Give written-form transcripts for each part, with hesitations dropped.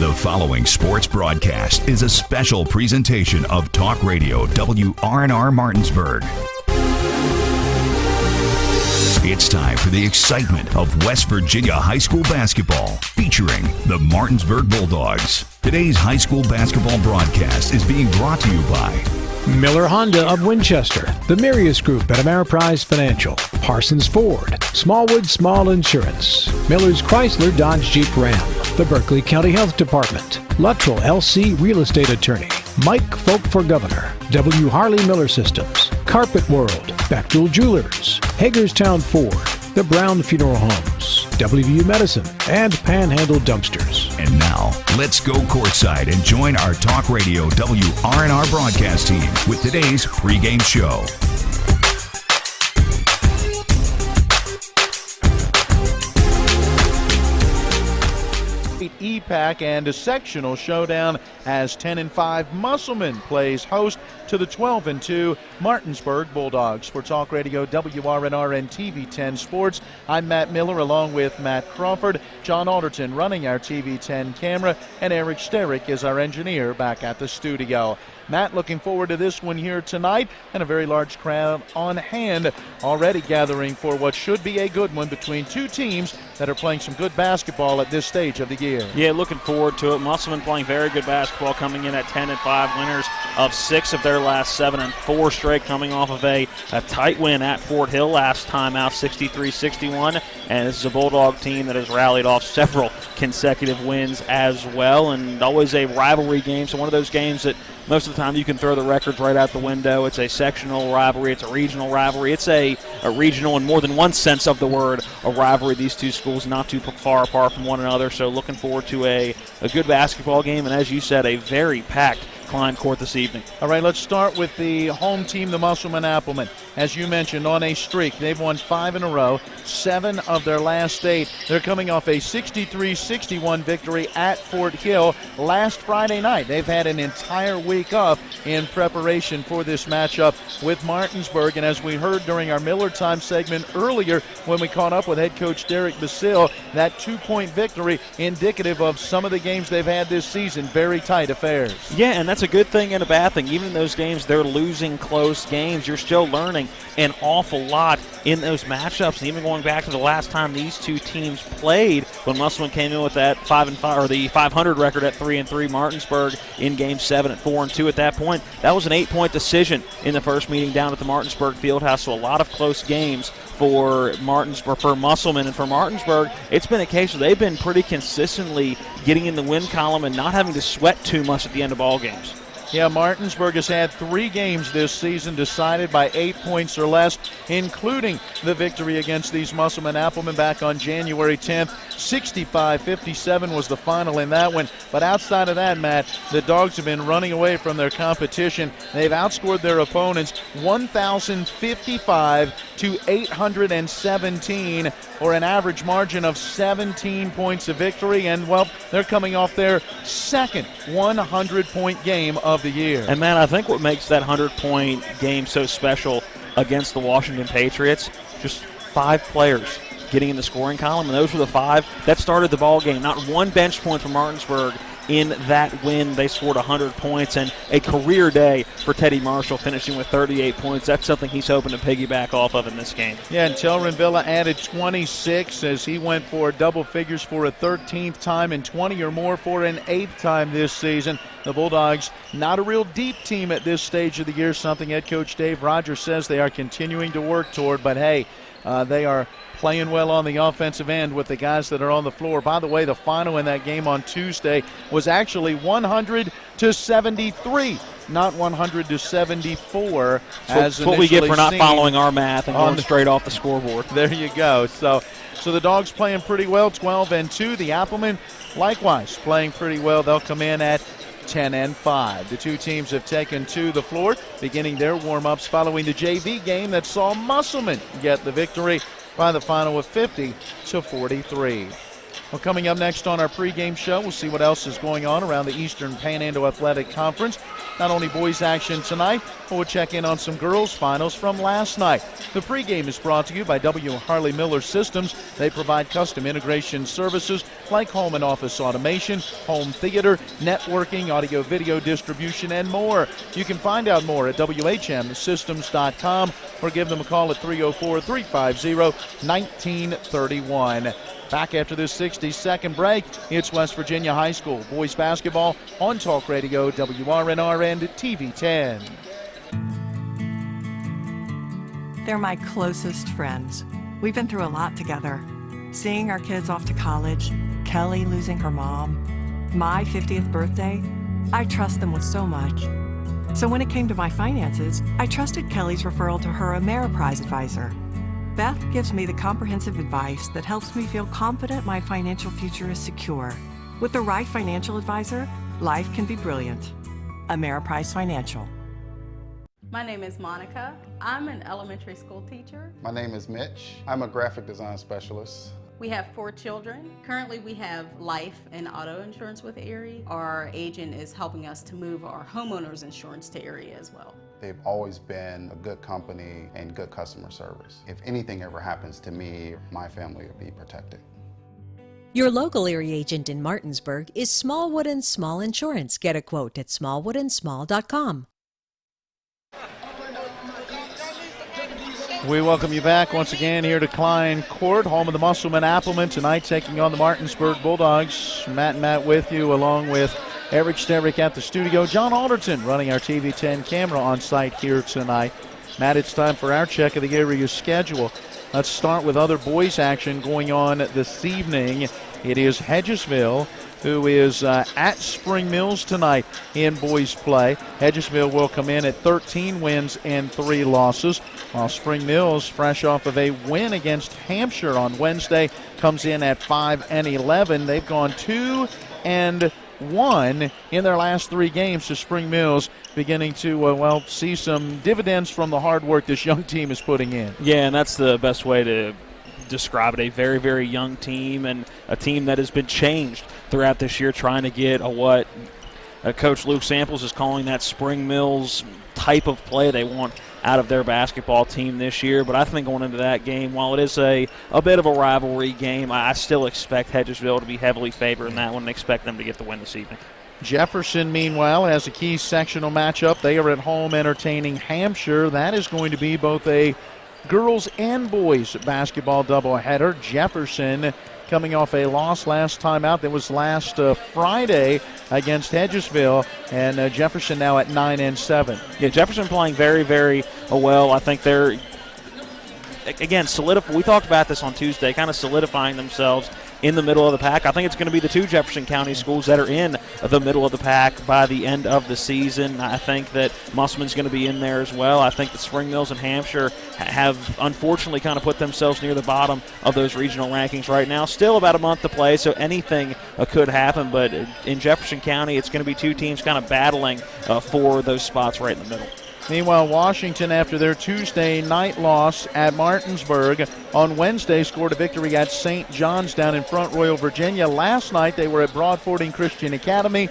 The following sports broadcast is a special presentation of Talk Radio WRNR Martinsburg. It's time for the excitement of West Virginia high school basketball, featuring the Martinsburg Bulldogs. Today's high school basketball broadcast is being brought to you by Miller Honda of Winchester, the Marius Group at Ameriprise Financial, Parsons Ford, Smallwood Small Insurance, Miller's Chrysler Dodge Jeep Ram, the Berkeley County Health Department, Luttrell LC Real Estate Attorney, Mike Folk for Governor, W. Harley Miller Systems, Carpet World, Bechtel Jewelers, Hagerstown Ford, the Brown Funeral Homes, WVU Medicine, and Panhandle Dumpsters. And now, let's go courtside and join our Talk Radio WRNR broadcast team with today's pregame show. EPAC and a sectional showdown as 10-5 Musselman plays host to the 12-2 Martinsburg Bulldogs. For Talk Radio WRNR and TV 10 Sports, I'm Matt Miller along with Matt Crawford, John Alderton running our TV 10 camera, and Eric Sterick is our engineer back at the studio. Matt, looking forward to this one here tonight, and a very large crowd on hand already gathering for what should be a good one between two teams that are playing some good basketball at this stage of the year. Yeah, looking forward to it. Musselman playing very good basketball, coming in at 10-5, winners of 6 of their last 7 and 4 straight, coming off of a tight win at Fort Hill last time out, 63-61. And this is a Bulldog team that has rallied off several consecutive wins as well, and always a rivalry game. So one of those games that most of the time you can throw the records right out the window. It's a sectional rivalry. It's a regional rivalry. It's a regional in more than one sense of the word, a rivalry. These two schools not too far apart from one another. So looking forward to a good basketball game, and as you said, a very packed Klein Court this evening. All right, let's start with the home team, the Musselman Applemen. As you mentioned, on a streak. They've won 5 in a row, 7 of their last 8. They're coming off a 63-61 victory at Fort Hill last Friday night. They've had an entire week off in preparation for this matchup with Martinsburg. And as we heard during our Miller Time segment earlier when we caught up with head coach Derek Basile, that 2-point victory indicative of some of the games they've had this season, very tight affairs. Yeah, and that's a good thing and a bad thing. Even in those games, they're losing close games. You're still learning an awful lot in those matchups. And even going back to the last time these two teams played, when Musselman came in with that 5-5 or the 500 record at 3-3, Martinsburg in Game 7 at 4-2 at that point. That was an 8-point decision in the first meeting down at the Martinsburg Fieldhouse. So a lot of close games for Musselman, and for Martinsburg, it's been a case where they've been pretty consistently getting in the win column and not having to sweat too much at the end of ball games. Yeah, Martinsburg has had 3 games this season decided by 8 points or less, including the victory against these Musselman Applemen back on January 10th. 65-57 was the final in that one. But outside of that, Matt, the Dogs have been running away from their competition. They've outscored their opponents 1,055 to 817, or an average margin of 17 points of victory. And, well, they're coming off their second 100-point game of the year. And, man, I think what makes that 100-point game so special against the Washington Patriots, just 5 players getting in the scoring column, and those were the 5 that started the ball game. Not one bench point for Martinsburg in that win. They scored 100 points, and a career day for Teddy Marshall, finishing with 38 points. That's something he's hoping to piggyback off of in this game. Yeah, and Telrin Villa added 26 as he went for double figures for a 13th time and 20 or more for an 8th time this season. The Bulldogs, not a real deep team at this stage of the year, something head coach Dave Rogers says they are continuing to work toward, but hey, they are playing well on the offensive end with the guys that are on the floor. By the way, the final in that game on Tuesday was actually 100-73, not 100-74. That's what we get for not following our math and going straight off the scoreboard. There you go. So the Dogs playing pretty well, 12-2. The Applemen likewise playing pretty well. They'll come in at 10-5. The two teams have taken to the floor, beginning their warm-ups following the JV game that saw Musselman get the victory by the final of 50-43. Well, coming up next on our pregame show, we'll see what else is going on around the Eastern Panhandle Athletic Conference. Not only boys action tonight, but we'll check in on some girls finals from last night. The pregame is brought to you by W. Harley Miller Systems. They provide custom integration services like home and office automation, home theater, networking, audio-video distribution, and more. You can find out more at WHMsystems.com or give them a call at 304-350-1931. Back after this 60-second break, it's West Virginia High School boys basketball on Talk Radio, WRNR and TV 10. They're my closest friends. We've been through a lot together. Seeing our kids off to college, Kelly losing her mom, my 50th birthday. I trust them with so much. So when it came to my finances, I trusted Kelly's referral to her Ameriprise advisor. Beth gives me the comprehensive advice that helps me feel confident my financial future is secure. With the right financial advisor, life can be brilliant. Ameriprise Financial. My name is Monica. I'm an elementary school teacher. My name is Mitch. I'm a graphic design specialist. We have 4 children. Currently we have life and auto insurance with Erie. Our agent is helping us to move our homeowners insurance to Erie as well. They've always been a good company and good customer service. If anything ever happens to me, my family will be protected. Your local Erie agent in Martinsburg is Smallwood & Small Insurance. Get a quote at smallwoodandsmall.com. We welcome you back once again here to Klein Court, home of the Musselman Appleman, tonight taking on the Martinsburg Bulldogs. Matt and Matt with you, along with Eric Sterick at the studio. John Alderton running our TV 10 camera on site here tonight. Matt, it's time for our check of the area schedule. Let's start with other boys action going on this evening. It is Hedgesville, who is at Spring Mills tonight in boys play. Hedgesville will come in at 13 wins and 3 losses, while Spring Mills, fresh off of a win against Hampshire on Wednesday, comes in at 5-11. They've gone 2-1 in their last 3 games, to Spring Mills beginning to, see some dividends from the hard work this young team is putting in. Yeah, and that's the best way to describe it. A very, very young team, and a team that has been changed throughout this year, trying to get what Coach Luke Samples is calling that Spring Mills type of play they want out of their basketball team this year. But I think going into that game, while it is a bit of a rivalry game, I still expect Hedgesville to be heavily favored in that one and expect them to get the win this evening. Jefferson, meanwhile, has a key sectional matchup. They are at home entertaining Hampshire. That is going to be both a girls and boys basketball doubleheader. Jefferson coming off a loss last time out. That was last Friday against Hedgesville, and Jefferson now at 9-7. Yeah, Jefferson playing very, very well. I think they're, again, we talked about this on Tuesday, kind of solidifying themselves in the middle of the pack. I think it's going to be the 2 Jefferson County schools that are in the middle of the pack by the end of the season. I think that Musselman's going to be in there as well. I think that Spring Mills and Hampshire have unfortunately kind of put themselves near the bottom of those regional rankings right now. Still about a month to play, so anything could happen. But in Jefferson County, it's going to be 2 teams kind of battling for those spots right in the middle. Meanwhile, Washington, after their Tuesday night loss at Martinsburg, on Wednesday scored a victory at St. John's down in Front Royal, Virginia. Last night they were at Broadfording Christian Academy,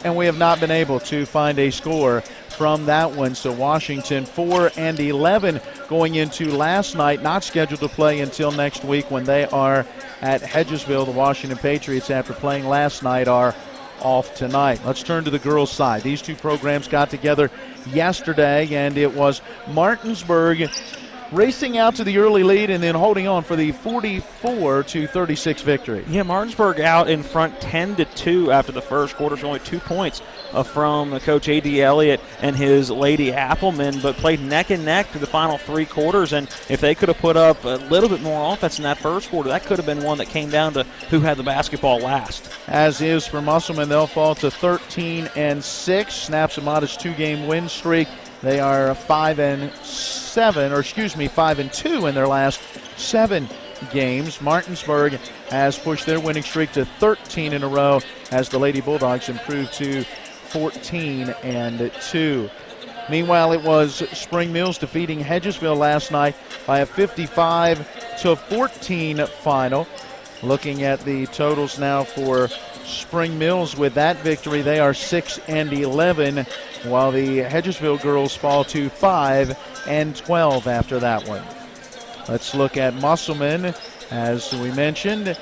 and we have not been able to find a score from that one. So Washington 4-11 going into last night, not scheduled to play until next week when they are at Hedgesville. The Washington Patriots, after playing last night, are off tonight. Let's turn to the girls' side. These 2 programs got together yesterday, and it was Martinsburg racing out to the early lead and then holding on for the 44-36 victory. Yeah, Martinsburg out in front 10-2 after the first quarter. It's only 2 points from Coach A.D. Elliott and his Lady Appleman, but played neck and neck through the final 3 quarters. And if they could have put up a little bit more offense in that first quarter, that could have been one that came down to who had the basketball last. As is for Musselman, they'll fall to 13-6, snaps a modest 2-game win streak. They are 5-2 in their last 7 games. Martinsburg has pushed their winning streak to 13 in a row as the Lady Bulldogs improved to 14-2. Meanwhile, it was Spring Mills defeating Hedgesville last night by a 55-14 final. Looking at the totals now for Spring Mills with that victory, they are 6-11, while the Hedgesville girls fall to 5-12 after that one. Let's look at Musselman, as we mentioned,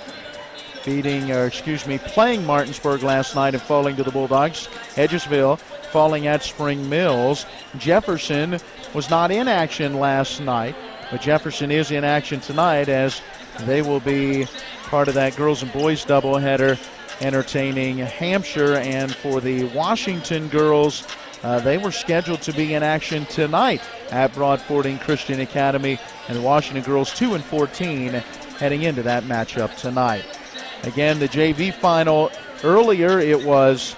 playing Martinsburg last night and falling to the Bulldogs. Hedgesville falling at Spring Mills. Jefferson was not in action last night, but Jefferson is in action tonight, as they will be part of that girls and boys doubleheader entertaining Hampshire. And for the Washington girls, they were scheduled to be in action tonight at Broadfording Christian Academy, and the Washington girls 2-14 heading into that matchup tonight. Again, the JV final earlier, it was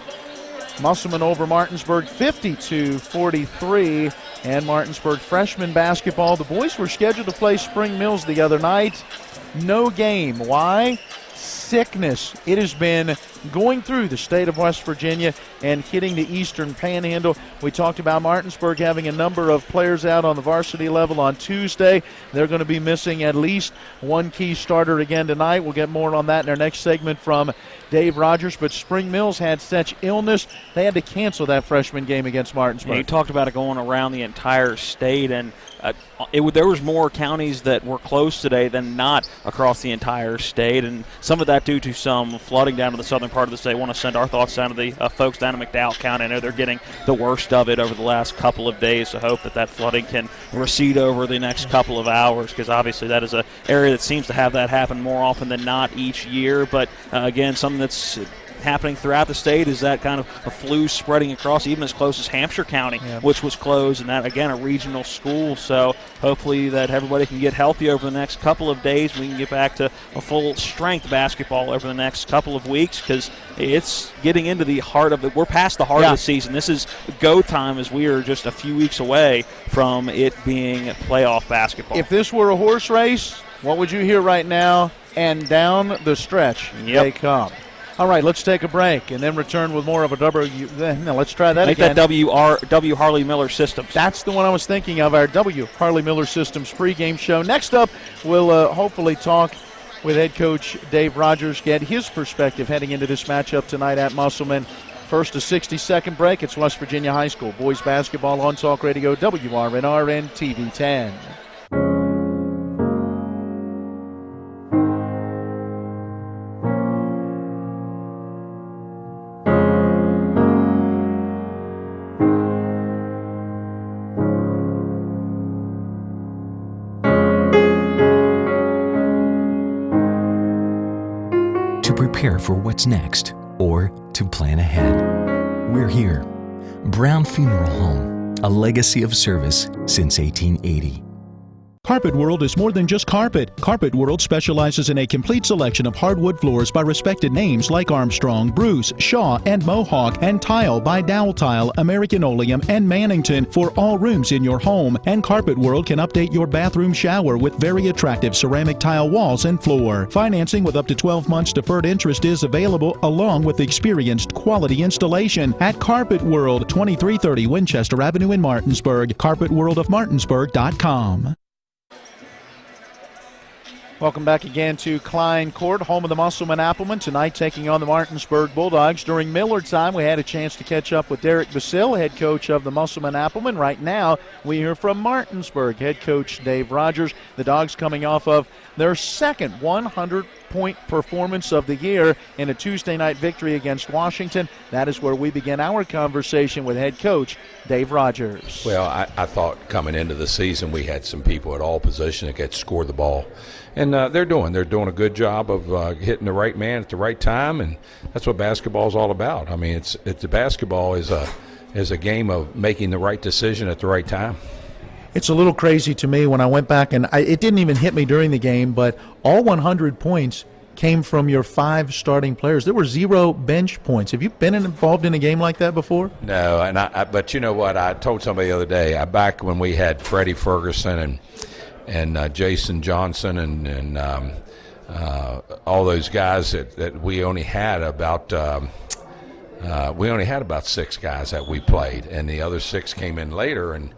Musselman over Martinsburg 52-43, and Martinsburg freshman basketball. The boys were scheduled to play Spring Mills the other night. No game. Why? Sickness. It has been going through the state of West Virginia and hitting the eastern panhandle. We talked about Martinsburg having a number of players out on the varsity level on Tuesday. They're going to be missing at least one key starter again tonight. We'll get more on that in our next segment from Dave Rogers. But Spring Mills had such illness, they had to cancel that freshman game against Martinsburg. Yeah, you talked about it going around the entire state, and there was more counties that were closed today than not across the entire state, and some of that due to some flooding down to the southern part of the state. I want to send our thoughts down to the folks down in McDowell County. I know they're getting the worst of it over the last couple of days, so hope that flooding can recede over the next couple of hours, because obviously that is an area that seems to have that happen more often than not each year. But again, something that's happening throughout the state is that kind of a flu spreading across even as close as Hampshire County, which was closed, and that, again, a regional school. So hopefully that everybody can get healthy over the next couple of days. We can get back to a full strength basketball over the next couple of weeks, because it's getting into the heart of it. We're past the heart of the season. This is go time, as we are just a few weeks away from it being playoff basketball. If this were a horse race, what would you hear right now? And down the stretch they come. All right, let's take a break and then return with more of a W. No, let's try that again. Make that W Harley Miller Systems. That's the one I was thinking of, our W Harley Miller Systems pregame show. Next up, we'll hopefully talk with head coach Dave Rogers, get his perspective heading into this matchup tonight at Musselman. First, a 60-second break. It's West Virginia High School boys basketball on Talk Radio WRNRN TV 10. Prepare for what's next, or to plan ahead. We're here. Brown Funeral Home, a legacy of service since 1880. Carpet World is more than just carpet. Carpet World specializes in a complete selection of hardwood floors by respected names like Armstrong, Bruce, Shaw, and Mohawk, and tile by Dowell Tile, American Oleum, and Mannington for all rooms in your home. And Carpet World can update your bathroom shower with very attractive ceramic tile walls and floor. Financing with up to 12 months deferred interest is available, along with experienced quality installation at Carpet World, 2330 Winchester Avenue in Martinsburg. CarpetWorldofMartinsburg.com. Welcome back again to Klein Court, home of the Musselman Appleman, tonight taking on the Martinsburg Bulldogs. During Miller time, we had a chance to catch up with Derek Basile, head coach of the Musselman Appleman. Right now, we hear from Martinsburg head coach Dave Rogers. The Dogs coming off of their second 100-point performance of the year in a Tuesday night victory against Washington. That is where we begin our conversation with head coach Dave Rogers. Well, I thought coming into the season we had some people at all positions that could score the ball. And they're doing a good job of hitting the right man at the right time, and that's what basketball is all about. I mean, it's basketball is a game of making the right decision at the right time. It's a little crazy to me when I went back, and it didn't even hit me during the game, but all 100 points came from your 5 starting players. There were 0 bench points. Have you been involved in a game like that before? No, but you know what? I told somebody the other day, back when we had Freddie Ferguson and Jason Johnson and all those guys that we only had about 6 guys that we played, and the other 6 came in later, and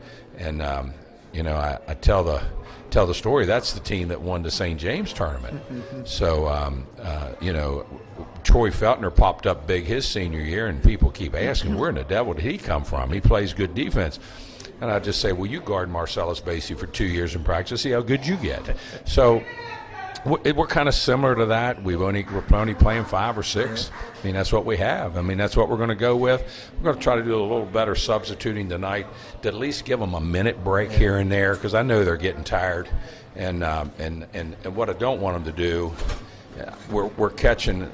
I tell the story. That's the team that won the St. James tournament. So, Troy Feltner popped up big his senior year, and people keep asking, where in the devil did he come from? He plays good defense. And I just say, well, you guard Marcellus Basie for 2 years in practice, see how good you get. So we're kind of similar to that. We're only playing 5 or 6. I mean, that's what we have. I mean, that's what we're going to go with. We're going to try to do a little better substituting tonight to at least give them a minute break here and there, because I know they're getting tired. And what I don't want them to do, we're watching,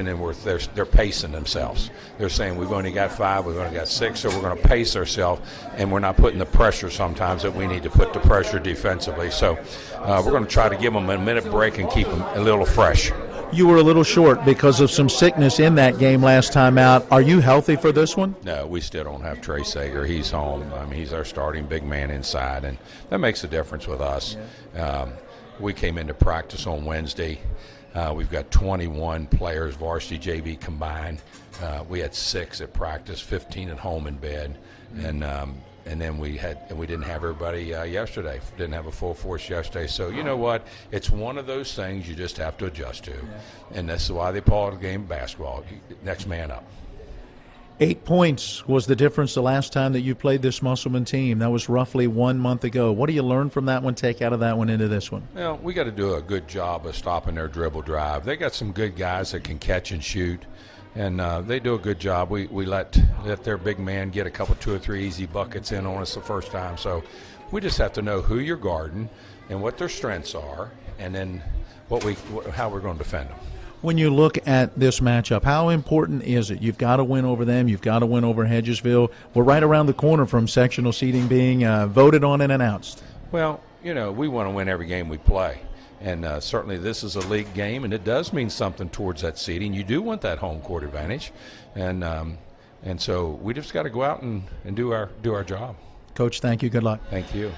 and they're pacing themselves. They're saying we've only got 5, we've only got 6, so we're going to pace ourselves, and we're not putting the pressure sometimes that we need to put the pressure defensively. So we're going to try to give them a minute break and keep them a little fresh. You were a little short because of some sickness in that game last time out. Are you healthy for this one? No, we still don't have Trey Sager. He's home. I mean, he's our starting big man inside, and that makes a difference with us. We came into practice on Wednesday. We've got 21 players, varsity JV combined. We had 6 at practice, 15 at home in bed, and then we didn't have everybody yesterday. Didn't have a full force yesterday. So you know what? It's one of those things you just have to adjust to, and that's why they call it a game of basketball. Next man up. 8 points was the difference the last time that you played this Musselman team. That was roughly 1 month ago. What do you learn from that one, take out of that one into this one? Well, we got to do a good job of stopping their dribble drive. They got some good guys that can catch and shoot, and they do a good job. We let their big man get a couple, 2 or 3 easy buckets in on us the first time. So we just have to know who you're guarding and what their strengths are, and then how we're going to defend them. When you look at this matchup, how important is it? You've got to win over them. You've got to win over Hedgesville. We're right around the corner from sectional seeding being voted on and announced. Well, we want to win every game we play. And certainly this is a league game, and it does mean something towards that seeding. You do want that home court advantage. And so we just got to go out and do our job. Coach, thank you. Good luck. Thank you.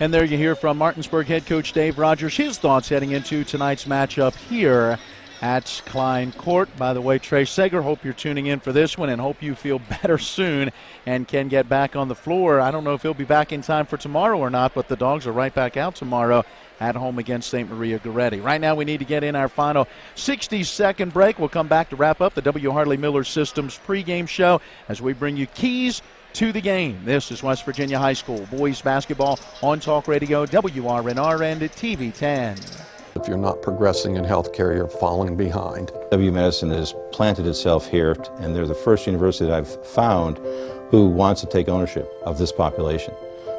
And there you hear from Martinsburg head coach Dave Rogers, his thoughts heading into tonight's matchup here at Klein Court. By the way, Trey Sager, hope you're tuning in for this one and hope you feel better soon and can get back on the floor. I don't know if he'll be back in time for tomorrow or not, but the Dogs are right back out tomorrow at home against St. Maria Goretti. Right now we need to get in our final 60-second break. We'll come back to wrap up the W. Harley Miller Systems pregame show as we bring you keys to the game. This is West Virginia High School boys basketball on Talk Radio WRNR and TV 10. If you're not progressing in healthcare, you're falling behind. W Medicine has planted itself here, and they're the first university that I've found who wants to take ownership of this population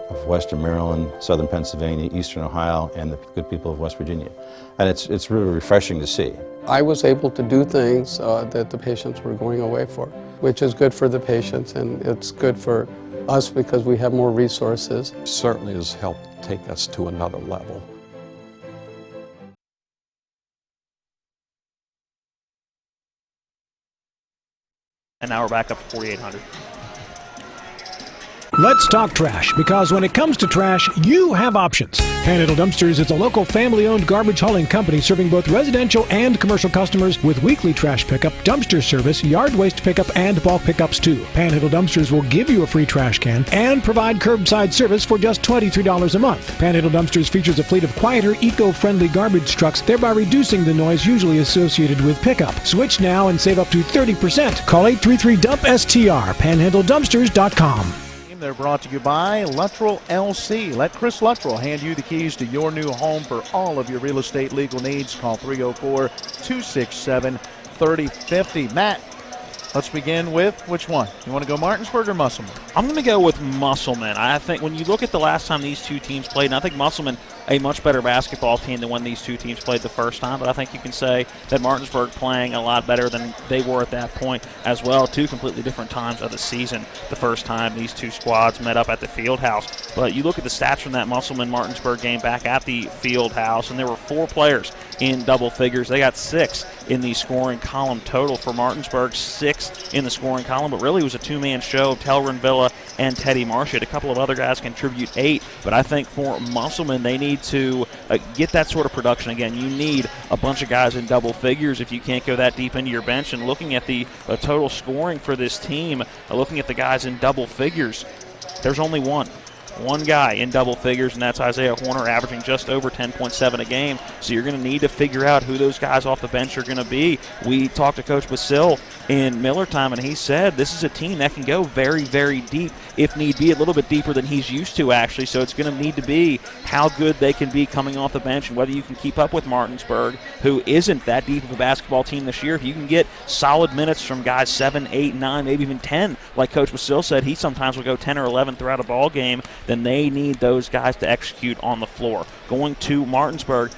of Western Maryland, Southern Pennsylvania, Eastern Ohio, and the good people of West Virginia. And it's really refreshing to see. I was able to do things that the patients were going away for, which is good for the patients, and it's good for us because we have more resources. It certainly has helped take us to another level. And now we're back up to 4,800. Let's talk trash, because when it comes to trash, you have options. Panhandle Dumpsters is a local family-owned garbage hauling company serving both residential and commercial customers with weekly trash pickup, dumpster service, yard waste pickup, and bulk pickups too. Panhandle Dumpsters will give you a free trash can and provide curbside service for just $23 a month. Panhandle Dumpsters features a fleet of quieter, eco-friendly garbage trucks, thereby reducing the noise usually associated with pickup. Switch now and save up to 30%. Call 833-DUMP-STR, panhandledumpsters.com. They're brought to you by Luttrell LC. Let Chris Luttrell hand you the keys to your new home for all of your real estate legal needs. Call 304-267-3050. Matt, let's begin with which one? You want to go Martinsburg or Musselman? I'm going to go with Musselman. I think when you look at the last time these two teams played, and I think Musselman a much better basketball team than when these two teams played the first time, but I think you can say that Martinsburg playing a lot better than they were at that point as well. Two completely different times of the season the first time these two squads met up at the field house. But you look at the stats from that Musselman-Martinsburg game back at the field house, and there were 4 players in double figures. They got 6 in the scoring column total for Martinsburg, 6 in the scoring column, but really it was a two-man show of Telrin Villa and Teddy Marshall. A couple of other guys contribute 8, but I think for Musselman, they need to get that sort of production again. You need a bunch of guys in double figures if you can't go that deep into your bench. And looking at the total scoring for this team, looking at the guys in double figures, there's only one. one guy in double figures, and that's Isaiah Horner, averaging just over 10.7 a game. So you're going to need to figure out who those guys off the bench are going to be. We talked to Coach Basil in Miller time, and he said this is a team that can go very, very deep, if need be, a little bit deeper than he's used to, actually. So it's going to need to be how good they can be coming off the bench and whether you can keep up with Martinsburg, who isn't that deep of a basketball team this year. If you can get solid minutes from guys 7, 8, 9, maybe even 10, like Coach Basil said, he sometimes will go 10 or 11 throughout a ball game, then they need those guys to execute on the floor. Going to Martinsburg,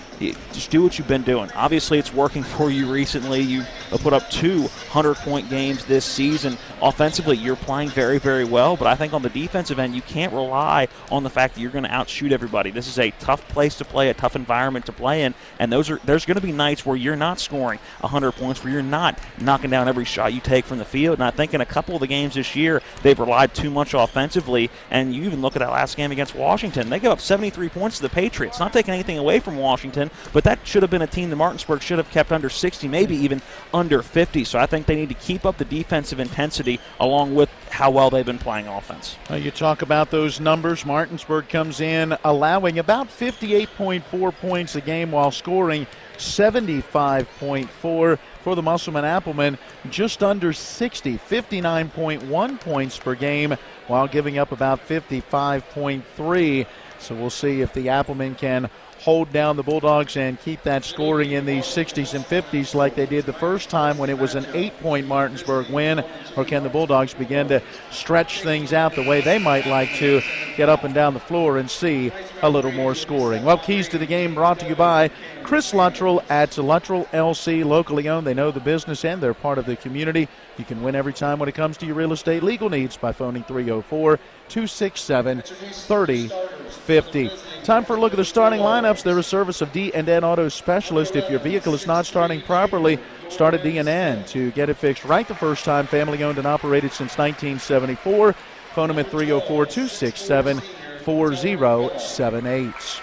just do what you've been doing. Obviously, it's working for you recently. You've put up 2 100-point games this season. Offensively, you're playing very, very well, but I think on the defensive end, you can't rely on the fact that you're going to outshoot everybody. This is a tough place to play, a tough environment to play in, and there's going to be nights where you're not scoring 100 points, where you're not knocking down every shot you take from the field. And I think in a couple of the games this year, they've relied too much offensively, and you even look at that last game against Washington. They gave up 73 points to the Patriots. Not taking anything away from Washington, but that should have been a team that Martinsburg should have kept under 60, maybe even under 50. So I think they need to keep up the defensive intensity along with how well they've been playing offense. You talk about those numbers. Martinsburg comes in allowing about 58.4 points a game while scoring 75.4 for the Musselman Applemen, just under 60, 59.1 points per game while giving up about 55.3. So we'll see if the Applemen can hold down the Bulldogs and keep that scoring in the 60s and 50s like they did the first time when it was an 8-point Martinsburg win, or can the Bulldogs begin to stretch things out the way they might like to, get up and down the floor and see a little more scoring? Well, keys to the game brought to you by Chris Luttrell at Luttrell LC, locally owned. They know the business and they're part of the community. You can win every time when it comes to your real estate legal needs by phoning 304-267-3050. Time for a look at the starting lineups. They're a service of D&N Auto Specialist. If your vehicle is not starting properly, start at D&N to get it fixed right the first time. Family owned and operated since 1974. Phone them at 304-267-4078.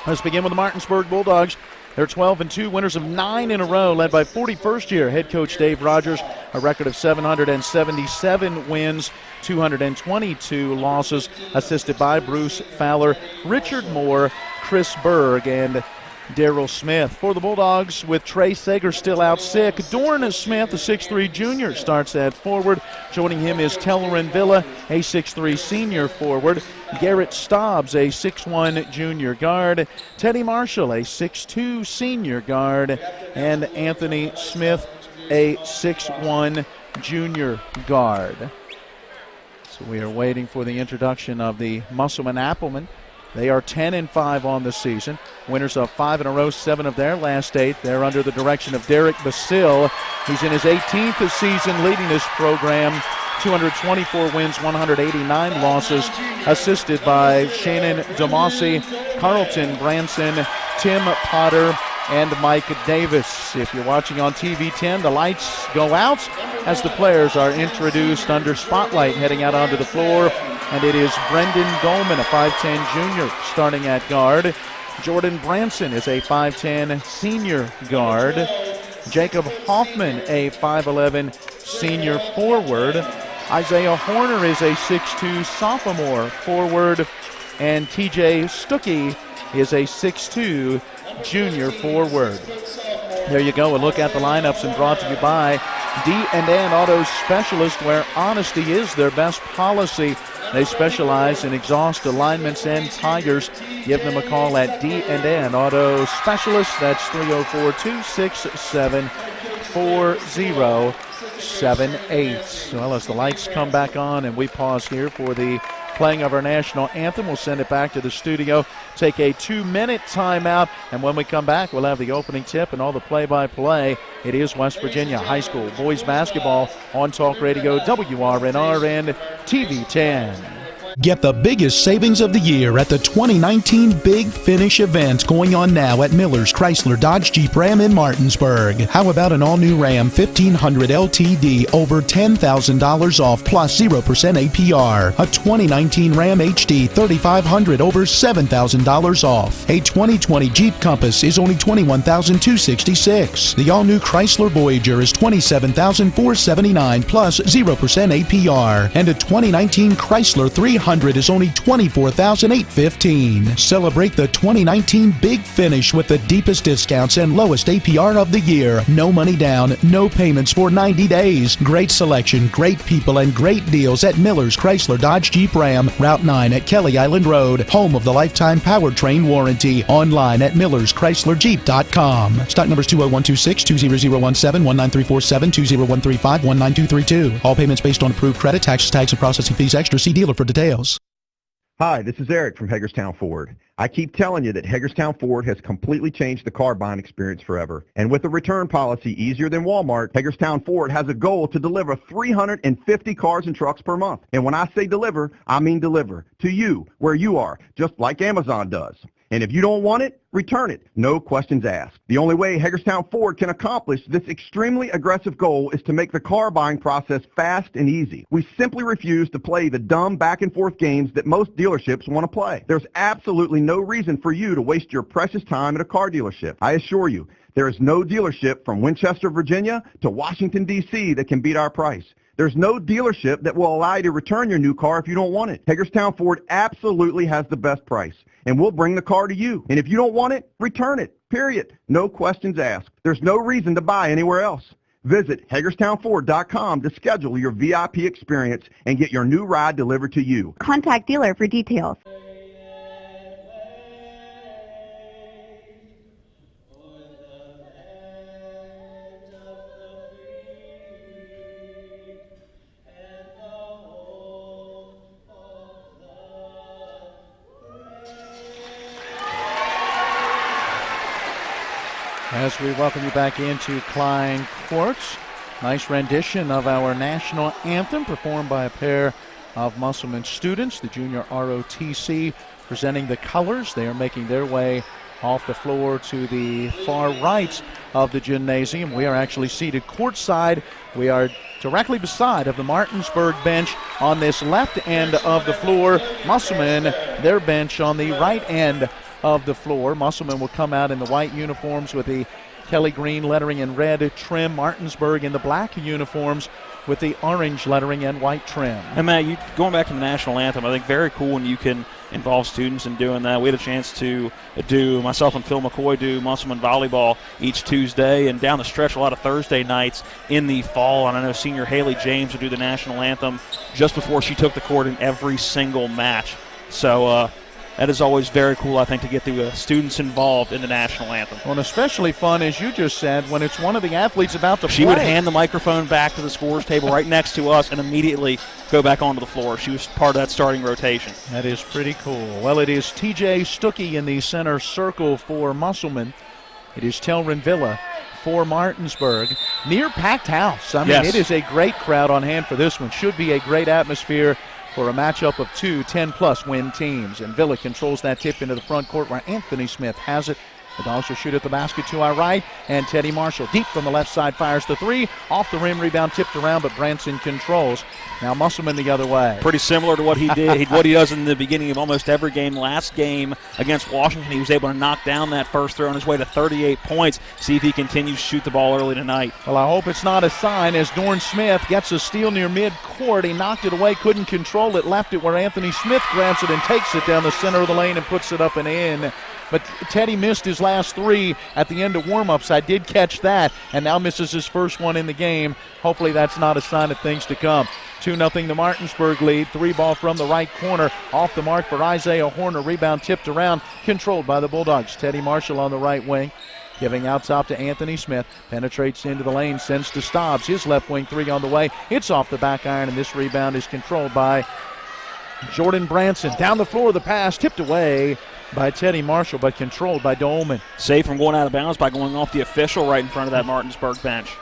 Let's begin with the Martinsburg Bulldogs. They're 12-2, winners of 9 in a row, led by 41st-year head coach Dave Rogers, a record of 777 wins, 222 losses, assisted by Bruce Fowler, Richard Moore, Chris Berg, and Daryl Smith. For the Bulldogs, with Trey Sager still out sick, Dorn Smith, a 6'3 junior, starts at forward. Joining him is Tellerin Villa, a 6'3 senior forward. Garrett Stobbs, a 6'1 junior guard. Teddy Marshall, a 6'2 senior guard. And Anthony Smith, a 6'1 junior guard. So we are waiting for the introduction of the Musselman Applemen. They are 10-5 on the season. Winners of 5 in a row, 7 of their last 8. They're under the direction of Derek Basil. He's in his 18th season leading this program. 224 wins, 189 losses, assisted by Shannon DeMossi, Carlton Branson, Tim Potter, and Mike Davis. If you're watching on TV 10, the lights go out as the players are introduced under spotlight heading out onto the floor. And it is Brendan Goldman, a 5'10 junior, starting at guard. Jordan Branson is a 5'10 senior guard. Jacob Hoffman, a 5'11 senior forward. Isaiah Horner is a 6'2 sophomore forward. And TJ Stuckey is a 6'2 junior forward. There you go, a look at the lineups, and brought to you by D&N Auto Specialist, where honesty is their best policy. They specialize in exhaust alignments and tires. Give them a call at D&N Auto Specialist. That's 304-267-4078. Well, as the lights come back on and we pause here for the playing of our national anthem, we'll send it back to the studio, take a 2-minute timeout, and when we come back, we'll have the opening tip and all the play-by-play. It is West Virginia High School boys basketball on Talk Radio WRNR and TV 10. Get the biggest savings of the year at the 2019 Big Finish event going on now at Miller's Chrysler Dodge Jeep Ram in Martinsburg. How about an all-new Ram 1500 LTD over $10,000 off plus 0% APR? A 2019 Ram HD 3500 over $7,000 off. A 2020 Jeep Compass is only $21,266. The all-new Chrysler Voyager is $27,479 plus 0% APR. And a 2019 Chrysler 300 100 is only $24,815. Celebrate the 2019 Big Finish with the deepest discounts and lowest APR of the year. No money down, no payments for 90 days. Great selection, great people, and great deals at Miller's Chrysler Dodge Jeep Ram, Route 9 at Kelly Island Road, home of the lifetime powertrain warranty. Online at millerschryslerjeep.com. Stock numbers 20126, 20017, 19347, 20135, 19232. All payments based on approved credit, taxes, tags, and processing fees extra. See dealer for details. Hi, this is Eric from Hagerstown Ford. I keep telling you that Hagerstown Ford has completely changed the car buying experience forever. And with a return policy easier than Walmart, Hagerstown Ford has a goal to deliver 350 cars and trucks per month. And when I say deliver, I mean deliver to you, where you are, just like Amazon does. And if you don't want it, return it. No questions asked. The only way Hagerstown Ford can accomplish this extremely aggressive goal is to make the car buying process fast and easy. We simply refuse to play the dumb back and forth games that most dealerships want to play. There's absolutely no reason for you to waste your precious time at a car dealership. I assure you, there is no dealership from Winchester, Virginia to Washington, D.C. that can beat our price. There's no dealership that will allow you to return your new car if you don't want it. Hagerstown Ford absolutely has the best price, and we'll bring the car to you. And if you don't want it, return it, period. No questions asked. There's no reason to buy anywhere else. Visit HagerstownFord.com to schedule your VIP experience and get your new ride delivered to you. Contact dealer for details. As we welcome you back into Klein Courts, nice rendition of our national anthem performed by a pair of Musselman students, the junior ROTC, presenting the colors. They are making their way off the floor to the far right of the gymnasium. We are actually seated courtside. We are directly beside of the Martinsburg bench on this left end of the floor. Musselman, their bench on the right end of the floor. Musselman will come out in the white uniforms with the Kelly green lettering and red trim. Martinsburg in the black uniforms with the orange lettering and white trim. And Matt, going back to the national anthem, I think very cool when you can involve students in doing that. We had a chance to myself and Phil McCoy do Musselman volleyball each Tuesday, and down the stretch a lot of Thursday nights in the fall. And I know senior Haley James would do the national anthem just before she took the court in every single match. So that is always very cool, I think, to get the students involved in the national anthem. Well, and especially fun, as you just said, when it's one of the athletes about to play. She would hand the microphone back to the scorer's table right next to us and immediately go back onto the floor. She was part of that starting rotation. That is pretty cool. Well, it is T.J. Stuckey in the center circle for Musselman. It is Telrin Villa for Martinsburg. Near packed house. I mean, yes. It is a great crowd on hand for this one. Should be a great atmosphere for a matchup of two 10-plus win teams. And Villa controls that tip into the front court where Anthony Smith has it. The Dogs will shoot at the basket to our right, and Teddy Marshall deep from the left side fires the three. Off the rim, rebound tipped around, but Branson controls. Now Musselman the other way. Pretty similar to what he did, what he does in the beginning of almost every game. Last game against Washington, he was able to knock down that first throw on his way to 38 points. See if he continues to shoot the ball early tonight. Well, I hope it's not a sign as Dorn Smith gets a steal near midcourt. He knocked it away, couldn't control it, left it where Anthony Smith grabs it and takes it down the center of the lane and puts it up and in. But Teddy missed his last three at the end of warm-ups. I did catch that, and now misses his first one in the game. Hopefully that's not a sign of things to come. 2-0 the Martinsburg lead. Three ball from the right corner. Off the mark for Isaiah Horner. Rebound tipped around, controlled by the Bulldogs. Teddy Marshall on the right wing. Giving out top to Anthony Smith. Penetrates into the lane, sends to Stobbs. His left wing three on the way. It's off the back iron, and this rebound is controlled by Jordan Branson. Down the floor, the pass tipped away by Teddy Marshall, but controlled by Dolman. Saved from going out of bounds by going off the official right in front of that Martinsburg bench.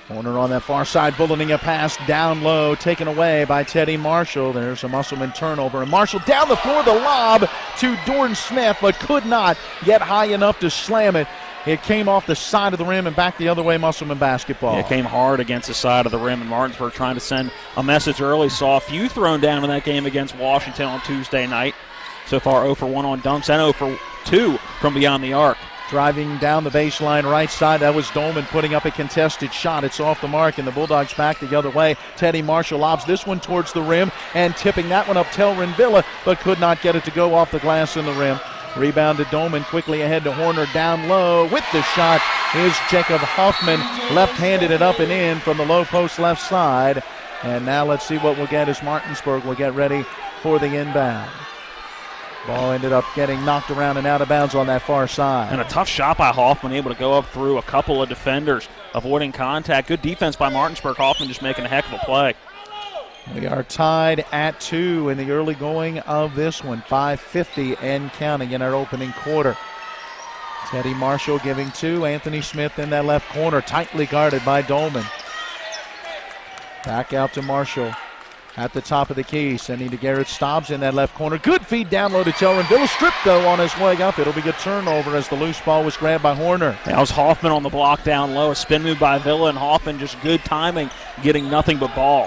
Horner on that far side, bulleting a pass down low, taken away by Teddy Marshall. There's a Musselman turnover, and Marshall down the floor, the lob to Dorn Smith, but could not get high enough to slam it. It came off the side of the rim and back the other way, Musselman basketball. Yeah, it came hard against the side of the rim, and Martinsburg trying to send a message early. Saw a few thrown down in that game against Washington on Tuesday night. So far 0 for 1 on dunks and 0 for 2 from beyond the arc. Driving down the baseline right side, that was Dolman putting up a contested shot. It's off the mark, and the Bulldogs back the other way. Teddy Marshall lobs this one towards the rim, and tipping that one up Telrin Villa, but could not get it to go off the glass in the rim. Rebound to Dolman, quickly ahead to Horner, down low with the shot is Jacob Hoffman. Left-handed it up and in from the low post left side. And now let's see what we'll get as Martinsburg will get ready for the inbound. Ball ended up getting knocked around and out of bounds on that far side. And a tough shot by Hoffman, able to go up through a couple of defenders, avoiding contact. Good defense by Martinsburg. Hoffman just making a heck of a play. We are tied at 2 in the early going of this one. 5:50 and counting in our opening quarter. Teddy Marshall giving 2. Anthony Smith in that left corner, tightly guarded by Dolman. Back out to Marshall at the top of the key, sending to Garrett Stobbs in that left corner. Good feed down low to Telrin Villa. Stripped, though, on his way up. It'll be a turnover as the loose ball was grabbed by Horner. That was Hoffman on the block down low. A spin move by Villa, and Hoffman just good timing, getting nothing but ball.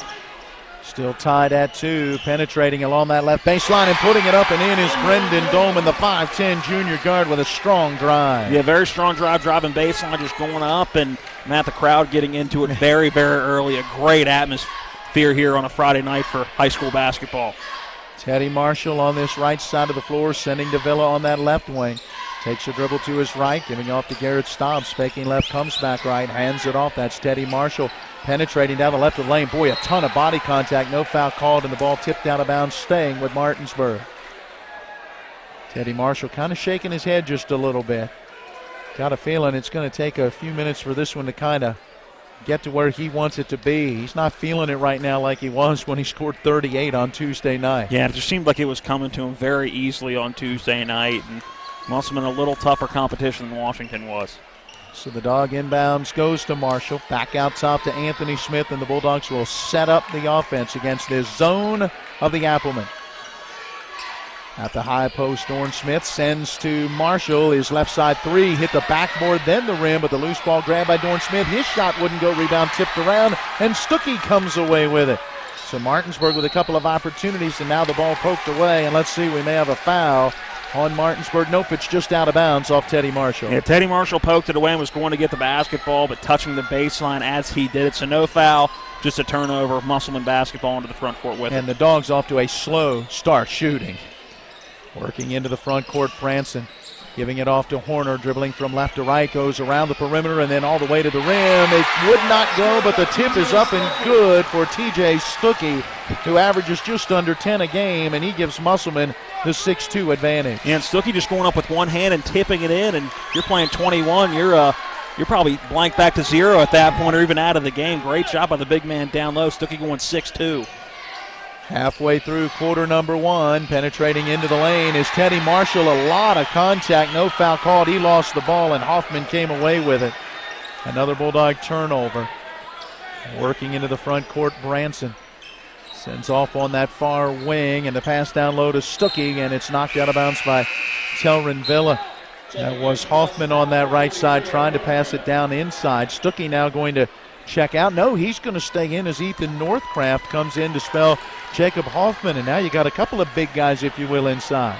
Still tied at 2, penetrating along that left baseline and putting it up and in is Brendan Dolman, the 5'10 junior guard with a strong drive. Yeah, very strong drive, driving baseline, just going up, and Matt, the crowd getting into it very, very early. A great atmosphere here on a Friday night for high school basketball. Teddy Marshall on this right side of the floor, sending to Villa on that left wing. Takes a dribble to his right, giving off to Garrett Stobbs. Faking left, comes back right, hands it off. That's Teddy Marshall penetrating down the left of the lane. Boy, a ton of body contact. No foul called, and the ball tipped out of bounds, staying with Martinsburg. Teddy Marshall kind of shaking his head just a little bit. Got a feeling it's going to take a few minutes for this one to kind of get to where he wants it to be. He's not feeling it right now like he was when he scored 38 on Tuesday night. Yeah, it just seemed like it was coming to him very easily on Tuesday night, and Musselman a little tougher competition than Washington was. So the dog inbounds goes to Marshall. Back out top to Anthony Smith, and the Bulldogs will set up the offense against this zone of the Appleman. At the high post, Dorn Smith sends to Marshall. His left side 3 hit the backboard, then the rim, but the loose ball grabbed by Dorn Smith. His shot wouldn't go, rebound tipped around, and Stuckey comes away with it. So Martinsburg with a couple of opportunities, and now the ball poked away, and let's see, we may have a foul on Martinsburg. Nope, it's just out of bounds off Teddy Marshall. Yeah, Teddy Marshall poked it away and was going to get the basketball, but touching the baseline as he did it. So no foul, just a turnover. Musselman basketball into the front court with it. And the Dogs off to a slow start shooting. Working into the front court, Branson giving it off to Horner, dribbling from left to right, goes around the perimeter and then all the way to the rim. It would not go, but the tip is up and good for TJ Stuckey, who averages just under 10 a game, and he gives Musselman the 6-2 advantage. And Stuckey just going up with one hand and tipping it in, and you're playing 21. You're probably blank back to 0 at that point, or even out of the game. Great shot by the big man down low. Stuckey going 6-2. Halfway through quarter number 1, penetrating into the lane is Teddy Marshall. A lot of contact, no foul called. He lost the ball, and Hoffman came away with it. Another Bulldog turnover. Working into the front court, Branson sends off on that far wing, and the pass down low to Stuckey, and it's knocked out of bounds by Telrin Villa. That was Hoffman on that right side trying to pass it down inside. Stuckey now going to check out. No, he's going to stay in as Ethan Northcraft comes in to spell Jacob Hoffman, and now you got a couple of big guys, if you will, inside.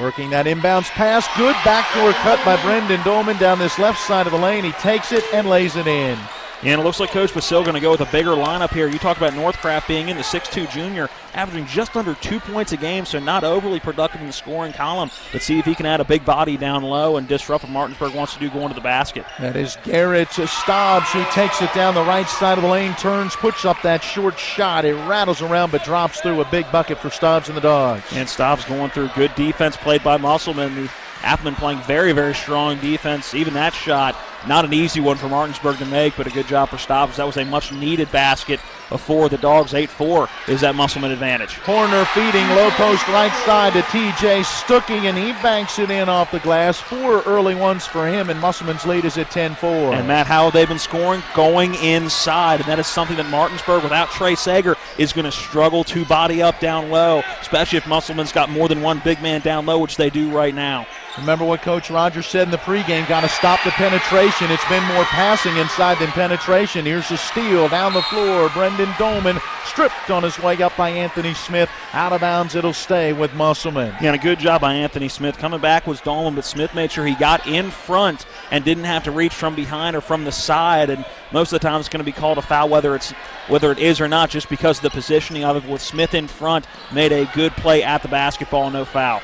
Working that inbounds pass. Good backdoor cut by Brendan Dolman down this left side of the lane. He takes it and lays it in. And it looks like Coach Basil going to go with a bigger lineup here. You talk about Northcraft being in the 6'2 junior, averaging just under 2 points a game, so not overly productive in the scoring column. But see if he can add a big body down low and disrupt what Martinsburg wants to do going to the basket. That is Garrett Stobbs, who takes it down the right side of the lane, turns, puts up that short shot. It rattles around but drops through. A big bucket for Stobbs and the Dogs. And Stobbs going through good defense played by Musselman. The Appleman playing very, very strong defense. Even that shot, not an easy one for Martinsburg to make, but a good job for Stobbs. That was a much-needed basket for the Dogs. 8-4 is that Musselman advantage. Corner feeding low post right side to TJ Stuckey, and he banks it in off the glass. 4 early ones for him, and Musselman's lead is at 10-4. And Matt, how have they been scoring? Going inside, and that is something that Martinsburg, without Trey Sager, is going to struggle to body up down low, especially if Musselman's got more than one big man down low, which they do right now. Remember what Coach Rogers said in the pregame, got to stop the penetration. It's been more passing inside than penetration. Here's a steal down the floor. Brendan Dolman stripped on his way up by Anthony Smith. Out of bounds, it'll stay with Musselman. Yeah, and a good job by Anthony Smith. Coming back was Dolman, but Smith made sure he got in front and didn't have to reach from behind or from the side. And most of the time it's going to be called a foul, whether it is or not, just because of the positioning of it. With Smith in front, made a good play at the basketball, no foul.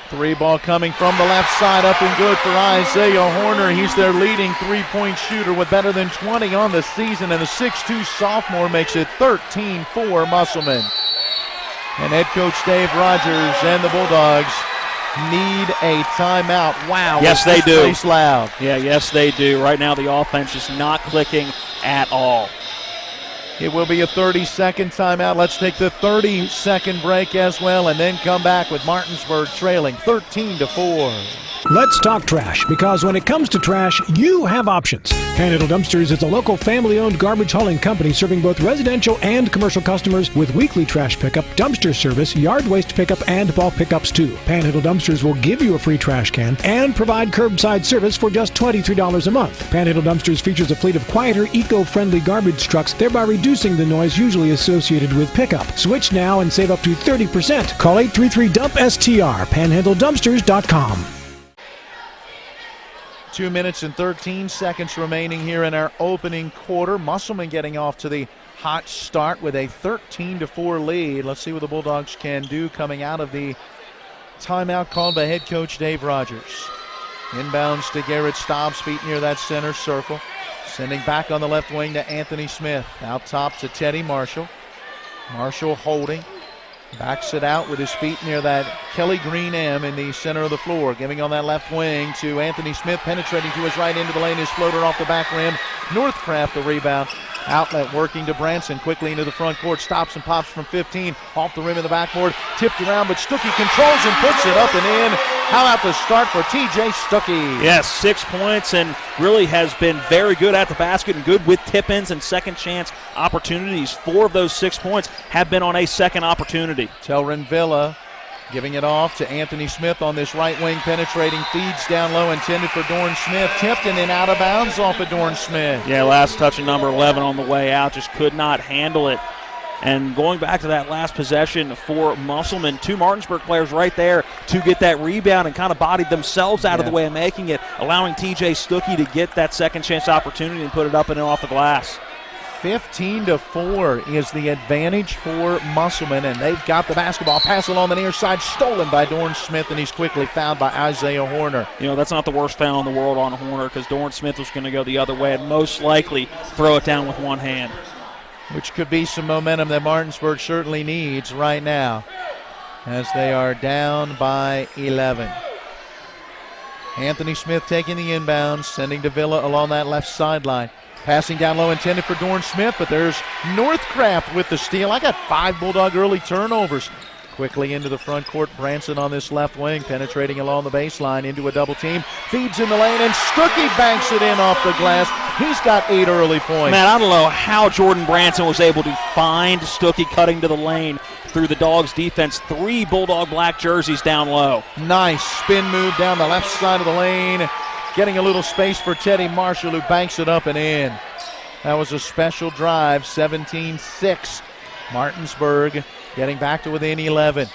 3 ball coming from the left side, up and good for Isaiah Horner. He's their leading three-point shooter with better than 20 on the season, and the 6'2 sophomore makes it 13-4 Musselman. And head coach Dave Rogers and the Bulldogs need a timeout. Wow. Yes, they do. Place loud. Yeah, yes, they do. Right now the offense is not clicking at all. It will be a 30-second timeout. Let's take the 30-second break as well and then come back with Martinsburg trailing 13-4. Let's talk trash, because when it comes to trash, you have options. Panhandle Dumpsters is a local family-owned garbage hauling company serving both residential and commercial customers with weekly trash pickup, dumpster service, yard waste pickup, and bulk pickups too. Panhandle Dumpsters will give you a free trash can and provide curbside service for just $23 a month. Panhandle Dumpsters features a fleet of quieter, eco-friendly garbage trucks, thereby reducing the noise usually associated with pickup. Switch now and save up to 30%. Call 833-DUMP-STR, panhandledumpsters.com. 2 minutes and 13 seconds remaining here in our opening quarter. Musselman getting off to the hot start with a 13-4 lead. Let's see what the Bulldogs can do coming out of the timeout called by head coach Dave Rogers. Inbounds to Garrett Staub's feet near that center circle. Sending back on the left wing to Anthony Smith. Out top to Teddy Marshall. Marshall holding. Backs it out with his feet near that Kelly Green M in the center of the floor. Giving on that left wing to Anthony Smith, penetrating to his right into the lane. His floater off the back rim. Northcraft the rebound. Outlet working to Branson quickly into the front court. Stops and pops from 15. Off the rim of the backboard. Tipped around, but Stuckey controls and puts it up and in. How about the start for TJ Stuckey? Yes, 6 points, and really has been very good at the basket and good with tip-ins and second chance opportunities. 4 of those 6 points have been on a second opportunity. Telrin Villa giving it off to Anthony Smith on this right wing, penetrating, feeds down low, intended for Dorn Smith. Tipped and then out of bounds off of Dorn Smith. Yeah, last touch of number 11 on the way out, just could not handle it. And going back to that last possession for Musselman, 2 Martinsburg players right there to get that rebound and kind of bodied themselves out of the way of making it, allowing TJ Stuckey to get that second chance opportunity and put it up and in off the glass. 15-4 is the advantage for Musselman, and they've got the basketball. Pass along the near side, stolen by Dorn Smith, and he's quickly fouled by Isaiah Horner. You know, that's not the worst foul in the world on Horner, because Dorn Smith was going to go the other way and most likely throw it down with one hand. Which could be some momentum that Martinsburg certainly needs right now, as they are down by 11. Anthony Smith taking the inbounds, sending to Villa along that left sideline. Passing down low, intended for Dorn Smith, but there's Northcraft with the steal. I got 5 Bulldog early turnovers. Quickly into the front court, Branson on this left wing, penetrating along the baseline into a double team. Feeds in the lane, and Stuckey banks it in off the glass. He's got 8 early points. Man, I don't know how Jordan Branson was able to find Stuckey cutting to the lane through the Dogs' defense. 3 Bulldog black jerseys down low. Nice spin move down the left side of the lane. Getting a little space for Teddy Marshall, who banks it up and in. That was a special drive, 17-6. Martinsburg getting back to within 11.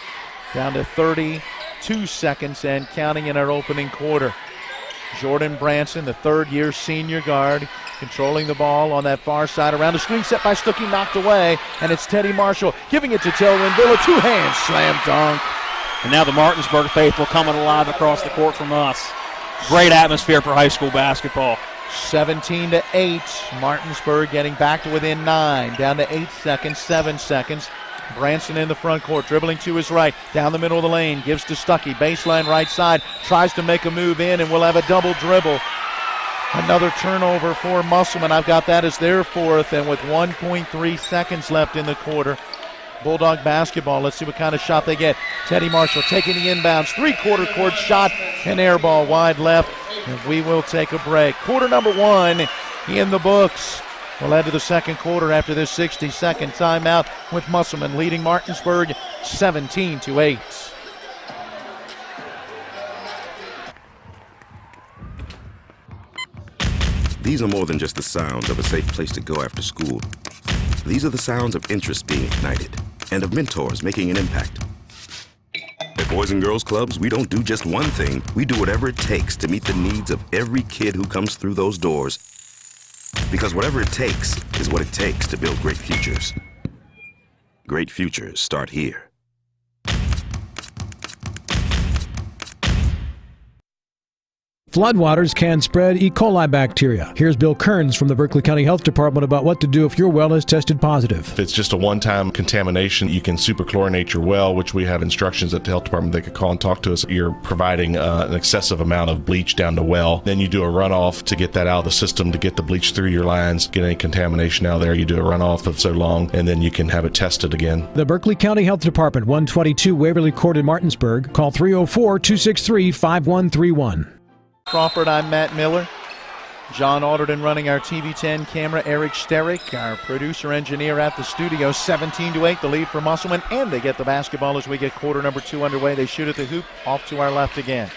Down to 32 seconds and counting in our opening quarter. Jordan Branson, the third-year senior guard, controlling the ball on that far side. Around the screen set by Stuckey, knocked away. And it's Teddy Marshall giving it to Telrin Villa. 2-hand slam dunk. And now the Martinsburg faithful coming alive across the court from us. Great atmosphere for high school basketball. 17-8. Martinsburg getting back to within 9. Down to 8 seconds, 7 seconds. Branson in the front court, dribbling to his right. Down the middle of the lane, gives to Stuckey. Baseline right side, tries to make a move in, and we'll have a double dribble. Another turnover for Musselman. I've got that as their 4th, and with 1.3 seconds left in the quarter. Bulldog basketball. Let's see what kind of shot they get. Teddy Marshall taking the inbounds. 3/4 court shot. An air ball wide left. And we will take a break. Quarter number 1 in the books. We'll head to the second quarter after this 60-second timeout with Musselman leading Martinsburg 17-8. These are more than just the sounds of a safe place to go after school. These are the sounds of interest being ignited and of mentors making an impact. At Boys and Girls Clubs, we don't do just one thing. We do whatever it takes to meet the needs of every kid who comes through those doors. Because whatever it takes is what it takes to build great futures. Great futures start here. Floodwaters can spread E. coli bacteria. Here's Bill Kearns from the Berkeley County Health Department about what to do if your well is tested positive. If it's just a one-time contamination, you can superchlorinate your well, which we have instructions at the health department. They could call and talk to us. You're providing an excessive amount of bleach down the well. Then you do a runoff to get that out of the system, to get the bleach through your lines, get any contamination out there. You do a runoff of so long, and then you can have it tested again. The Berkeley County Health Department, 122 Waverly Court in Martinsburg. Call 304-263-5131. Crawford, I'm Matt Miller. John Alderton running our TV10 camera. Eric Sterick, our producer-engineer at the studio. 17-8, the lead for Musselman, and they get the basketball as we get quarter number 2 underway. They shoot at the hoop, off to our left again.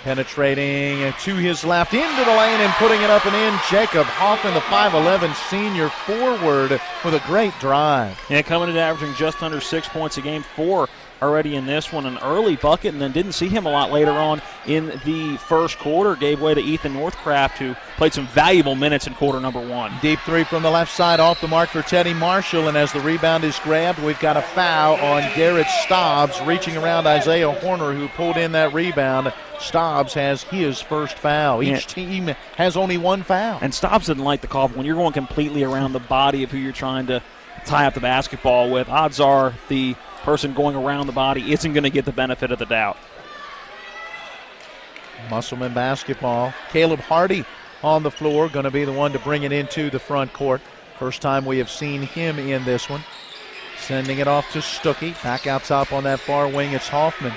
Penetrating to his left, into the lane and putting it up and in. Jacob Hoffman, the 5'11 senior forward, with a great drive. Yeah, coming in averaging just under 6 points a game, 4 already in this one, an early bucket, and then didn't see him a lot later on in the first quarter. Gave way to Ethan Northcraft, who played some valuable minutes in quarter number 1. Deep three from the left side, off the mark for Teddy Marshall, and as the rebound is grabbed, we've got a foul on Garrett Stobbs, reaching around Isaiah Horner, who pulled in that rebound. Stobbs has his first foul. Each team has only one foul. And Stobbs didn't like the call, but when you're going completely around the body of who you're trying to tie up the basketball with, odds are the person going around the body isn't going to get the benefit of the doubt. Musselman basketball. Caleb Hardy on the floor, going to be the one to bring it into the front court. First time we have seen him in this one. Sending it off to Stuckey. Back out top on that far wing, it's Hoffman.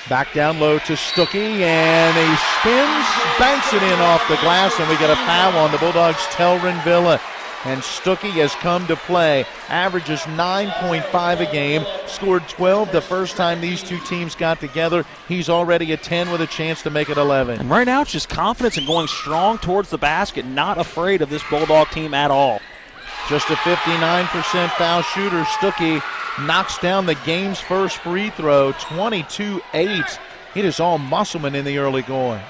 Back down low to Stuckey, and he spins, banks it in off the glass, and we get a foul on the Bulldogs' Telrin Villa. And Stuckey has come to play. Averages 9.5 a game. Scored 12 the first time these two teams got together. He's already at 10 with a chance to make it 11. And right now it's just confidence and going strong towards the basket. Not afraid of this Bulldog team at all. Just a 59% foul shooter. Stuckey knocks down the game's first free throw. 22-8. It is all Musselman in the early going.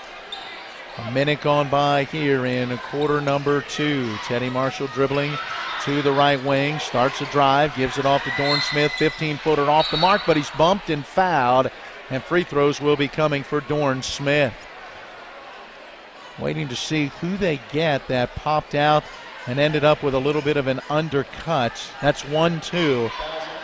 A minute gone by here in quarter number 2. Teddy Marshall dribbling to the right wing. Starts a drive, gives it off to Dorn Smith. 15-footer off the mark, but he's bumped and fouled. And free throws will be coming for Dorn Smith. Waiting to see who they get that popped out and ended up with a little bit of an undercut. That's 1-2.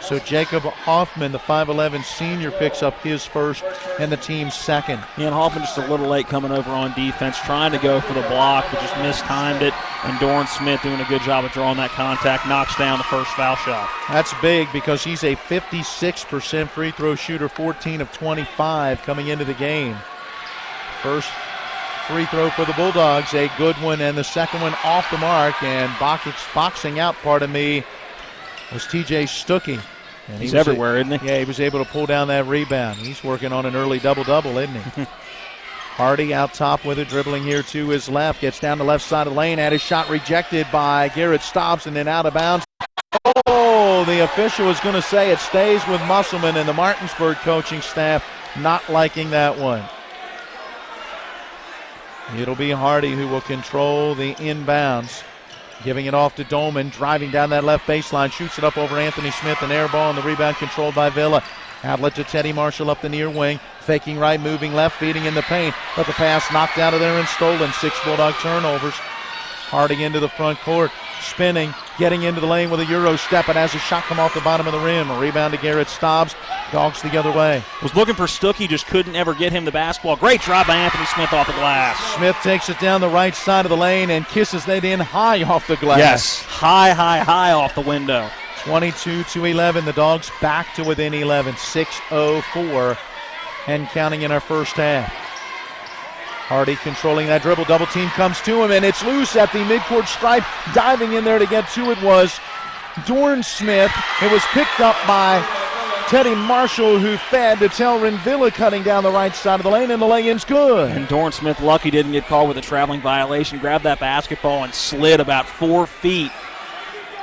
So Jacob Hoffman, the 5'11 senior, picks up his first and the team's second. Yeah, and Hoffman just a little late coming over on defense, trying to go for the block, but just mistimed it. And Dorn Smith doing a good job of drawing that contact, knocks down the first foul shot. That's big because he's a 56% free throw shooter, 14 of 25 coming into the game. First free throw for the Bulldogs, a good one, and the second one off the mark. And boxing out, was T.J. Stuckey. And he's everywhere, isn't he? Yeah, he was able to pull down that rebound. He's working on an early double-double, isn't he? Hardy out top with it, dribbling here to his left. Gets down the left side of the lane, had his shot rejected by Garrett Stobbs and then out of bounds. Oh, the official was going to say it stays with Musselman, and the Martinsburg coaching staff not liking that one. It'll be Hardy who will control the inbounds. Giving it off to Doman, driving down that left baseline, shoots it up over Anthony Smith, an air ball, and the rebound controlled by Villa. Outlet to Teddy Marshall up the near wing, faking right, moving left, feeding in the paint, but the pass knocked out of there and stolen. 6 Bulldog turnovers. Hardy into the front court, spinning, getting into the lane with a Euro step, and has a shot come off the bottom of the rim. A rebound to Garrett Stobbs, dogs the other way. Was looking for Stuckey, just couldn't ever get him the basketball. Great drive by Anthony Smith off the glass. Smith takes it down the right side of the lane and kisses that in high off the glass. Yes, high off the window. 22-11, the Dogs back to within 11, 6:04 and counting in our first half. Hardy controlling that dribble, double team comes to him, and it's loose at the midcourt stripe. Diving in there to get to it was Dorn Smith. It was picked up by Teddy Marshall, who fed to Telrin Villa, cutting down the right side of the lane, and the lay-in's good. And Dorn Smith lucky didn't get called with a traveling violation. Grabbed that basketball and slid about 4 feet.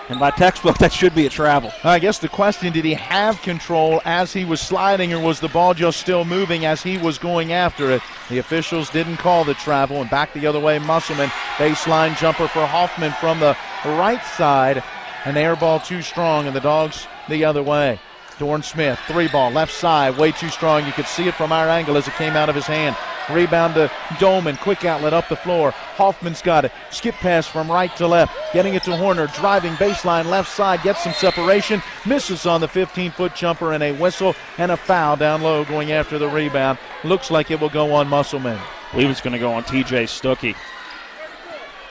And by textbook, that should be a travel. I guess the question, did he have control as he was sliding, or was the ball just still moving as he was going after it? The officials didn't call the travel, and back the other way, Musselman, baseline jumper for Hoffman from the right side. An air ball too strong, and the Dogs the other way. Dorn Smith, 3-ball, left side, way too strong. You could see it from our angle as it came out of his hand. Rebound to Doman, quick outlet up the floor. Hoffman's got it. Skip pass from right to left, getting it to Horner, driving baseline left side, gets some separation, misses on the 15-foot jumper, and a whistle and a foul down low going after the rebound. Looks like it will go on Musselman. I believe it's going to go on TJ Stuckey.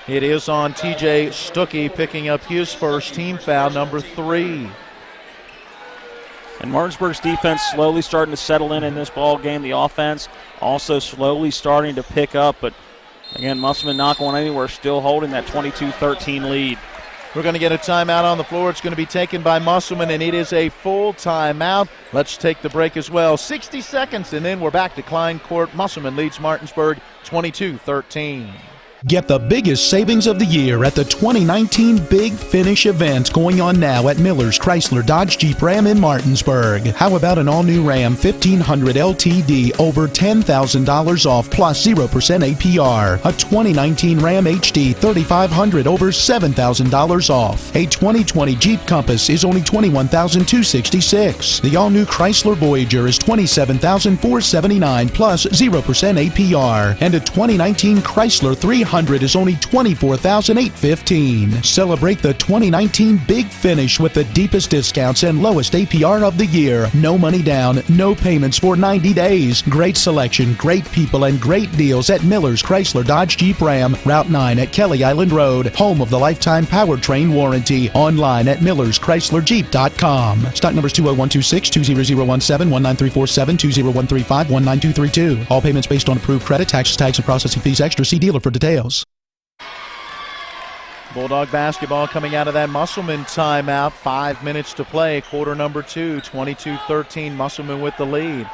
It is on TJ Stuckey, picking up his first team foul, number 3. And Martinsburg's defense slowly starting to settle in this ball game. The offense also slowly starting to pick up. But, again, Musselman not going anywhere, still holding that 22-13 lead. We're going to get a timeout on the floor. It's going to be taken by Musselman, and it is a full timeout. Let's take the break as well. 60 seconds, and then we're back to Klein Court. Musselman leads Martinsburg 22-13. Get the biggest savings of the year at the 2019 Big Finish event going on now at Miller's Chrysler Dodge Jeep Ram in Martinsburg. How about an all-new Ram 1500 LTD over $10,000 off plus 0% APR? A 2019 Ram HD 3500 over $7,000 off. A 2020 Jeep Compass is only $21,266. The all-new Chrysler Voyager is $27,479 plus 0% APR. And a 2019 Chrysler 300 is only $24,815. Celebrate the 2019 Big Finish with the deepest discounts and lowest APR of the year. No money down, no payments for 90 days. Great selection, great people, and great deals at Miller's Chrysler Dodge Jeep Ram, Route 9 at Kelly Island Road, home of the lifetime powertrain warranty. Online at millerschryslerjeep.com. Stock numbers 20126, 20017, 19347, 20135, 19232. All payments based on approved credit, taxes, tags, and processing fees extra. See dealer for details. Bulldog basketball coming out of that Musselman timeout. 5 minutes to play, quarter number 2, 22-13, Musselman with the lead.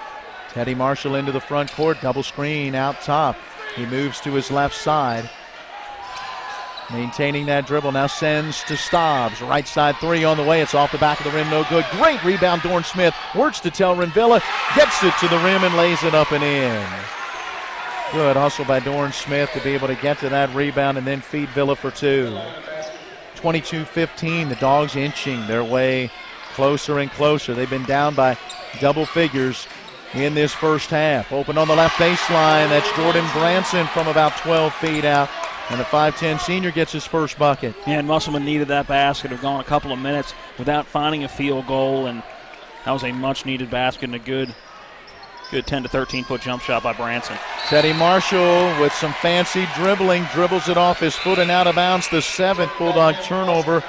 Teddy Marshall into the front court, double screen out top. He moves to his left side. Maintaining that dribble, now sends to Stobbs. Right side 3 on the way, it's off the back of the rim, no good. Great rebound, Dorn Smith, works to Telrin Villa, gets it to the rim and lays it up and in. Good hustle by Dorn Smith to be able to get to that rebound and then feed Villa for 2. 22-15, the Dogs inching their way closer and closer. They've been down by double figures in this first half. Open on the left baseline, that's Jordan Branson from about 12 feet out. And the 5'10 senior gets his first bucket. Yeah, and Musselman needed that basket. Have gone a couple of minutes without finding a field goal, and that was a much-needed basket and a good 10 to 13-foot jump shot by Branson. Teddy Marshall with some fancy dribbling, dribbles it off his foot and out of bounds. The 7th Bulldog turnover.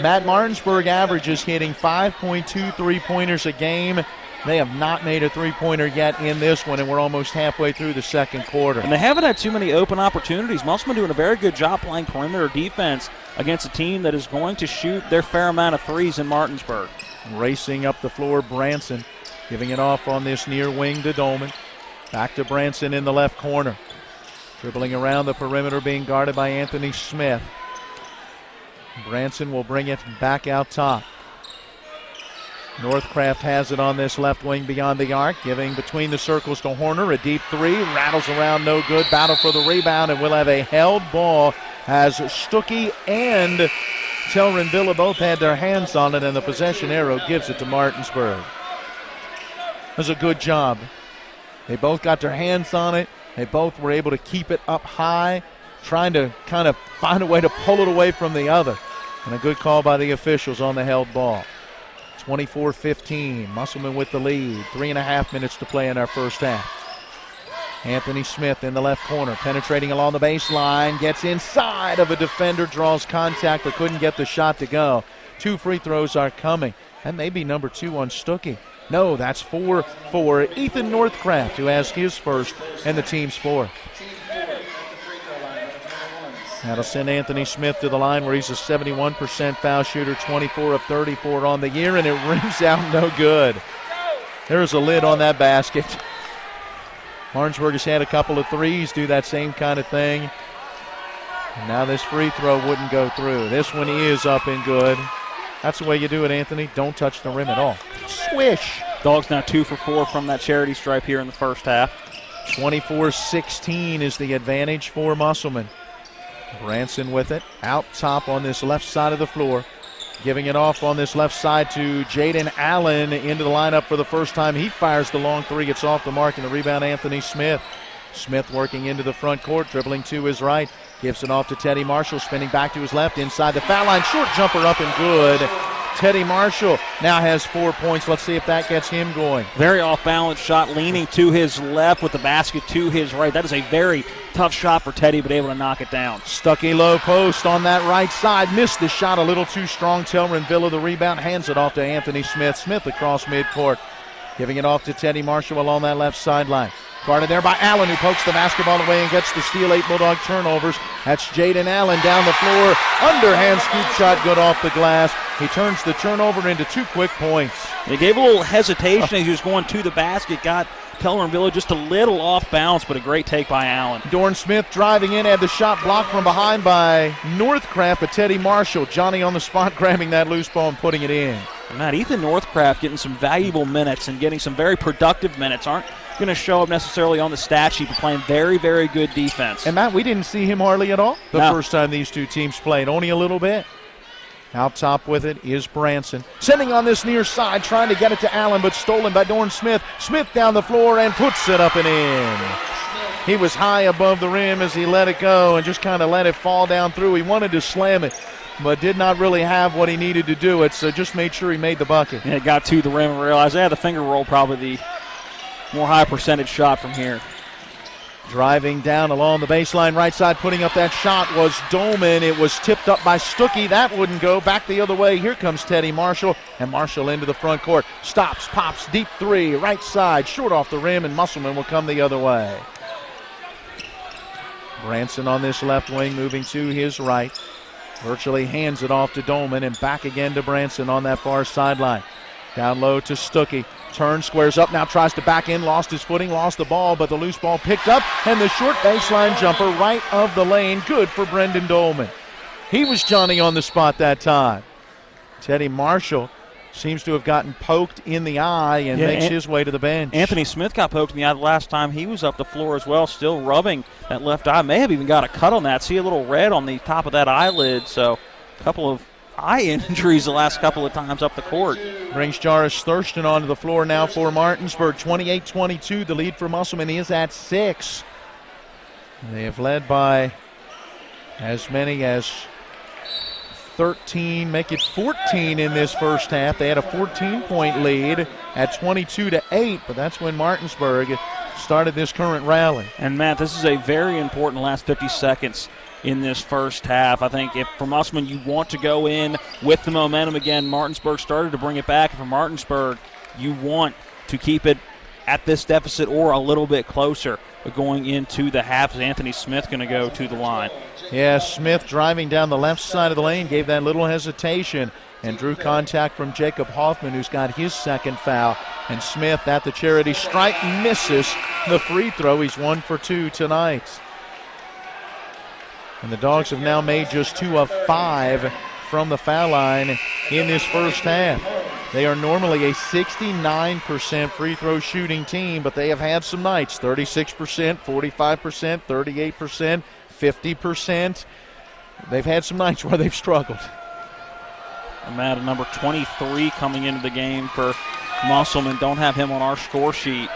Matt Martinsburg averages hitting 5.2 3-pointers a game. They have not made a three-pointer yet in this one, and we're almost halfway through the second quarter. And they haven't had too many open opportunities. Musselman doing a very good job playing perimeter defense against a team that is going to shoot their fair amount of threes in Martinsburg. Racing up the floor, Branson. Giving it off on this near wing to Dolman. Back to Branson in the left corner. Dribbling around the perimeter, being guarded by Anthony Smith. Branson will bring it back out top. Northcraft has it on this left wing beyond the arc. Giving between the circles to Horner. A deep 3. Rattles around, no good. Battle for the rebound, and we'll have a held ball as Stuckey and Telrin Villa both had their hands on it, and the possession arrow gives it to Martinsburg. That was a good job. They both got their hands on it. They both were able to keep it up high, trying to kind of find a way to pull it away from the other. And a good call by the officials on the held ball. 24-15, Musselman with the lead. 3.5 minutes to play in our first half. Anthony Smith in the left corner, penetrating along the baseline, gets inside of a defender, draws contact, but couldn't get the shot to go. 2 free throws are coming. That may be number 2 on Stuckey. No, that's 4 for Ethan Northcraft, who has his first and the team's 4th. That'll send Anthony Smith to the line where he's a 71% foul shooter, 24 of 34 on the year, and it rims out no good. There's a lid on that basket. Martinsburg has had a couple of threes do that same kind of thing. And now this free throw wouldn't go through. This one is up and good. That's the way you do it, Anthony. Don't touch the rim at all. Swish. Dogs now 2 for 4 from that charity stripe here in the first half. 24-16 is the advantage for Musselman. Branson with it. Out top on this left side of the floor. Giving it off on this left side to Jaden Allen into the lineup for the first time. He fires the long three. Gets off the mark, and the rebound, Anthony Smith. Smith working into the front court, dribbling to his right. Gives it off to Teddy Marshall, spinning back to his left inside the foul line. Short jumper up and good. Teddy Marshall now has 4 points. Let's see if that gets him going. Very off-balance shot, leaning to his left with the basket to his right. That is a very tough shot for Teddy, but able to knock it down. Stuckey low post on that right side. Missed the shot a little too strong. Telrin Villa the rebound. Hands it off to Anthony Smith. Smith across midcourt. Giving it off to Teddy Marshall along that left sideline. Guarded there by Allen, who pokes the basketball away and gets the steal. 8 Bulldog turnovers. That's Jaden Allen down the floor. Underhand scoop shot, good off the glass. He turns the turnover into 2 quick points. They gave a little hesitation as he was going to the basket. Got Telrin Villa just a little off balance, but a great take by Allen. Dorn Smith driving in, had the shot blocked from behind by Northcraft, but Teddy Marshall, Johnny on the spot, grabbing that loose ball and putting it in. Matt, Ethan Northcraft getting some valuable minutes and getting some very productive minutes. Aren't going to show up necessarily on the stat sheet, but playing very, very good defense. And, Matt, we didn't see him hardly at all the first time these two teams played, only a little bit. Out top with it is Branson. Sending on this near side, trying to get it to Allen, but stolen by Dorn Smith. Smith down the floor and puts it up and in. He was high above the rim as he let it go and just kind of let it fall down through. He wanted to slam it, but did not really have what he needed to do it, so just made sure he made the bucket. Yeah, it got to the rim and realized, the finger roll probably the more high percentage shot from here. Driving down along the baseline right side, putting up that shot was Dolman. It was tipped up by Stuckey. That wouldn't go. Back the other way. Here comes Teddy Marshall, and Marshall into the front court. Stops, pops, deep three, right side, short off the rim, and Musselman will come the other way. Branson on this left wing, moving to his right. Virtually hands it off to Dolman, and back again to Branson on that far sideline. Down low to Stuckey. Turns, squares up, now tries to back in, lost his footing, lost the ball, but the loose ball picked up, and the short baseline jumper right of the lane, good for Brendan Dolman. He was Johnny on the spot that time. Teddy Marshall seems to have gotten poked in the eye and makes his way to the bench. Anthony Smith got poked in the eye the last time he was up the floor as well, still rubbing that left eye. May have even got a cut on that. See a little red on the top of that eyelid, so a couple of eye injuries the last couple of times up the court. Brings Jarvis Thurston onto the floor now for Martinsburg. 28-22. The lead for Musselman is at 6. They have led by as many as 13, make it 14 in this first half. They had a 14-point lead at 22-8, but that's when Martinsburg started this current rally. And, Matt, this is a very important last 50 seconds in this first half. I think if for Musselman you want to go in with the momentum again, Martinsburg started to bring it back. And for Martinsburg, you want to keep it at this deficit or a little bit closer. But going into the half, is Anthony Smith going to go to the line? Yeah, Smith driving down the left side of the lane, gave that little hesitation and drew contact from Jacob Hoffman, who's got his second foul. And Smith at the charity stripe misses the free throw. He's 1 for 2 tonight. And the Dogs have now made just 2 of 5 from the foul line in this first half. They are normally a 69% free throw shooting team, but they have had some nights, 36%, 45%, 38%, 50%. They've had some nights where they've struggled. I'm at number 23 coming into the game for Musselman. Don't have him on our score sheet.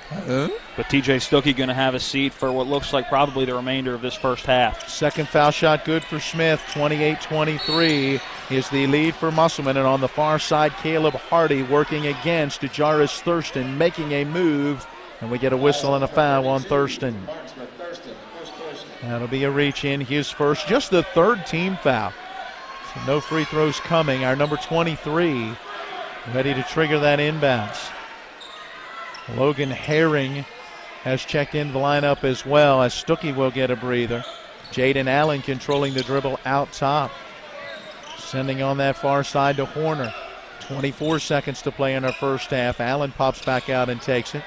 But TJ Stuckey going to have a seat for what looks like probably the remainder of this first half. Second foul shot good for Smith. 28-23 is the lead for Musselman. And on the far side, Caleb Hardy working against Jarvis Thurston, making a move. And we get a whistle and a foul on Thurston. That'll be a reach in, his first, just the third team foul. So no free throws coming. Our number 23 ready to trigger that inbounds. Logan Herring has checked into the lineup as well, as Stuckey will get a breather. Jaden Allen controlling the dribble out top. Sending on that far side to Horner. 24 seconds to play in our first half. Allen pops back out and takes it.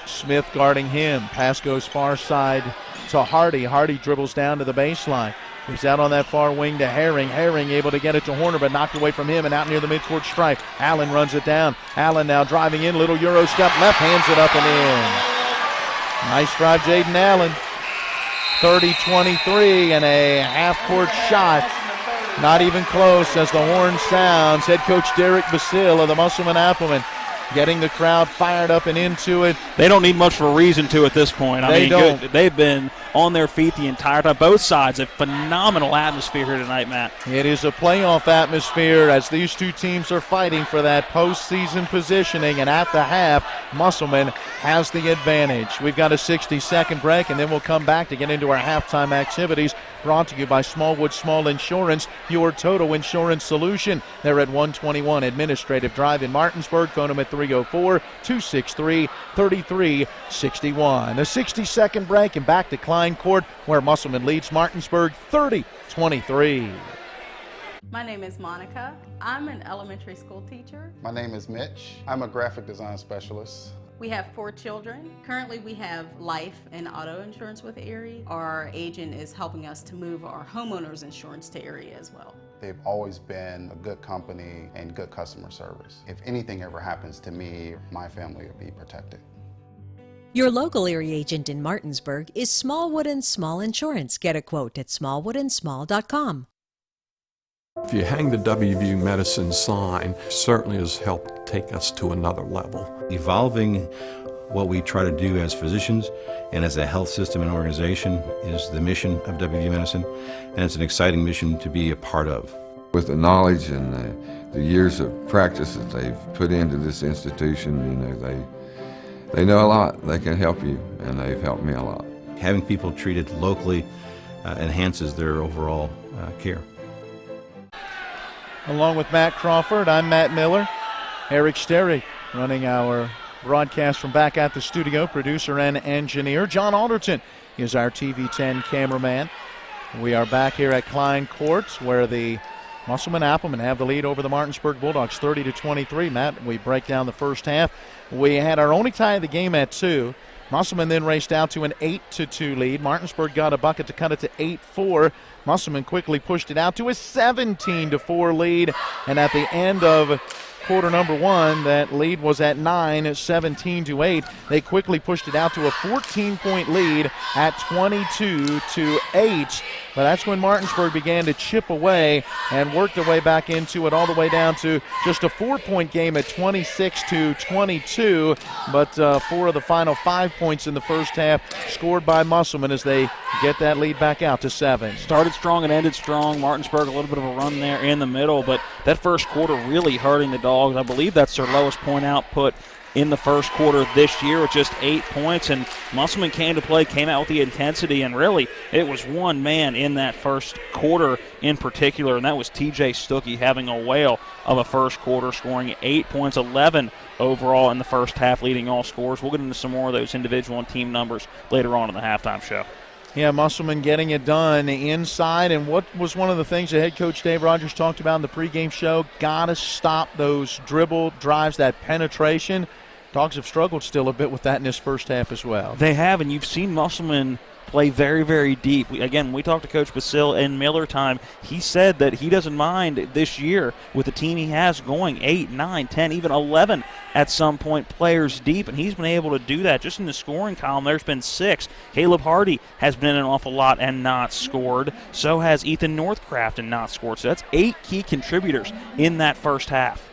Smith guarding him. Pass goes far side to Hardy. Hardy dribbles down to the baseline. He's out on that far wing to Herring. Herring able to get it to Horner, but knocked away from him and out near the midcourt stripe. Allen runs it down. Allen now driving in. Little Euro step left. Hands it up and in. Nice drive, Jaden Allen. 30-23 and a half-court shot. Not even close as the horn sounds. Head coach Derek Basile of the Musselman Appleman getting the crowd fired up and into it. They don't need much of a reason to at this point. They don't. They've been on their feet the entire time. Both sides, a phenomenal atmosphere here tonight, Matt. It is a playoff atmosphere as these two teams are fighting for that postseason positioning, and at the half, Musselman has the advantage. We've got a 60-second break, and then we'll come back to get into our halftime activities, brought to you by Smallwood Small Insurance, your total insurance solution. They're at 121 Administrative Drive in Martinsburg. Phone them at 304-263-3361. A 60-second break and back to Klein Court, where Musselman leads Martinsburg 30-23. My name is Monica. I'm an elementary school teacher. My name is Mitch. I'm a graphic design specialist. We have 4 children. Currently we have life and auto insurance with Erie. Our agent is helping us to move our homeowners insurance to Erie as well. They've always been a good company and good customer service. If anything ever happens to me, my family will be protected. Your local Erie agent in Martinsburg is Smallwood & Small Insurance. Get a quote at smallwoodandsmall.com. If you hang the WVU Medicine sign, certainly has helped take us to another level. Evolving what we try to do as physicians and as a health system and organization is the mission of WVU Medicine, and it's an exciting mission to be a part of. With the knowledge and the years of practice that they've put into this institution, they know a lot. They can help you, and they've helped me a lot. Having people treated locally enhances their overall care. Along with Matt Crawford, I'm Matt Miller. Eric Sterry running our broadcast from back at the studio, producer and engineer. John Alderton is our TV10 cameraman. We are back here at Klein Court, where the Musselman Appleman have the lead over the Martinsburg Bulldogs, 30-23. Matt, we break down the first half. We had our only tie of the game at 2. Musselman then raced out to an 8-2 lead. Martinsburg got a bucket to cut it to 8-4. Musselman quickly pushed it out to a 17-4 lead. And at the end of quarter number 1, that lead was at 9, 17-8. They quickly pushed it out to a 14-point lead at 22-8. But that's when Martinsburg began to chip away and worked their way back into it, all the way down to just a 4-point game at 26-22. But 4 of the final 5 points in the first half scored by Musselman as they get that lead back out to 7. Started strong and ended strong. Martinsburg a little bit of a run there in the middle, but that first quarter really hurting the Dogs. I believe that's their lowest point output in the first quarter this year with just 8 points, and Musselman came to play, came out with the intensity, and really it was one man in that first quarter in particular, and that was TJ Stuckey having a whale of a first quarter, scoring 8 points, 11 overall in the first half, leading all scorers. We'll get into some more of those individual and team numbers later on in the halftime show. Yeah, Musselman getting it done inside, and what was one of the things that head coach Dave Rogers talked about in the pregame show, got to stop those dribble drives, that penetration. Dogs have struggled still a bit with that in this first half as well. They have, and you've seen Musselman play very, very deep. Again, we talked to Coach Basile in Miller time. He said that he doesn't mind this year with the team he has going 8, 9, 10, even 11 at some point players deep, and he's been able to do that. Just in the scoring column, there's been 6. Caleb Hardy has been in an awful lot and not scored. So has Ethan Northcraft and not scored. So that's 8 key contributors in that first half.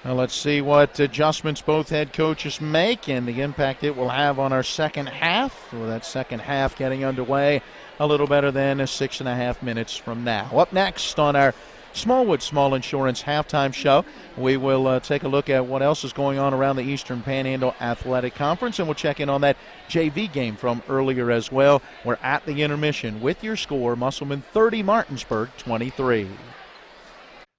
Now let's see what adjustments both head coaches make and the impact it will have on our second half. Well, that second half getting underway a little better than 6.5 minutes from now. Up next on our Smallwood Small Insurance halftime show, we will take a look at what else is going on around the Eastern Panhandle Athletic Conference, and we'll check in on that JV game from earlier as well. We're at the intermission with your score, Musselman 30, Martinsburg 23.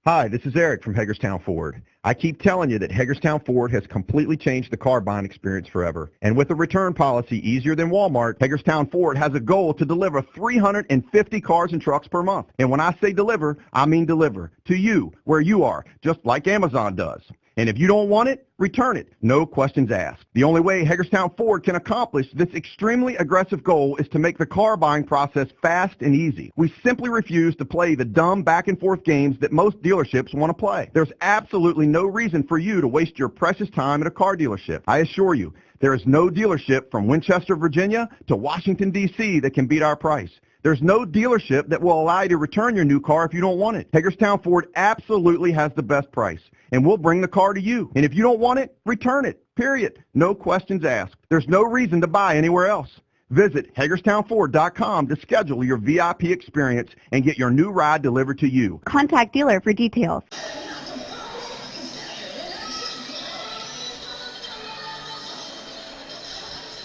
Hi, this is Eric from Hagerstown Ford. I keep telling you that Hagerstown Ford has completely changed the car buying experience forever. And with a return policy easier than Walmart, Hagerstown Ford has a goal to deliver 350 cars and trucks per month. And when I say deliver, I mean deliver to you, where you are, just like Amazon does. And if you don't want it, return it. No questions asked. The only way Hagerstown Ford can accomplish this extremely aggressive goal is to make the car buying process fast and easy. We simply refuse to play the dumb back and forth games that most dealerships want to play. There's absolutely no reason for you to waste your precious time at a car dealership. I assure you, there is no dealership from Winchester, Virginia to Washington, D.C. that can beat our price. There's no dealership that will allow you to return your new car if you don't want it. Hagerstown Ford absolutely has the best price, and we'll bring the car to you. And if you don't want it, return it, period. No questions asked. There's no reason to buy anywhere else. Visit HagerstownFord.com to schedule your VIP experience and get your new ride delivered to you. Contact dealer for details.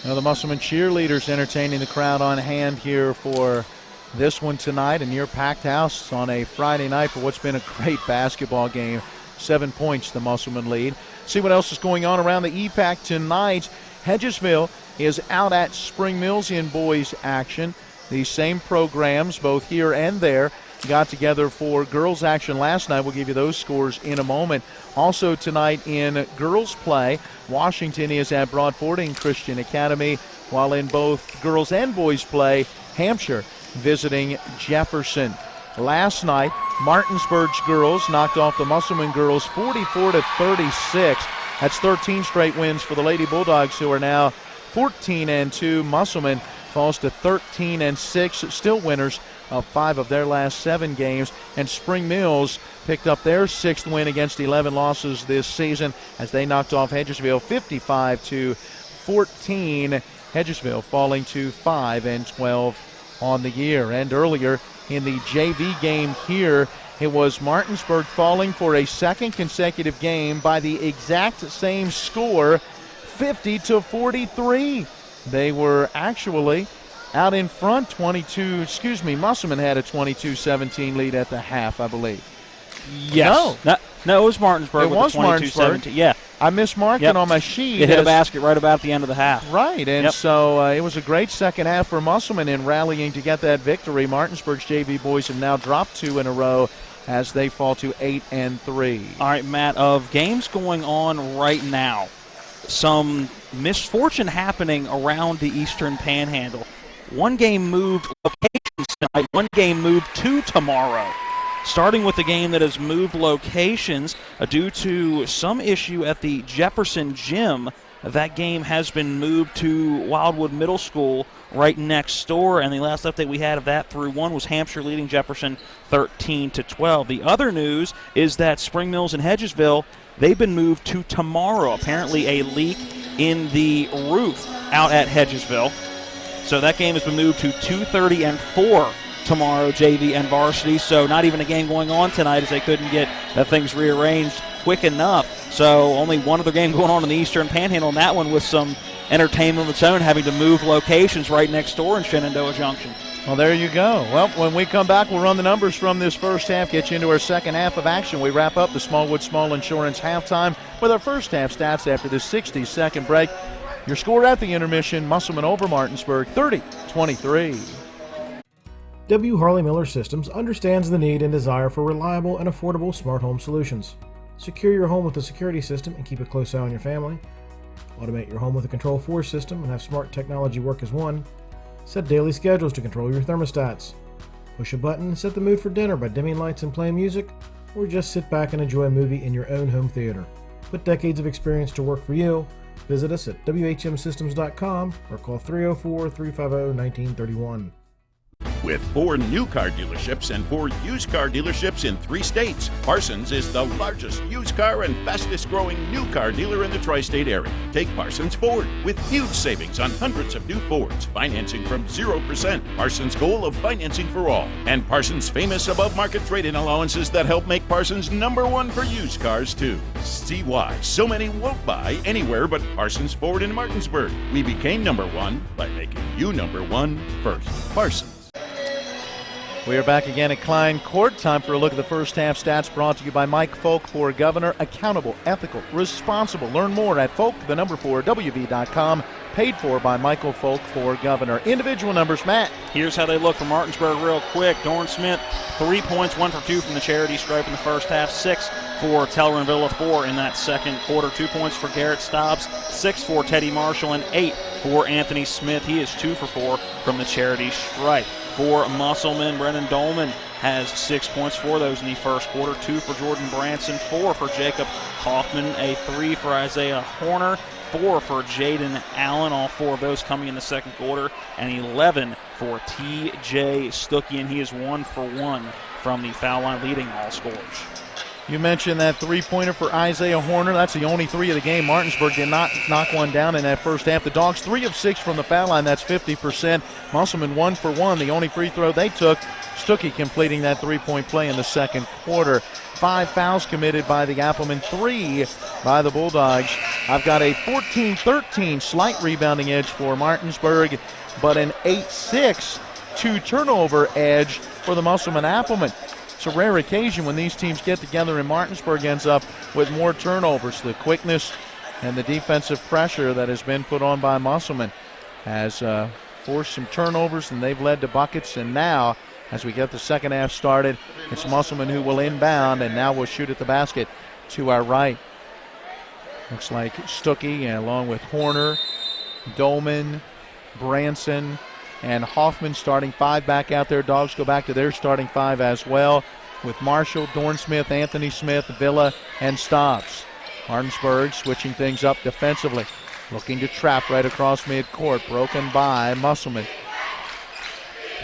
Now the Musselman cheerleaders entertaining the crowd on hand here for this one tonight. A near-packed house on a Friday night for what's been a great basketball game. 7 points the Musselman lead. See what else is going on around the EPAC tonight. Hedgesville is out at Spring Mills in boys action. These same programs, both here and there, got together for girls action last night. We'll give you those scores in a moment. Also tonight in girls play, Washington is at Broad Fording Christian Academy, while in both girls and boys play, Hampshire visiting Jefferson. Last night, Martinsburg's girls knocked off the Musselman girls 44-36. That's 13 straight wins for the Lady Bulldogs, who are now 14-2. Musselman falls to 13-6, still winners of 5 of their last 7 games. And Spring Mills picked up their 6th win against 11 losses this season as they knocked off Hedgesville 55-14. Hedgesville falling to 5-12 on the year. And earlier in the JV game here, it was Martinsburg falling for a second consecutive game by the exact same score, 50-43. They were actually out in front, Musselman had a 22-17 lead at the half, I believe. Yes. No, it was Martinsburg. It was Martinsburg. Yeah. I mismarked it on my sheet. It hit a basket right about the end of the half. Right, and so it was a great second half for Musselman in rallying to get that victory. Martinsburg's JV boys have now dropped 2 in a row as they fall to 8-3. All right, Matt, of games going on right now, some misfortune happening around the Eastern Panhandle. One game moved locations tonight, one game moved to tomorrow. Starting with the game that has moved locations due to some issue at the Jefferson Gym. That game has been moved to Wildwood Middle School right next door, and the last update we had of that through 1 was Hampshire leading Jefferson 13-12. The other news is that Spring Mills and Hedgesville, they've been moved to tomorrow. Apparently a leak in the roof out at Hedgesville. So that game has been moved to 2:30 and 4 tomorrow, JV and varsity. So not even a game going on tonight as they couldn't get things rearranged quick enough. So only one other game going on in the Eastern Panhandle, and that one with some entertainment of its own, having to move locations right next door in Shenandoah Junction. Well, there you go. Well, when we come back, we'll run the numbers from this first half, get you into our second half of action. We wrap up the Smallwood Small Insurance halftime with our first half stats after this 60-second break. Your score at the intermission, Musselman over Martinsburg, 30-23. W. Harley Miller Systems understands the need and desire for reliable and affordable smart home solutions. Secure your home with a security system and keep a close eye on your family. Automate your home with a Control4 system and have smart technology work as one. Set daily schedules to control your thermostats. Push a button and set the mood for dinner by dimming lights and playing music, or just sit back and enjoy a movie in your own home theater. Put decades of experience to work for you. Visit us at WHMsystems.com or call 304-350-1931. With 4 new car dealerships and 4 used car dealerships in 3 states, Parsons is the largest used car and fastest growing new car dealer in the tri-state area. Take Parsons Ford with huge savings on hundreds of new Fords, financing from 0%. Parsons' goal of financing for all, and Parsons' famous above-market trade-in allowances that help make Parsons #1 for used cars too. See why so many won't buy anywhere but Parsons Ford in Martinsburg. We became #1 by making you #1 first. Parsons. We are back again at Klein Court. Time for a look at the first half stats brought to you by Mike Folk for Governor. Accountable, ethical, responsible. Learn more at folk4wv.com. Paid for by Michael Folk for Governor. Individual numbers, Matt. Here's how they look for Martinsburg real quick. Dorn Smith, 3 points, 1 for 2 from the charity stripe in the first half, 6 for Telleranvilla, 4 in that second quarter. 2 points for Garrett Stobbs, 6 for Teddy Marshall, and 8 for Anthony Smith. He is 2 for 4 from the charity stripe. For Musselman, Brennan Dolman has 6 points, 4 of those in the first quarter, 2 for Jordan Branson, 4 for Jacob Hoffman, a 3 for Isaiah Horner, 4 for Jaden Allen, all 4 of those coming in the second quarter, and 11 for T.J. Stuckey, and he is 1 for 1 from the foul line, leading all scorers. You mentioned that three-pointer for Isaiah Horner. That's the only 3 of the game. Martinsburg did not knock one down in that first half. The Dogs 3 of 6 from the foul line. That's 50%. Musselman 1 for 1. The only free throw they took, Stuckey completing that three-point play in the second quarter. 5 fouls committed by the Applemen, 3 by the Bulldogs. I've got a 14-13 slight rebounding edge for Martinsburg, but an 8-6 two-turnover edge for the Musselman Applemen. It's a rare occasion when these teams get together and Martinsburg ends up with more turnovers. The quickness and the defensive pressure that has been put on by Musselman has forced some turnovers, and they've led to buckets. And now, as we get the second half started, it's Musselman who will inbound and now will shoot at the basket to our right. Looks like Stuckey, along with Horner, Dolman, Branson, and Hoffman starting 5 back out there. Dogs go back to their starting 5 as well, with Marshall, Dorn Smith, Anthony Smith, Villa, and Stobbs. Martinsburg switching things up defensively, looking to trap right across midcourt, broken by Musselman.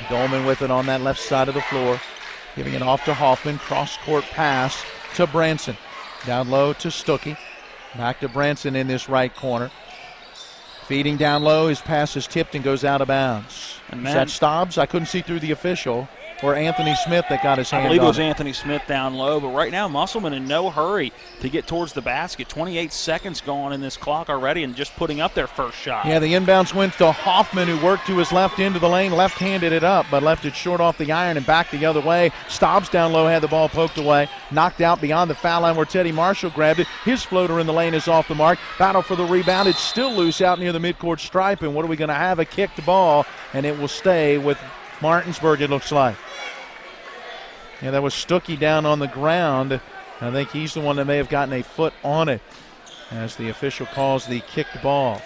Dolman with it on that left side of the floor, giving it off to Hoffman. Cross-court pass to Branson. Down low to Stuckey. Back to Branson in this right corner. Feeding down low, his pass is tipped and goes out of bounds. And is that Stobbs? I couldn't see through the official. Or Anthony Smith that got his hand on it. I believe it was Anthony Smith down low, but right now Musselman in no hurry to get towards the basket. 28 seconds gone in this clock already and just putting up their first shot. Yeah, the inbounds went to Hoffman, who worked to his left into the lane, left-handed it up, but left it short off the iron and back the other way. Stobbs down low had the ball poked away, knocked out beyond the foul line where Teddy Marshall grabbed it. His floater in the lane is off the mark. Battle for the rebound. It's still loose out near the midcourt stripe, and what are we going to have? A kicked ball, and it will stay with Martinsburg, it looks like. Yeah, that was Stuckey down on the ground. I think he's the one that may have gotten a foot on it as the official calls the kicked ball.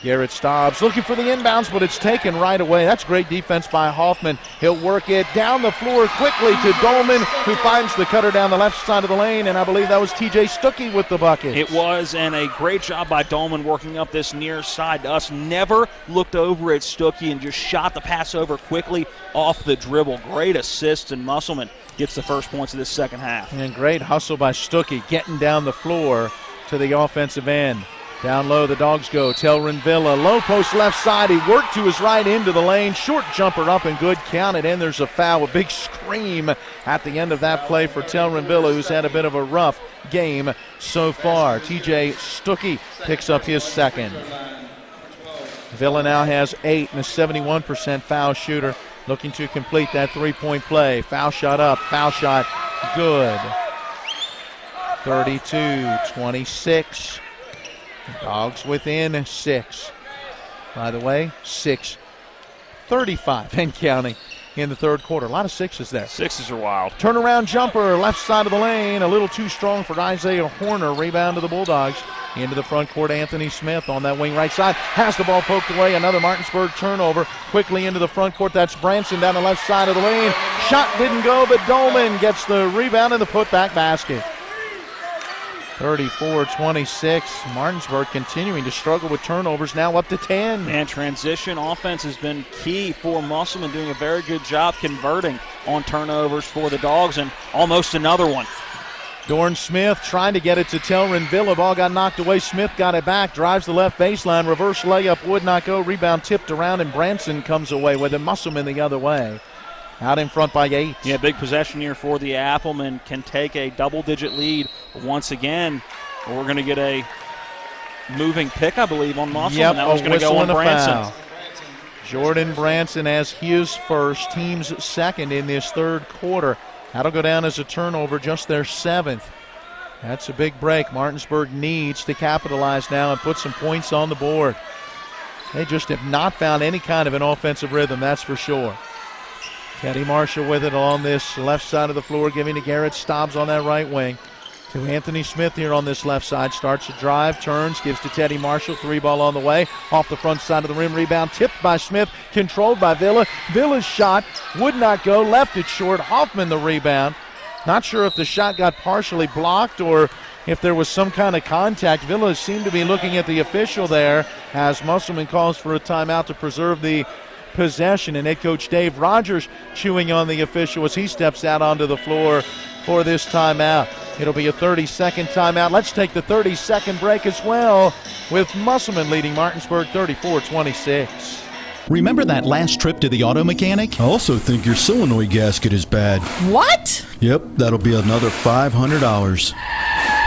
Garrett Stobbs looking for the inbounds, but it's taken right away. That's great defense by Hoffman. He'll work it down the floor quickly to Dolman, who finds the cutter down the left side of the lane, and I believe that was T.J. Stuckey with the bucket. It was, and a great job by Dolman working up this near side to us. Never looked over at Stuckey and just shot the pass over quickly off the dribble. Great assist, and Musselman gets the first points of this second half. And great hustle by Stuckey, getting down the floor to the offensive end. Down low, the Dogs go. Telleranvilla, low post left side. He worked to his right into the lane. Short jumper up and good. Count it in. There's a foul. A big scream at the end of that play for Telleranvilla, who's had a bit of a rough game so far. T.J. Stuckey picks up his second. Villa now has 8 and a 71% foul shooter, looking to complete that three-point play. Foul shot up. Foul shot good. 32-26. Dogs within 6. By the way, 6:35 and counting in the third quarter. A lot of sixes there. Sixes are wild. Turnaround jumper, left side of the lane. A little too strong for Isaiah Horner. Rebound to the Bulldogs. Into the front court, Anthony Smith on that wing right side. Has the ball poked away. Another Martinsburg turnover. Quickly into the front court. That's Branson down the left side of the lane. Shot didn't go, but Dolman gets the rebound and the putback basket. 34-26. Martinsburg continuing to struggle with turnovers, now up to 10. And transition offense has been key for Musselman, doing a very good job converting on turnovers for the Dogs, and almost another one. Dorn Smith trying to get it to Telleranvilla. Ball got knocked away. Smith got it back. Drives the left baseline. Reverse layup would not go. Rebound tipped around, and Branson comes away with it. Musselman the other way. Out in front by 8. Yeah, big possession here for the Applemen. Can take a double-digit lead once again. We're going to get a moving pick, I believe, on Musselman. Yep, that was going to go on Branson. Foul. Jordan Branson has his first, team's second in this third quarter. That'll go down as a turnover, just their 7th. That's a big break. Martinsburg needs to capitalize now and put some points on the board. They just have not found any kind of an offensive rhythm, that's for sure. Teddy Marshall with it along this left side of the floor, giving to Garrett Stobbs on that right wing. To Anthony Smith here on this left side. Starts a drive, turns, gives to Teddy Marshall. 3-ball on the way. Off the front side of the rim. Rebound tipped by Smith. Controlled by Villa. Villa's shot would not go. Left it short. Hoffman the rebound. Not sure if the shot got partially blocked or if there was some kind of contact. Villa seemed to be looking at the official there as Musselman calls for a timeout to preserve the possession. And head coach Dave Rogers chewing on the official as he steps out onto the floor for this timeout. It'll be a 30-second timeout. Let's take the 30-second break as well, with Musselman leading Martinsburg 34-26. Remember that last trip to the auto mechanic? I also think your solenoid gasket is bad. What? Yep, that'll be another $500.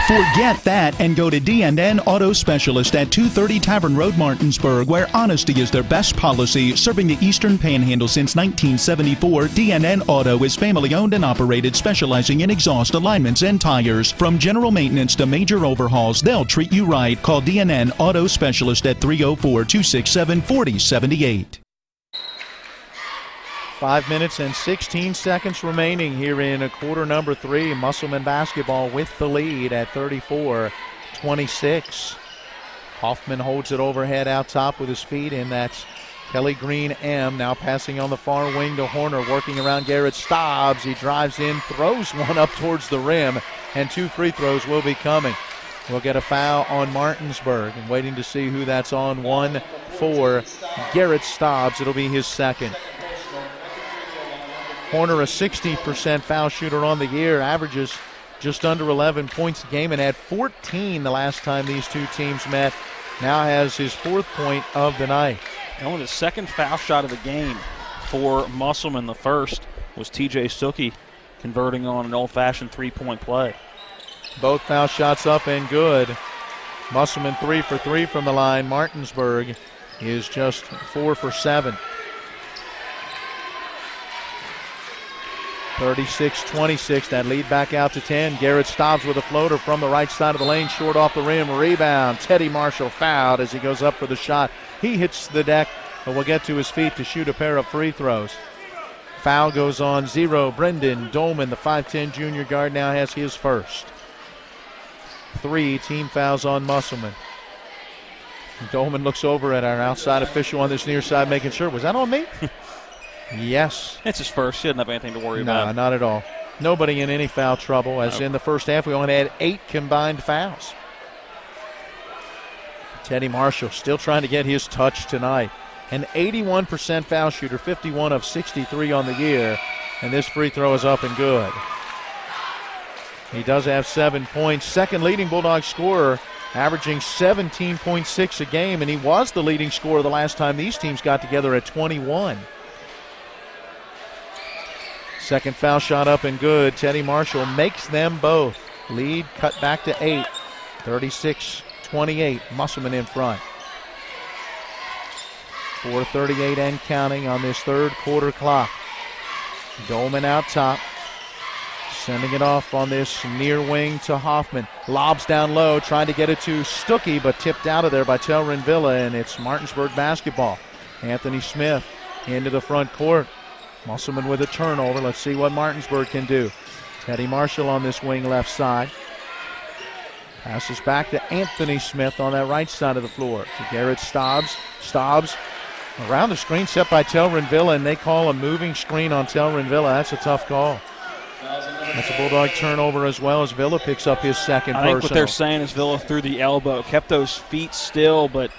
Forget that and go to D&N Auto Specialist at 230 Tavern Road, Martinsburg, where honesty is their best policy. Serving the Eastern Panhandle since 1974, D&N Auto is family-owned and operated, specializing in exhaust alignments and tires. From general maintenance to major overhauls, they'll treat you right. Call D&N Auto Specialist at 304-267-4078. 5 minutes and 16 seconds remaining here in quarter number 3. Musselman basketball with the lead at 34-26. Hoffman holds it overhead out top with his feet, and that's Kelly Green M. Now passing on the far wing to Horner, working around Garrett Stobbs. He drives in, throws one up towards the rim, and 2 free throws will be coming. We'll get a foul on Martinsburg, and waiting to see who that's on. 1 for Garrett Stobbs. It'll be his second. Horner, a 60% foul shooter on the year, averages just under 11 points a game and had 14 the last time these two teams met. Now has his 4th point of the night. Only the second foul shot of the game for Musselman. The first was TJ Stuckey converting on an old-fashioned 3-point play. Both foul shots up and good. Musselman 3 for 3 from the line. Martinsburg is just 4 for 7. 36-26, that lead back out to 10. Garrett Stobbs with a floater from the right side of the lane, short off the rim, rebound. Teddy Marshall fouled as he goes up for the shot. He hits the deck, but will get to his feet to shoot a pair of free throws. Foul goes on 0. Brendan Dolman, the 5'10 junior guard, now has his first. 3 team fouls on Musselman. Dolman looks over at our outside official on this near side, making sure, was that on me? Yes. It's his first. He doesn't have anything to worry about. No, not at all. Nobody in any foul trouble, as in the first half we only had 8 combined fouls. Teddy Marshall still trying to get his touch tonight. An 81% foul shooter, 51 of 63 on the year, and this free throw is up and good. He does have 7 points. Second leading Bulldog scorer, averaging 17.6 a game, and he was the leading scorer the last time these teams got together at 21. Second foul shot up and good. Teddy Marshall makes them both. Lead cut back to 8. 36-28. Musselman in front. 4:38 and counting on this third quarter clock. Dolman out top. Sending it off on this near wing to Hoffman. Lobs down low, trying to get it to Stuckey, but tipped out of there by Telrin Villa, and it's Martinsburg basketball. Anthony Smith into the front court. Musselman with a turnover. Let's see what Martinsburg can do. Teddy Marshall on this wing left side. Passes back to Anthony Smith on that right side of the floor. To Garrett Stobbs. Stobbs around the screen set by Telrin Villa, and they call a moving screen on Telrin Villa. That's a tough call. That's a Bulldog turnover as well, as Villa picks up his second personal. I think what they're saying is Villa threw the elbow, kept those feet still, but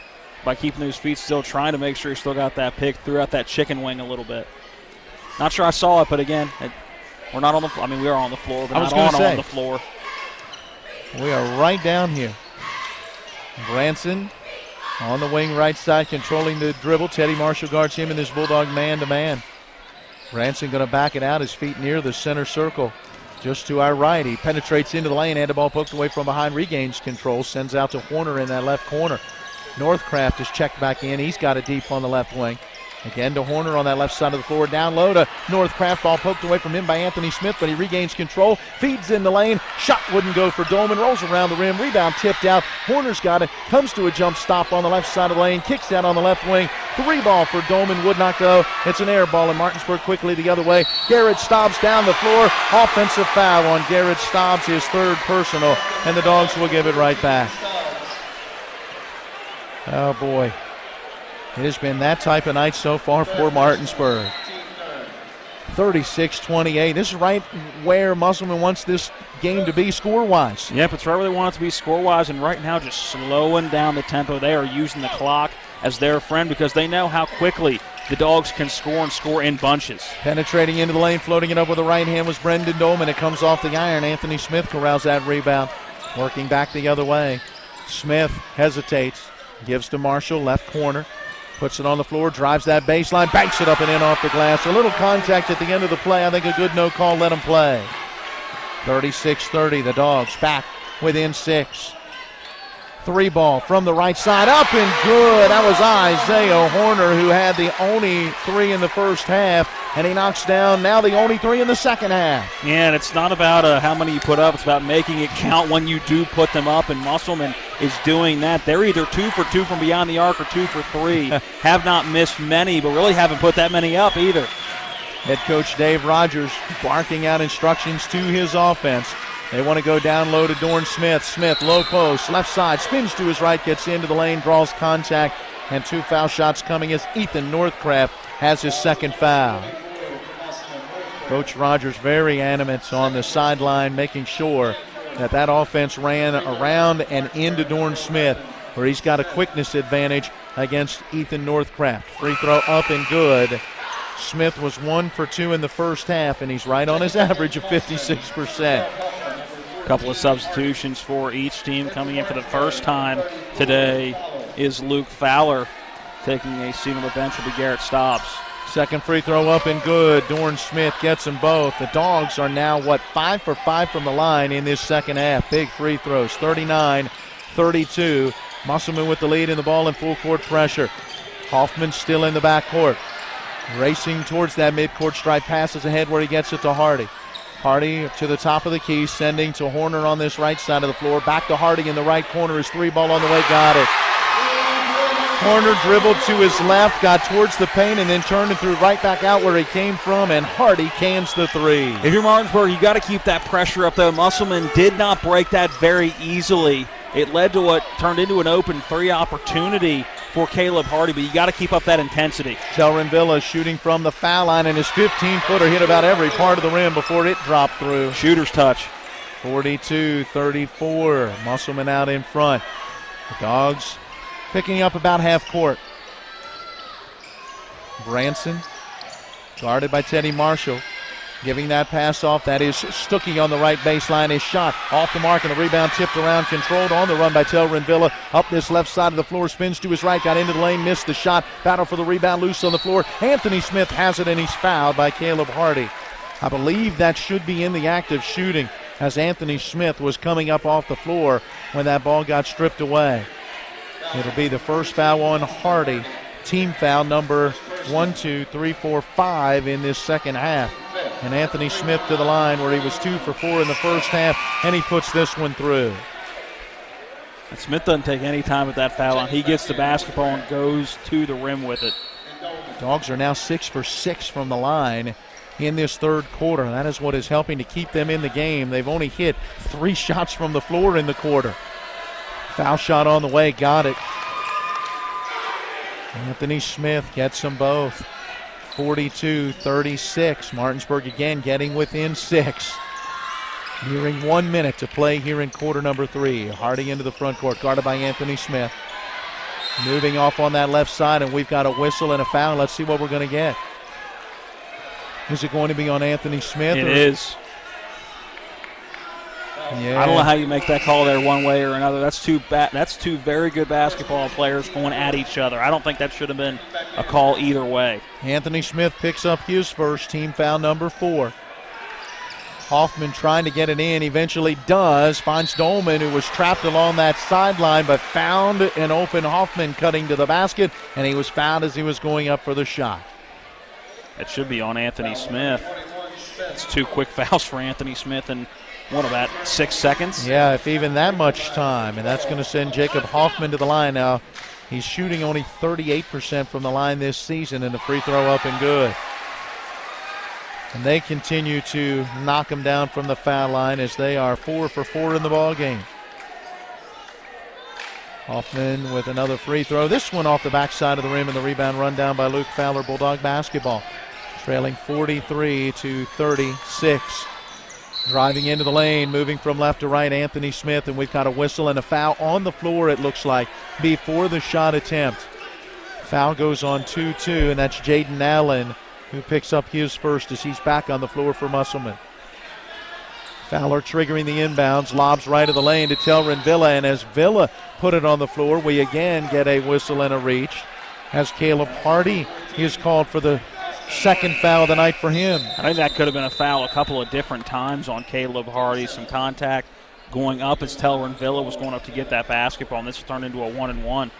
by keeping those feet still, trying to make sure he still got that pick, threw out that chicken wing a little bit. Not sure I saw it, but again, we're not on the. I mean, we are on the floor, but not on the floor. We are right down here. Branson on the wing right side, controlling the dribble. Teddy Marshall guards him in this Bulldog man-to-man. Branson going to back it out, his feet near the center circle. Just to our right, he penetrates into the lane, and the ball poked away from behind, regains control, sends out to Horner in that left corner. Northcraft is checked back in. He's got it deep on the left wing. Again to Horner on that left side of the floor. Down low to Northcraft. Ball poked away from him by Anthony Smith, but he regains control. Feeds in the lane. Shot wouldn't go for Dolman. Rolls around the rim. Rebound tipped out. Horner's got it. Comes to a jump stop on the left side of the lane. Kicks out on the left wing. 3-ball for Dolman. Would not go. It's an air ball, and Martinsburg quickly the other way. Garrett Stobbs down the floor. Offensive foul on Garrett Stobbs, his third personal, and the Dogs will give it right back. Oh, boy. It has been that type of night so far for Martinsburg. 36-28. This is right where Musselman wants this game to be score-wise. Yep, it's right where they want it to be score-wise, and right now just slowing down the tempo. They are using the clock as their friend because they know how quickly the Dogs can score and score in bunches. Penetrating into the lane, floating it up with the right hand was Brendan Dolman. It comes off the iron. Anthony Smith corrals that rebound. Working back the other way. Smith hesitates. Gives to Marshall, left corner. Puts it on the floor, drives that baseline, banks it up and in off the glass. A little contact at the end of the play. I think a good no call, let him play. 36-30, the Dogs back within 6. 3-ball from the right side, up and good. That was Isaiah Horner, who had the only 3 in the first half, and he knocks down now the only 3 in the second half. Yeah, and it's not about how many you put up. It's about making it count when you do put them up, and Musselman is doing that. They're either 2 for 2 from beyond the arc or 2 for 3. Have not missed many, but really haven't put that many up either. Head coach Dave Rogers barking out instructions to his offense. They want to go down low to Dorn Smith. Smith, low post, left side, spins to his right, gets into the lane, draws contact, and 2 foul shots coming as Ethan Northcraft has his second foul. Coach Rogers very animate on the sideline, making sure that offense ran around and into Dorn Smith, where he's got a quickness advantage against Ethan Northcraft. Free throw up and good. Smith was 1 for 2 in the first half, and he's right on his average of 56%. Couple of substitutions for each team. Coming in for the first time today is Luke Fowler. Taking a seat on the bench will be Garrett Stobbs. Second free throw up and good. Dorn Smith gets them both. The Dogs are now, 5 for 5 from the line in this second half. Big free throws, 39-32. Musselman with the lead and the ball in full court pressure. Hoffman still in the backcourt. Racing towards that midcourt stripe, passes ahead where he gets it to Hardy. Hardy to the top of the key, sending to Horner on this right side of the floor. Back to Hardy in the right corner. His 3-ball on the way, got it. Horner dribbled to his left, got towards the paint, and then turned and threw right back out where he came from, and Hardy cans the 3. If you're Martinsburg, you got to keep that pressure up, though. Musselman did not break that very easily. It led to what turned into an open 3 opportunity for Caleb Hardy, but you got to keep up that intensity. Telrin Villa shooting from the foul line, and his 15-footer hit about every part of the rim before it dropped through. Shooter's touch. 42-34. Musselman out in front. The Dogs picking up about half court. Branson guarded by Teddy Marshall. Giving that pass off. That is Stuckey on the right baseline. His shot off the mark, and the rebound tipped around, controlled on the run by Telrin Villa. Up this left side of the floor, spins to his right, got into the lane, missed the shot. Battle for the rebound, loose on the floor. Anthony Smith has it, and he's fouled by Caleb Hardy. I believe that should be in the act of shooting, as Anthony Smith was coming up off the floor when that ball got stripped away. It'll be the first foul on Hardy. Team foul number 1, 2, 3, 4, 5 in this second half. And Anthony Smith to the line where he was 2 for 4 in the first half, and he puts this one through. And Smith doesn't take any time with that foul, and he gets the basketball and goes to the rim with it. Dogs are now 6 for 6 from the line in this third quarter. That is what is helping to keep them in the game. They've only hit 3 shots from the floor in the quarter. Foul shot on the way, got it. Anthony Smith gets them both. 42-36. Martinsburg again getting within 6. Nearing 1 minute to play here in quarter number 3. Hardy into the front court, guarded by Anthony Smith. Moving off on that left side, and we've got a whistle and a foul. Let's see what we're going to get. Is it going to be on Anthony Smith? It is. Yeah. I don't know how you make that call there one way or another. That's two very good basketball players going at each other. I don't think that should have been a call either way. Anthony Smith picks up his first, team foul number 4. Hoffman trying to get it in, eventually does, finds Dolman, who was trapped along that sideline, but found an open Hoffman cutting to the basket, and he was fouled as he was going up for the shot. It should be on Anthony Smith. It's 2 quick fouls for Anthony Smith in, about 6 seconds? Yeah, if even that much time, and that's going to send Jacob Hoffman to the line now. He's shooting only 38% from the line this season, and the free throw up and good. And they continue to knock him down from the foul line as they are 4 for 4 in the ball game. Hoffman with another free throw. This one off the backside of the rim, and the rebound run down by Luke Fowler. Bulldog basketball trailing 43-36. Driving into the lane, moving from left to right, Anthony Smith, and we've got a whistle and a foul on the floor, it looks like, before the shot attempt. Foul goes on 2-2, and that's Jaden Allen, who picks up his first as he's back on the floor for Musselman. Fowler triggering the inbounds, lobs right of the lane to Telrin Villa, and as Villa put it on the floor, we again get a whistle and a reach as Caleb Hardy is called for the second foul of the night for him. I think that could have been a foul a couple of different times on Caleb Hardy. Some contact going up as Telrin Villa was going up to get that basketball, and this turned into a 1-and-1.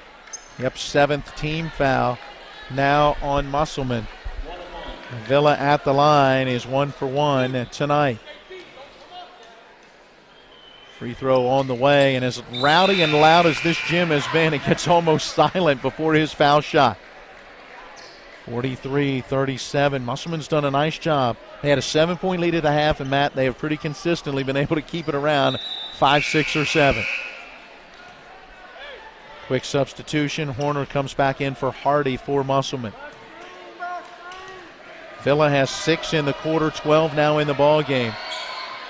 Yep, 7th team foul now on Musselman. Villa at the line is 1 for 1 tonight. Free throw on the way, and as rowdy and loud as this gym has been, it gets almost silent before his foul shot. 43-37. Musselman's done a nice job. They had a 7-point lead at the half, and Matt, they have pretty consistently been able to keep it around 5, 6, or 7. Quick substitution. Horner comes back in for Hardy for Musselman. Villa has 6 in the quarter, 12 now in the ball game.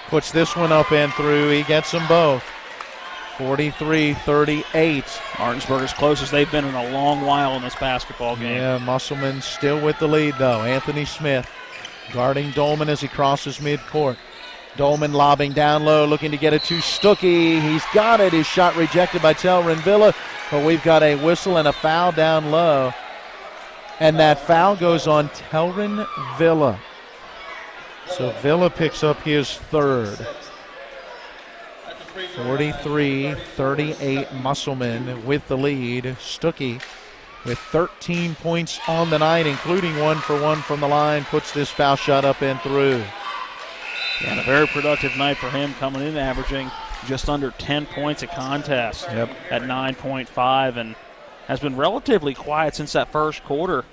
Puts this one up and through. He gets them both. 43-38. Martinsburg as close as they've been in a long while in this basketball game. Yeah, Musselman still with the lead, though. Anthony Smith guarding Dolman as he crosses midcourt. Dolman lobbing down low, looking to get it to Stuckey. He's got it. His shot rejected by Telrin Villa, but we've got a whistle and a foul down low. And that foul goes on Telrin Villa. So Villa picks up his third. 43-38 Musselman with the lead. Stuckey with 13 points on the night, including 1 for 1 from the line, puts this foul shot up and through. Yeah, and a very productive night for him, coming in averaging just under 10 points a contest at 9.5, and has been relatively quiet since that first quarter.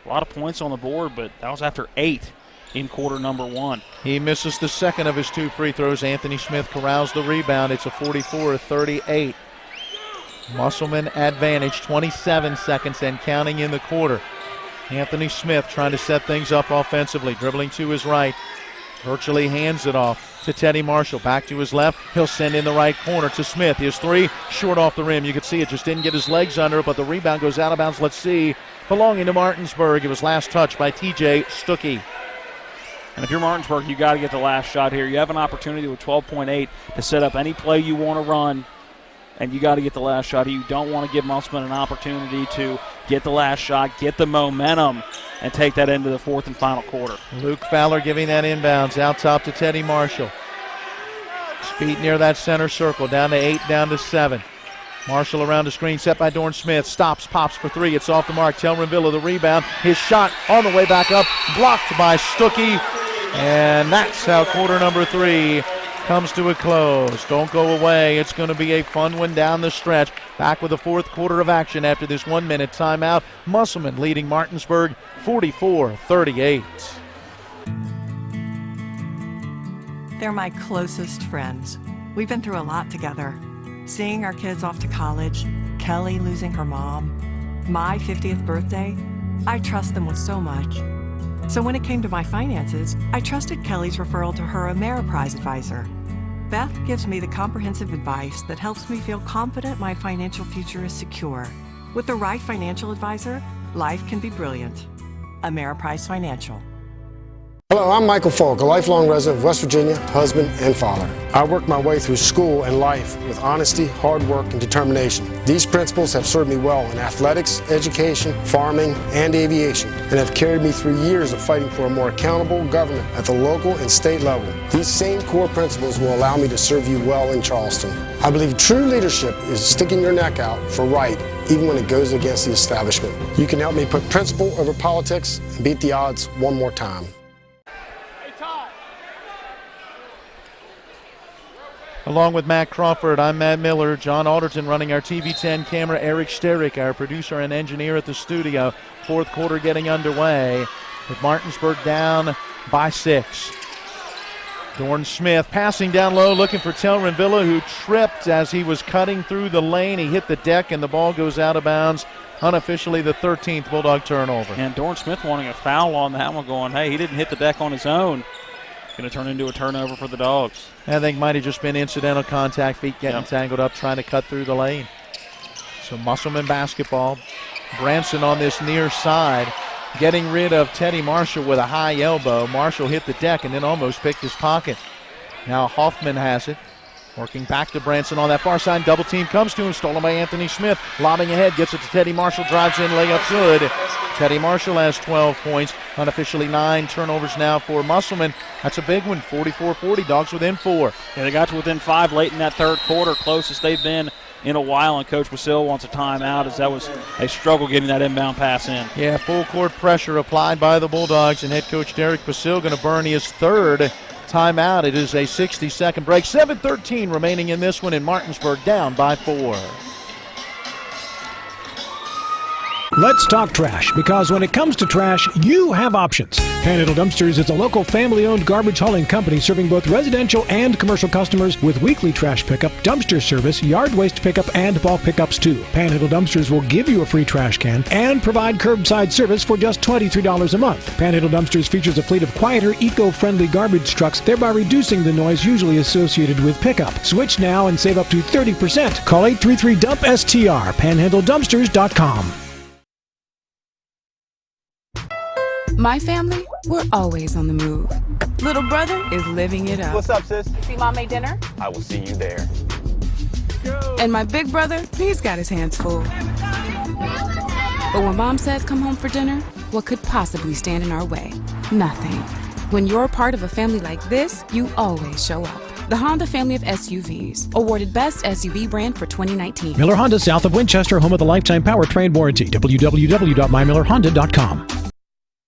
A lot of points on the board, but that was after 8 in quarter number 1. He misses the second of his 2 free throws. Anthony Smith corrals the rebound. It's a 44-38. Musselman advantage, 27 seconds and counting in the quarter. Anthony Smith trying to set things up offensively, dribbling to his right. Virtually hands it off to Teddy Marshall. Back to his left. He'll send in the right corner to Smith. His 3 short off the rim. You could see it just didn't get his legs under it, but the rebound goes out of bounds. Let's see. Belonging to Martinsburg. It was last touched by TJ Stuckey. And if you're Martinsburg, you got to get the last shot here. You have an opportunity with 12.8 to set up any play you want to run, and you got to get the last shot. You don't want to give Musselman an opportunity to get the last shot, get the momentum, and take that into the 4th and final quarter. Luke Fowler giving that inbounds out top to Teddy Marshall. His feet near that center circle, down to 8, down to 7. Marshall around the screen, set by Dorn Smith. Stops, pops for 3. It's off the mark. Telrin Villa the rebound. His shot on the way back up, blocked by Stuckey. And that's how quarter number 3 comes to a close. Don't go away. It's going to be a fun one down the stretch. Back with the 4th quarter of action after this 1-minute timeout. Musselman leading Martinsburg 44-38. They're my closest friends. We've been through a lot together. Seeing our kids off to college, Kelly losing her mom, my 50th birthday. I trust them with so much. So when it came to my finances, I trusted Kelly's referral to her Ameriprise advisor. Beth gives me the comprehensive advice that helps me feel confident my financial future is secure. With the right financial advisor, life can be brilliant. Ameriprise Financial. Hello, I'm Michael Falk, a lifelong resident of West Virginia, husband and father. I worked my way through school and life with honesty, hard work, and determination. These principles have served me well in athletics, education, farming, and aviation, and have carried me through years of fighting for a more accountable government at the local and state level. These same core principles will allow me to serve you well in Charleston. I believe true leadership is sticking your neck out for right, even when it goes against the establishment. You can help me put principle over politics and beat the odds one more time. Along with Matt Crawford, I'm Matt Miller. John Alderton running our TV10 camera. Eric Sterick, our producer and engineer at the studio. Fourth quarter getting underway with Martinsburg down by 6. Dorn Smith passing down low, looking for Telrin Villa, who tripped as he was cutting through the lane. He hit the deck and the ball goes out of bounds. Unofficially the 13th Bulldog turnover. And Dorn Smith wanting a foul on that one, going, hey, he didn't hit the deck on his own. Going to turn into a turnover for the Dogs. I think might have just been incidental contact, feet getting tangled up, trying to cut through the lane. So Musselman basketball. Branson on this near side, getting rid of Teddy Marshall with a high elbow. Marshall hit the deck and then almost picked his pocket. Now Hoffman has it. Working back to Branson on that far side. Double team comes to him. Stolen by Anthony Smith. Lobbing ahead. Gets it to Teddy Marshall. Drives in. Layup good. Teddy Marshall has 12 points. Unofficially 9 turnovers now for Musselman. That's a big one. 44-40. Dogs within 4. Yeah, they got to within 5 late in that third quarter. Closest they've been in a while. And Coach Basil wants a timeout as that was a struggle getting that inbound pass in. Yeah, full court pressure applied by the Bulldogs. And head coach Derek Basil going to burn his third timeout. It is a 60-second break. 7:13 remaining in this one, in Martinsburg down by 4. Let's talk trash, because when it comes to trash, you have options. Panhandle Dumpsters is a local family-owned garbage hauling company serving both residential and commercial customers with weekly trash pickup, dumpster service, yard waste pickup, and bulk pickups too. Panhandle Dumpsters will give you a free trash can and provide curbside service for just $23 a month. Panhandle Dumpsters features a fleet of quieter, eco-friendly garbage trucks, thereby reducing the noise usually associated with pickup. Switch now and save up to 30%. Call 833-DUMP-STR, panhandledumpsters.com. My family, we're always on the move. Little brother is living it up. What's up, sis? See Mom made dinner? I will see you there. And my big brother, he's got his hands full. But when Mom says come home for dinner, what could possibly stand in our way? Nothing. When you're part of a family like this, you always show up. The Honda family of SUVs, awarded Best SUV Brand for 2019. Miller Honda, south of Winchester, home of the lifetime powertrain warranty. www.mymillerhonda.com.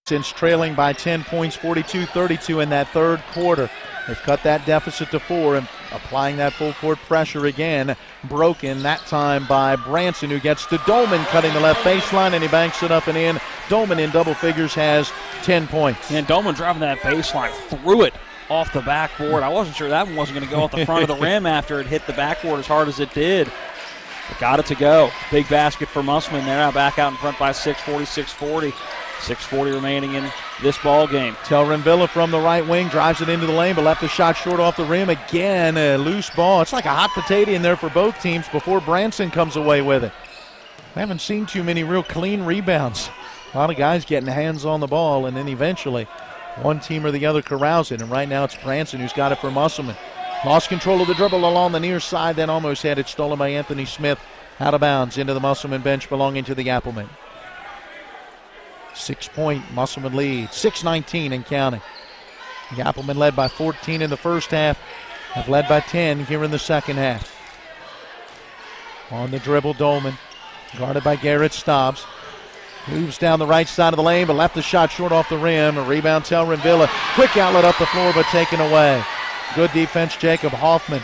Since trailing by 10 points, 42-32 in that third quarter. They've cut that deficit to 4 and applying that full court pressure again. Broken that time by Branson, who gets to Dolman, cutting the left baseline, and he banks it up and in. Dolman in double figures has 10 points. And Dolman driving that baseline, threw it off the backboard. I wasn't sure that one wasn't going to go off the front of the rim after it hit the backboard as hard as it did. But got it to go. Big basket for Musselman there. Now back out in front by 6, 46-40. 6:40 remaining in this ball game. Telrin Villa from the right wing drives it into the lane, but left the shot short off the rim. Again, a loose ball. It's like a hot potato in there for both teams before Branson comes away with it. I haven't seen too many real clean rebounds. A lot of guys getting hands on the ball, and then eventually one team or the other corrals it. And right now it's Branson who's got it for Musselman. Lost control of the dribble along the near side, then almost had it stolen by Anthony Smith. Out of bounds into the Musselman bench belonging to the Applemen. 6-point Musselman lead, 6:19 and counting. The Applemen led by 14 in the first half, have led by 10 here in the second half. On the dribble, Dolman, guarded by Garrett Stobbs. Moves down the right side of the lane, but left the shot short off the rim. A rebound, Telrin Villa. Quick outlet up the floor, but taken away. Good defense, Jacob Hoffman.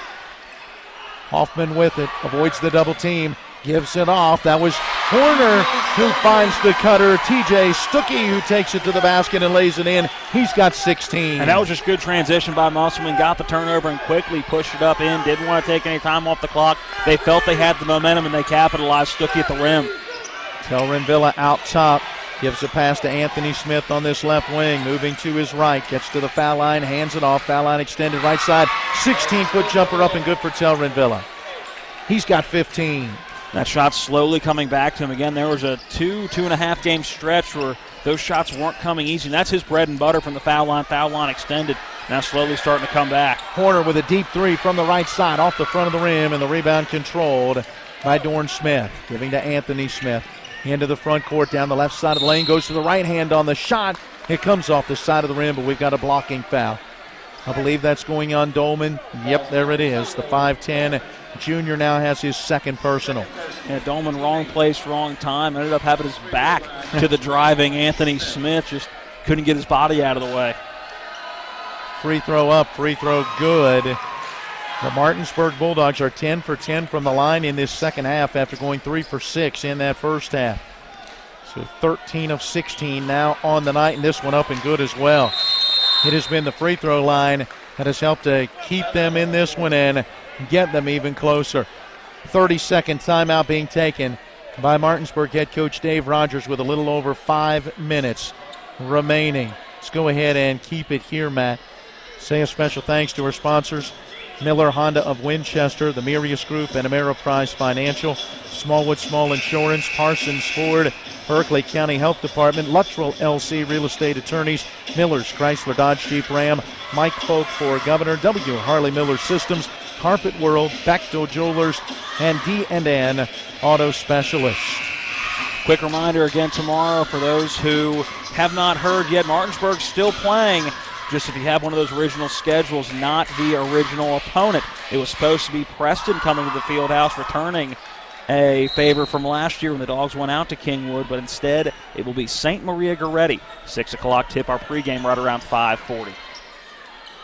Hoffman with it, avoids the double team. Gives it off. That was Horner who finds the cutter. TJ Stuckey who takes it to the basket and lays it in. He's got 16. And that was just good transition by Musselman. Got the turnover and quickly pushed it up in. Didn't want to take any time off the clock. They felt they had the momentum and they capitalized. Stuckey at the rim. Telrin Villa out top. Gives a pass to Anthony Smith on this left wing. Moving to his right. Gets to the foul line. Hands it off. Foul line extended right side. 16-foot jumper up and good for Telrin Villa. He's got 15. That shot slowly coming back to him. Again, there was a 2.5 game stretch where those shots weren't coming easy. And that's his bread and butter from the foul line extended. Now slowly starting to come back. Horner with a deep three from the right side off the front of the rim, and the rebound controlled by Dorn Smith. Giving to Anthony Smith. Into the front court, down the left side of the lane, goes to the right hand on the shot. It comes off the side of the rim, but we've got a blocking foul. I believe that's going on Dolman. Yep, there it is. The 5'10 junior now has his second personal. Yeah, Dolman, wrong place, wrong time. Ended up having his back to the driving Anthony Smith. Just couldn't get his body out of the way. Free throw up, free throw good. The Martinsburg Bulldogs are 10 for 10 from the line in this second half after going 3 for 6 in that first half. So 13 of 16 now on the night, and this one up and good as well. It has been the free throw line that has helped to keep them in this one and get them even closer. 30-second timeout being taken by Martinsburg head coach Dave Rogers with a little over 5 minutes remaining. Let's go ahead and keep it here, Matt. Say a special thanks to our sponsors, Miller Honda of Winchester, the Mirius Group, and Ameriprise Financial, Smallwood Small Insurance, Parsons Ford, Berkeley County Health Department, Luttrell LC Real Estate Attorneys, Miller's Chrysler Dodge Jeep Ram, Mike Folk for Governor, W. Harley Miller Systems, Carpet World, Bechtel Jewelers, and D&N Auto Specialists. Quick reminder again tomorrow for those who have not heard yet, Martinsburg's still playing. Just if you have one of those original schedules, not the original opponent. It was supposed to be Preston coming to the field house, returning a favor from last year when the Dogs went out to Kingwood, but instead it will be St. Maria Goretti. 6 o'clock tip, our pregame right around 5:40.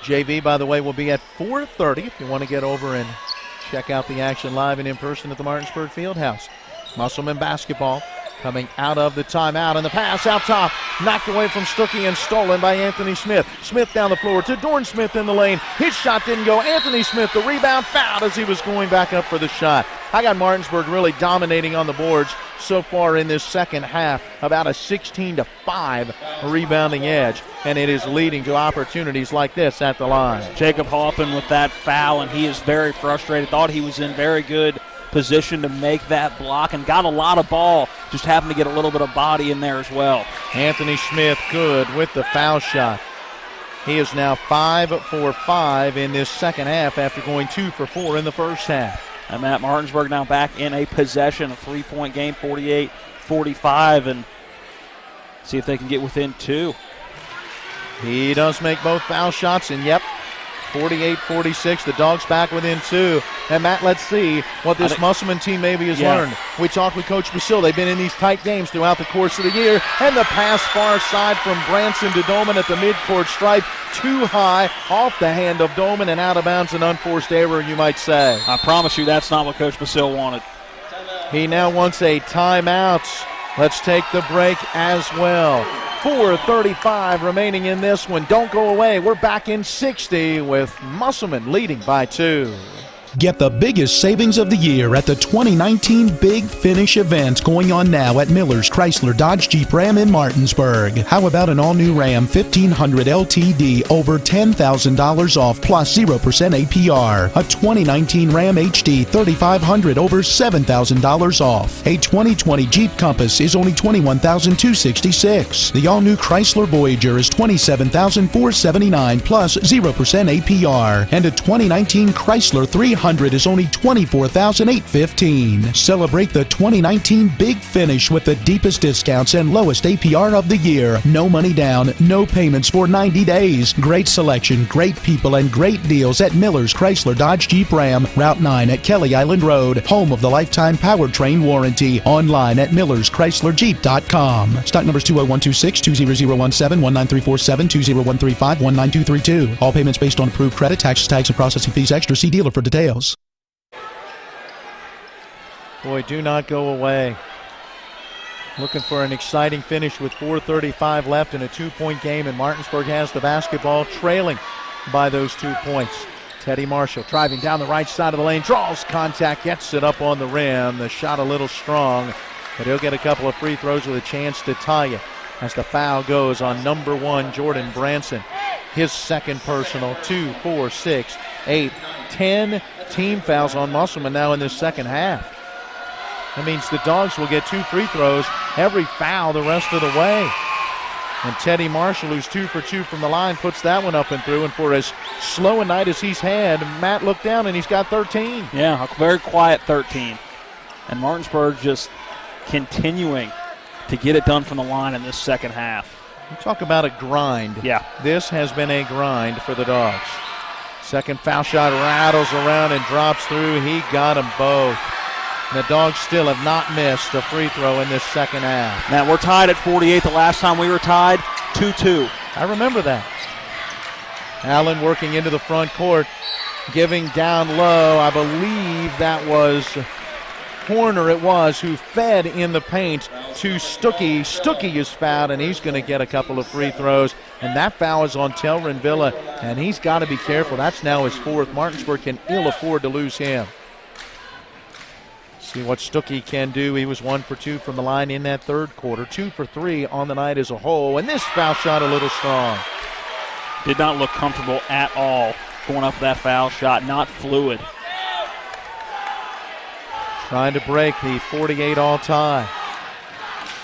JV, by the way, will be at 4:30 if you want to get over and check out the action live and in person at the Martinsburg Fieldhouse. Musselman basketball coming out of the timeout, and the pass out top, knocked away from Stuckey and stolen by Anthony Smith. Smith down the floor to Dorn Smith in the lane. His shot didn't go. Anthony Smith, the rebound, fouled as he was going back up for the shot. I got Martinsburg really dominating on the boards so far in this second half, about a 16-5 rebounding edge, and it is leading to opportunities like this at the line. Jacob Hoffman with that foul, and he is very frustrated. Thought he was in very good position to make that block and got a lot of ball, just happened to get a little bit of body in there as well. Anthony Smith good with the foul shot. He is now 5 for 5 in this second half after going 2 for 4 in the first half. And Matt, Martinsburg now back in a possession, a 3-point game, 48-45, and see if they can get within 2. He does make both foul shots, and yep, 48-46, the Dogs back within 2. And Matt, let's see what this Musselman team maybe has learned. We talked with Coach Basile. They've been in these tight games throughout the course of the year. And the pass far side from Branson to Dolman at the midcourt stripe. Too high, off the hand of Dolman and out of bounds, an unforced error, you might say. I promise you that's not what Coach Basile wanted. He now wants a timeout. Let's take the break as well. 4:35 remaining in this one. Don't go away. We're back in 60 with Musselman leading by 2. Get the biggest savings of the year at the 2019 Big Finish event going on now at Miller's Chrysler Dodge Jeep Ram in Martinsburg. How about an all-new Ram 1500 LTD over $10,000 off plus 0% APR? A 2019 Ram HD 3500 over $7,000 off. A 2020 Jeep Compass is only $21,266. The all-new Chrysler Voyager is $27,479 plus 0% APR. And a 2019 Chrysler 300 is only $24,815. Celebrate the 2019 Big Finish with the deepest discounts and lowest APR of the year. No money down, no payments for 90 days. Great selection, great people, and great deals at Miller's Chrysler Dodge Jeep Ram, Route 9 at Kelly Island Road, home of the lifetime powertrain warranty. Online at millerschryslerjeep.com. Stock numbers 20126, 20017, 19347, 20135, 19232. All payments based on approved credit, taxes, tags, and processing fees extra. See dealer for details. Boy, do not go away. Looking for an exciting finish with 4:35 left in a 2-point game, and Martinsburg has the basketball trailing by those 2 points. Teddy Marshall driving down the right side of the lane, draws contact, gets it up on the rim. The shot a little strong, but he'll get a couple of free throws with a chance to tie it as the foul goes on number 1, Jordan Branson. His second personal, 2, 4, 6, 8, 10 team fouls on Musselman now in this second half. That means the Dogs will get 2 free throws every foul the rest of the way. And Teddy Marshall, who's 2 for 2 from the line, puts that one up and through. And for as slow a night as he's had, Matt looked down and he's got 13. Yeah, a very quiet 13. And Martinsburg just continuing to get it done from the line in this second half. You talk about a grind. Yeah. This has been a grind for the Dogs. Second foul shot rattles around and drops through. He got them both. And the Dogs still have not missed a free throw in this second half. Now, we're tied at 48. The last time we were tied, 2-2. I remember that. Allen working into the front court, giving down low. I believe that was Horner, who fed in the paint to Stuckey. Stuckey is fouled, and he's going to get a couple of free throws. And that foul is on Telrin Villa, and he's got to be careful. That's now his 4th. Martinsburg can ill afford to lose him. See what Stuckey can do. He was 1 for 2 from the line in that third quarter. 2 for 3 on the night as a whole. And this foul shot a little strong. Did not look comfortable at all going up that foul shot. Not fluid. Trying to break the 48 all-time.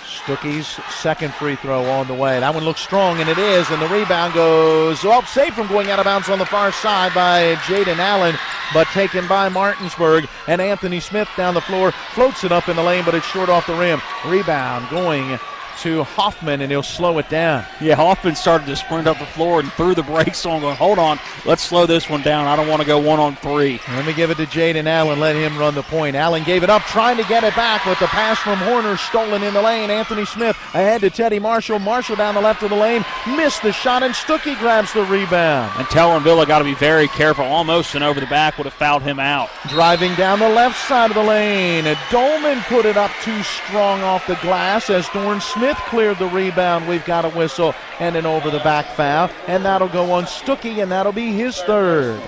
Stuckey's second free throw on the way. That one looks strong, and it is, and the rebound goes safe from going out of bounds on the far side by Jaden Allen, but taken by Martinsburg, and Anthony Smith down the floor floats it up in the lane, but it's short off the rim. Rebound going to Hoffman, and he'll slow it down. Yeah, Hoffman started to sprint up the floor and threw the brakes on, going, hold on, let's slow this one down. I don't want to go 1-on-3. Let me give it to Jaden Allen, let him run the point. Allen gave it up, trying to get it back with the pass from Horner, stolen in the lane. Anthony Smith ahead to Teddy Marshall. Marshall down the left of the lane, missed the shot, and Stuckey grabs the rebound. And Telrin Villa got to be very careful. Almost and over the back would have fouled him out. Driving down the left side of the lane, Dolman put it up too strong off the glass as Dorn Smith cleared the rebound. We've got a whistle and an over-the-back foul, and that'll go on Stuckey, and that'll be his 3rd.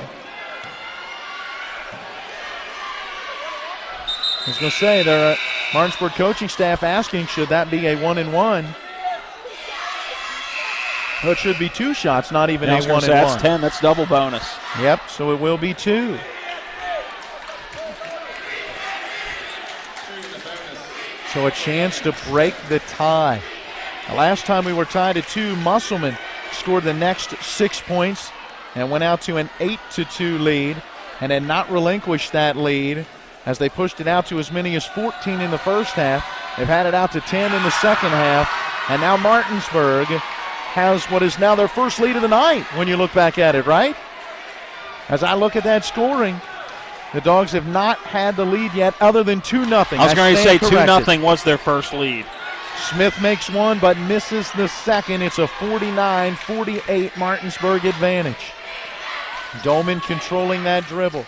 I was going to say, the Martinsburg coaching staff asking, should that be a 1-and-1? Well, it should be 2 shots, not even a 1-and-1. That's 10. That's double bonus. Yep, so it will be 2. So a chance to break the tie. The last time we were tied at 2, Musselman scored the next 6 points and went out to an 8-2 lead and had not relinquished that lead as they pushed it out to as many as 14 in the first half. They've had it out to 10 in the second half, and now Martinsburg has what is now their first lead of the night when you look back at it, right? As I look at that scoring, the Dogs have not had the lead yet other than 2-0. I was going to say 2-0 was their first lead. Smith makes one but misses the second. It's a 49-48 Martinsburg advantage. Dolman controlling that dribble.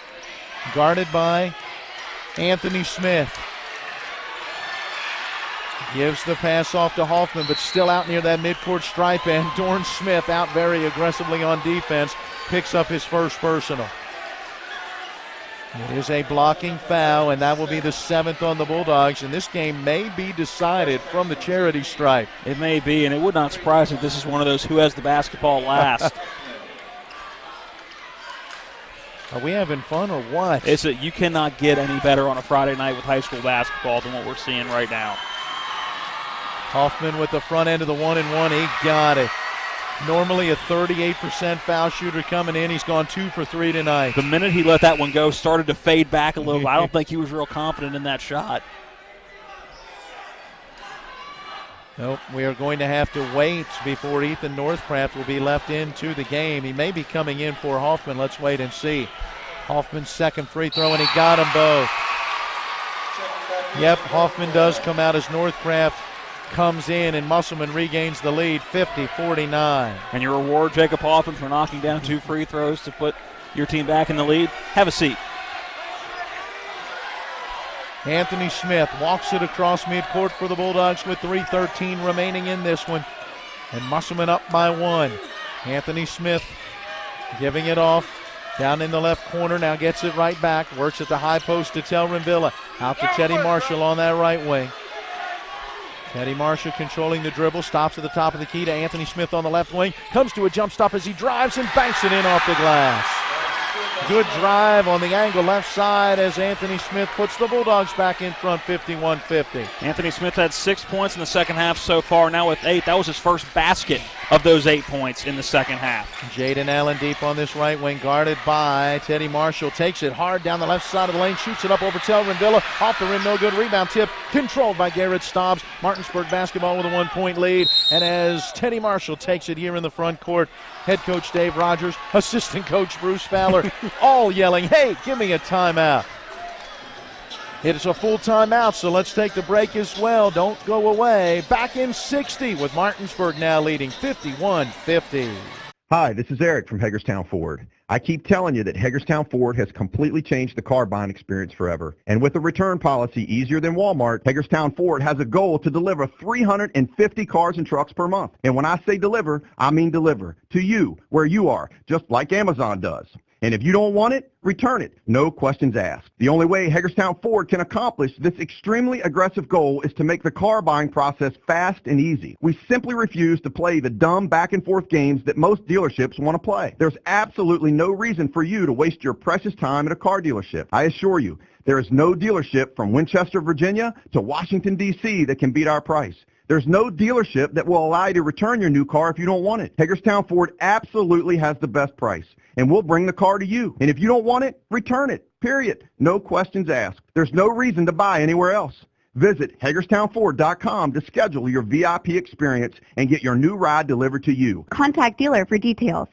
Guarded by Anthony Smith. Gives the pass off to Hoffman, but still out near that midcourt stripe, and Dorn Smith out very aggressively on defense. Picks up his first personal. It is a blocking foul, and that will be the 7th on the Bulldogs, and this game may be decided from the charity stripe. It may be, and it would not surprise me if this is one of those who has the basketball last. Are we having fun or what? You cannot get any better on a Friday night with high school basketball than what we're seeing right now. Hoffman with the front end of the 1-and-1. He got it. Normally a 38% foul shooter coming in. He's gone 2 for 3 tonight. The minute he let that one go, started to fade back a little bit. I don't think he was real confident in that shot. Nope, we are going to have to wait before Ethan Northcraft will be left into the game. He may be coming in for Hoffman. Let's wait and see. Hoffman's second free throw, and he got them both. Yep, Hoffman does come out as Northcraft comes in, and Musselman regains the lead, 50-49. And your reward, Jacob Hoffman, for knocking down 2 free throws to put your team back in the lead. Have a seat. Anthony Smith walks it across midcourt for the Bulldogs with 3:13 remaining in this one. And Musselman up by 1. Anthony Smith giving it off down in the left corner. Now gets it right back. Works at the high post to Telrin Villa. Out to Teddy Marshall on that right wing. Teddy Marshall controlling the dribble. Stops at the top of the key to Anthony Smith on the left wing. Comes to a jump stop as he drives and banks it in off the glass. Good drive on the angle left side as Anthony Smith puts the Bulldogs back in front 51-50. Anthony Smith had 6 points in the second half so far, now with 8. That was his first basket of those 8 points in the second half. Jaden Allen deep on this right wing, guarded by Teddy Marshall. Takes it hard down the left side of the lane, shoots it up over Telvin Villa. Off the rim, no good. Rebound tip controlled by Garrett Stobbs. Martinsburg basketball with a 1-point lead. And as Teddy Marshall takes it here in the front court, head coach Dave Rogers, assistant coach Bruce Fowler, all yelling, hey, give me a timeout. It's a full timeout, so let's take the break as well. Don't go away. Back in 60 with Martinsburg now leading 51-50. Hi, this is Eric from Hagerstown Ford. I keep telling you that Hagerstown Ford has completely changed the car buying experience forever. And with a return policy easier than Walmart, Hagerstown Ford has a goal to deliver 350 cars and trucks per month. And when I say deliver, I mean deliver to you, where you are, just like Amazon does. And if you don't want it, return it. No questions asked. The only way Hagerstown Ford can accomplish this extremely aggressive goal is to make the car buying process fast and easy. We simply refuse to play the dumb back and forth games that most dealerships want to play. There's absolutely no reason for you to waste your precious time at a car dealership. I assure you, there is no dealership from Winchester, Virginia to Washington, D.C. that can beat our price. There's no dealership that will allow you to return your new car if you don't want it. Hagerstown Ford absolutely has the best price, and we'll bring the car to you. And if you don't want it, return it, period. No questions asked. There's no reason to buy anywhere else. Visit HagerstownFord.com to schedule your VIP experience and get your new ride delivered to you. Contact dealer for details.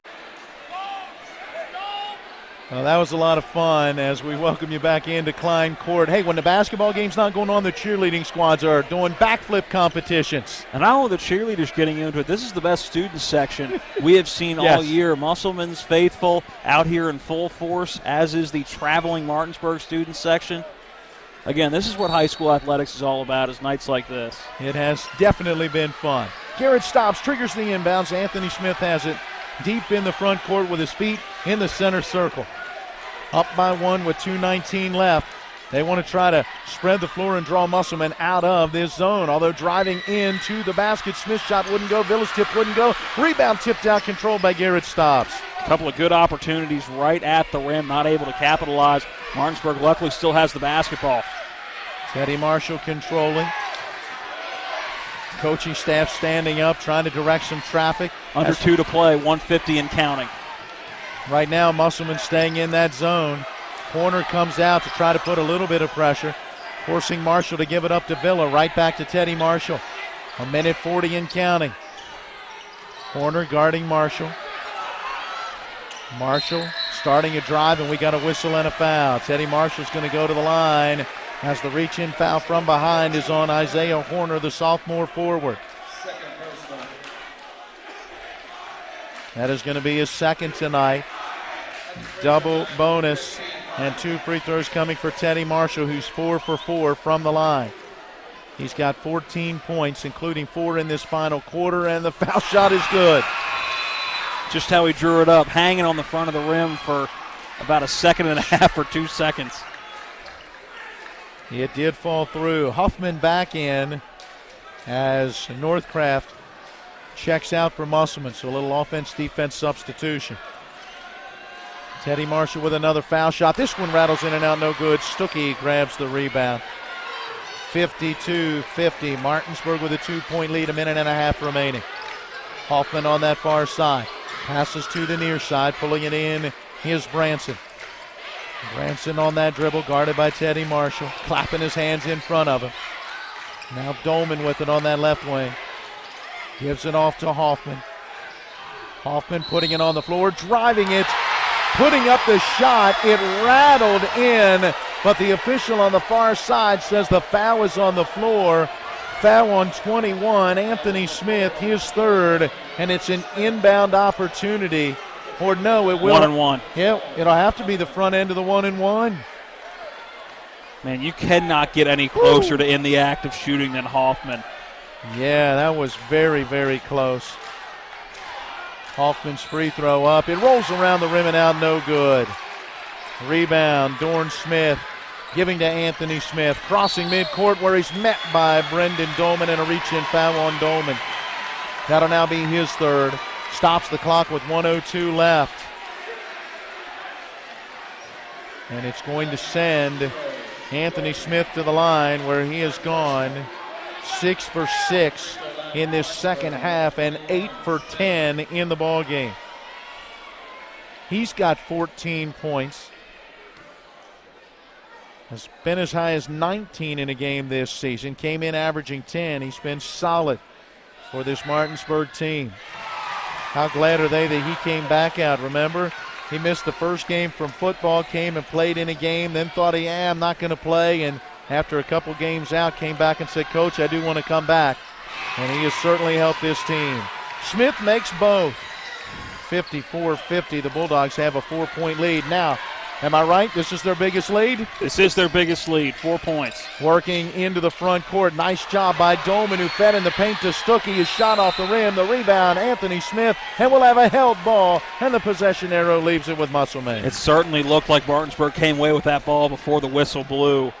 Well, that was a lot of fun as we welcome you back into Klein Court. Hey, when the basketball game's not going on, the cheerleading squads are doing backflip competitions. And not only the cheerleaders getting into it, this is the best student section we have seen all year. Musselman's faithful out here in full force, as is the traveling Martinsburg student section. Again, this is what high school athletics is all about, is nights like this. It has definitely been fun. Garrett Stobbs triggers the inbounds. Anthony Smith has it deep in the front court with his feet in the center circle. Up by 1 with 2:19 left. They want to try to spread the floor and draw Musselman out of this zone. Although driving into the basket, Smith's shot wouldn't go. Villa's tip wouldn't go. Rebound tipped out, controlled by Garrett Stobbs. A couple of good opportunities right at the rim, not able to capitalize. Martinsburg luckily still has the basketball. Teddy Marshall controlling. Coaching staff standing up, trying to direct some traffic. Under 2 to play, 150 and counting. Right now, Musselman staying in that zone. Corner comes out to try to put a little bit of pressure, forcing Marshall to give it up to Villa. Right back to Teddy Marshall. 1:40 and counting. Corner guarding Marshall. Marshall starting a drive, and we got a whistle and a foul. Teddy Marshall's going to go to the line as the reach-in foul from behind is on Isaiah Horner, the sophomore forward. That is going to be his second tonight. Double bonus and 2 free throws coming for Teddy Marshall, who's 4 for 4 from the line. He's got 14 points, including 4 in this final quarter, and the foul shot is good. Just how he drew it up, hanging on the front of the rim for about a second and a half or 2 seconds. It did fall through. Huffman back in as Northcraft checks out for Musselman, so a little offense-defense substitution. Teddy Marshall with another foul shot. This one rattles in and out, no good. Stuckey grabs the rebound. 52-50. Martinsburg with a 2-point lead, 1.5 minutes remaining. Hoffman on that far side. Passes to the near side, pulling it in. Here's Branson. Branson on that dribble, guarded by Teddy Marshall. Clapping his hands in front of him. Now Dolman with it on that left wing. Gives it off to Hoffman. Hoffman putting it on the floor, driving it, putting up the shot. It rattled in, but the official on the far side says the foul is on the floor. Foul on 21, Anthony Smith, his third, and it's an inbound opportunity. Or no, it will. 1-and-1. Yeah, it'll have to be the front end of the 1-and-1. Man, you cannot get any closer to in the act of shooting than Hoffman. Yeah, that was very, very close. Hoffman's free throw up. It rolls around the rim and out, no good. Rebound, Dorn Smith giving to Anthony Smith. Crossing midcourt where he's met by Brendan Dolman, and a reach-in foul on Dolman. That'll now be his third. Stops the clock with 1:02 left. And it's going to send Anthony Smith to the line, where he has gone 6 for 6 in this second half and 8 for 10 in the ball game. He's got 14 points. Has been as high as 19 in a game this season. Came in averaging 10. He's been solid for this Martinsburg team. How glad are they that he came back out? Remember, he missed the first game from football, came and played in a game, then thought, I'm not going to play, and after a couple games out, came back and said, Coach, I do want to come back. And he has certainly helped this team. Smith makes both. 54-50, the Bulldogs have a 4-point lead. Now, am I right? This is their biggest lead? This is their biggest lead, 4 points. Working into the front court. Nice job by Doman, who fed in the paint to Stuckey. His shot off the rim. The rebound, Anthony Smith. And we'll have a held ball. And the possession arrow leaves it with Musselman. It certainly looked like Martinsburg came away with that ball before the whistle blew.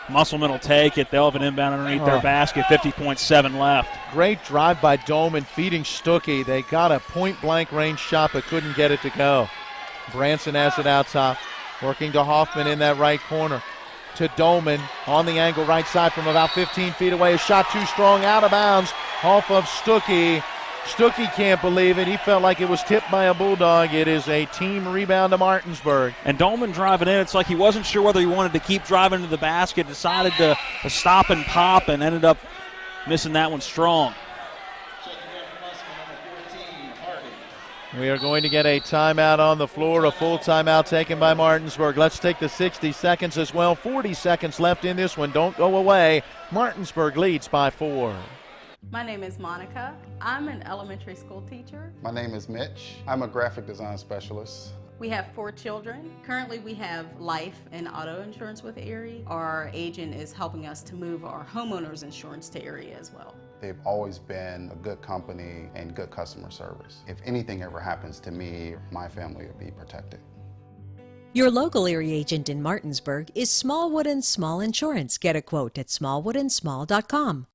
Musselman will take it. They'll have an inbound underneath their basket. 50.7 left. Great drive by Doman feeding Stuckey. They got a point-blank range shot but couldn't get it to go. Branson has it out top. Working to Hoffman in that right corner. To Doman on the angle right side from about 15 feet away. A shot too strong, out of bounds off of Stuckey. Stuckey can't believe it. He felt like it was tipped by a Bulldog. It is a team rebound to Martinsburg. And Doman driving in, it's like he wasn't sure whether he wanted to keep driving to the basket, decided to stop and pop, and ended up missing that one strong. We are going to get a timeout on the floor, a full timeout taken by Martinsburg. Let's take the 60 seconds as well. 40 seconds left in this one. Don't go away. Martinsburg leads by 4. My name is Monica. I'm an elementary school teacher. My name is Mitch. I'm a graphic design specialist. We have 4 children. Currently we have life and auto insurance with Erie. Our agent is helping us to move our homeowners insurance to Erie as well. They've always been a good company and good customer service. If anything ever happens to me, my family will be protected. Your local Erie agent in Martinsburg is Smallwood & Small Insurance. Get a quote at smallwoodandsmall.com.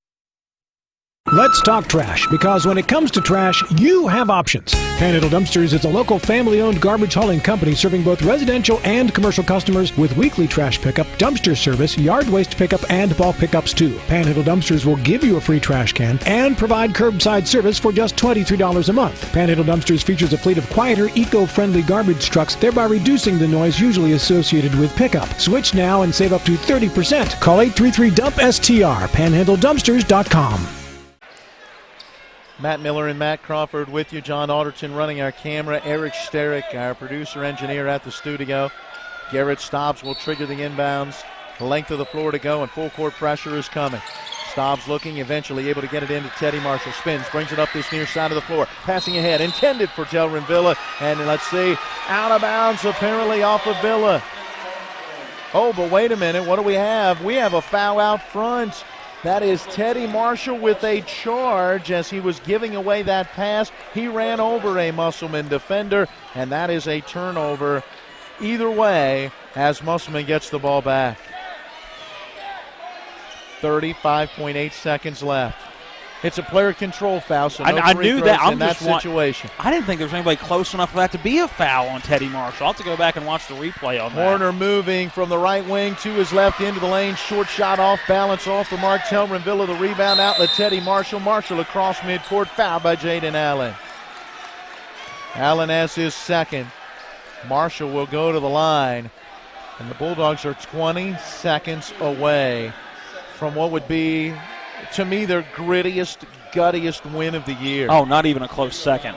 Let's talk trash, because when it comes to trash, you have options. Panhandle Dumpsters is a local family-owned garbage hauling company serving both residential and commercial customers with weekly trash pickup, dumpster service, yard waste pickup, and bulk pickups too. Panhandle Dumpsters will give you a free trash can and provide curbside service for just $23 a month. Panhandle Dumpsters features a fleet of quieter, eco-friendly garbage trucks, thereby reducing the noise usually associated with pickup. Switch now and save up to 30%. Call 833-DUMP-STR, panhandledumpsters.com. Matt Miller and Matt Crawford with you. John Alderton running our camera. Eric Sterick, our producer-engineer at the studio. Garrett Stobbs will trigger the inbounds. The length of the floor to go, and full court pressure is coming. Stobbs looking, eventually able to get it into Teddy Marshall. Spins, brings it up this near side of the floor. Passing ahead, intended for Telrin Villa. And let's see, out of bounds apparently off of Villa. Oh, but wait a minute, what do we have? We have a foul out front. That is Teddy Marshall with a charge as he was giving away that pass. He ran over a Musselman defender, and that is a turnover either way as Musselman gets the ball back. 35.8 seconds left. It's a player control foul, so no I free knew throws that. in that situation. I didn't think there was anybody close enough for that to be a foul on Teddy Marshall. I'll have to go back and watch the replay on that. Horner moving from the right wing to his left into the lane. Short shot off balance off the mark. Telrin Villa, the rebound outlet. Teddy Marshall. Marshall across midcourt. Foul by Jaden Allen. Allen has his second. Marshall will go to the line. And the Bulldogs are 20 seconds away from what would be, to me, their grittiest, guttiest win of the year. Oh, not even a close second.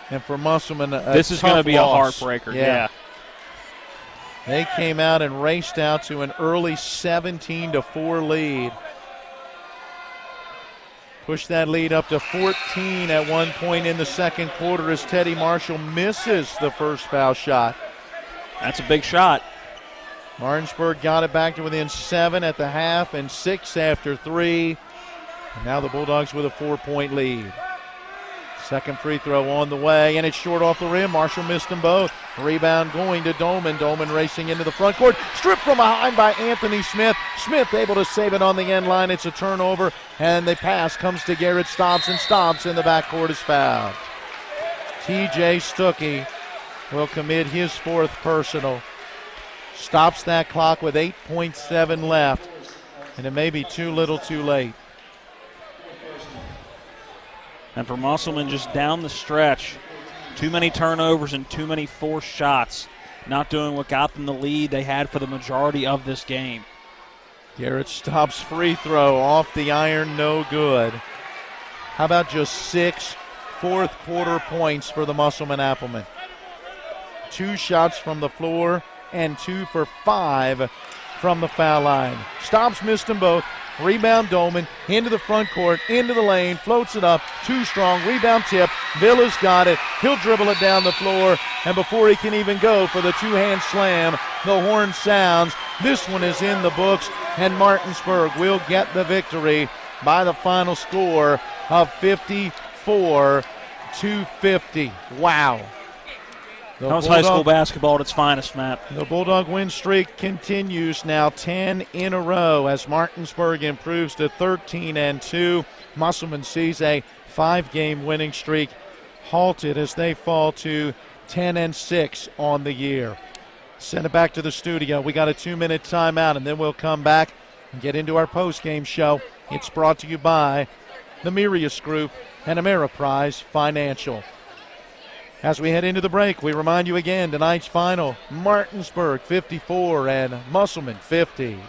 And for Musselman, this is going to be loss. A heartbreaker. Yeah. They came out and raced out to an early 17-4 lead. Pushed that lead up to 14 at one point in the second quarter as Teddy Marshall misses the first foul shot. That's a big shot. Martinsburg got it back to within 7 at the half and 6 after 3. And now the Bulldogs with a 4-point lead. Second free throw on the way, and it's short off the rim. Marshall missed them both. Rebound going to Doman. Doman racing into the front court. Stripped from behind by Anthony Smith. Smith able to save it on the end line. It's a turnover, and the pass comes to Garrett Stobbs, and Stobbs in the backcourt is fouled. T.J. Stuckey will commit his 4th personal. Stops that clock with 8.7 left, and it may be too little too late. And for Musselman, just down the stretch, too many turnovers and too many forced shots, not doing what got them the lead they had for the majority of this game. Garrett Stops free throw off the iron, no good. How about just 6 fourth quarter points for the Musselman Applemen? 2 shots from the floor and 2 for 5 from the foul line. Stops missed them both. Rebound Dolman into the front court, into the lane, floats it up, too strong, rebound tip. Villa's got it. He'll dribble it down the floor, and before he can even go for the two-hand slam, the horn sounds. This one is in the books, and Martinsburg will get the victory by the final score of 54-50. Wow. That was high school basketball at its finest, Matt. The Bulldog win streak continues now 10 in a row as Martinsburg improves to 13-2. Musselman sees a 5-game winning streak halted as they fall to 10-6 on the year. Send it back to the studio. We got a 2-minute timeout, and then we'll come back and get into our post-game show. It's brought to you by the Mirius Group and Ameriprise Financial. As we head into the break, we remind you again, tonight's final, Martinsburg 54 and Musselman 50.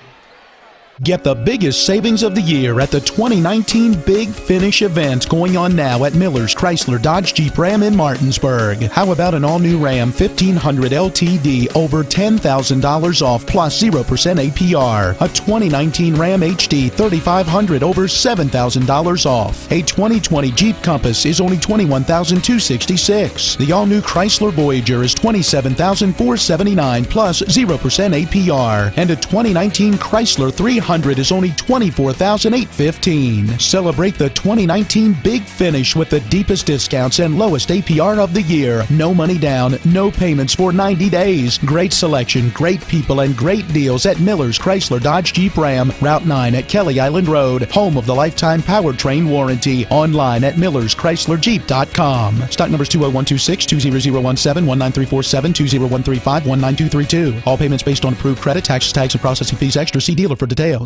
Get the biggest savings of the year at the 2019 Big Finish event going on now at Miller's Chrysler Dodge Jeep Ram in Martinsburg. How about an all-new Ram 1500 LTD over $10,000 off plus 0% APR? A 2019 Ram HD 3500 over $7,000 off. A 2020 Jeep Compass is only $21,266. The all-new Chrysler Voyager is $27,479 plus 0% APR. And a 2019 Chrysler 300 is only $24,815. Celebrate the 2019 Big Finish with the deepest discounts and lowest APR of the year. No money down, no payments for 90 days. Great selection, great people, and great deals at Miller's Chrysler Dodge Jeep Ram, Route 9 at Kelly Island Road, home of the lifetime powertrain warranty. Online at millerschryslerjeep.com. Stock numbers 20126, 20017, 19347, 20135, 19232. All payments based on approved credit, taxes, tags, and processing fees extra. See dealer for details.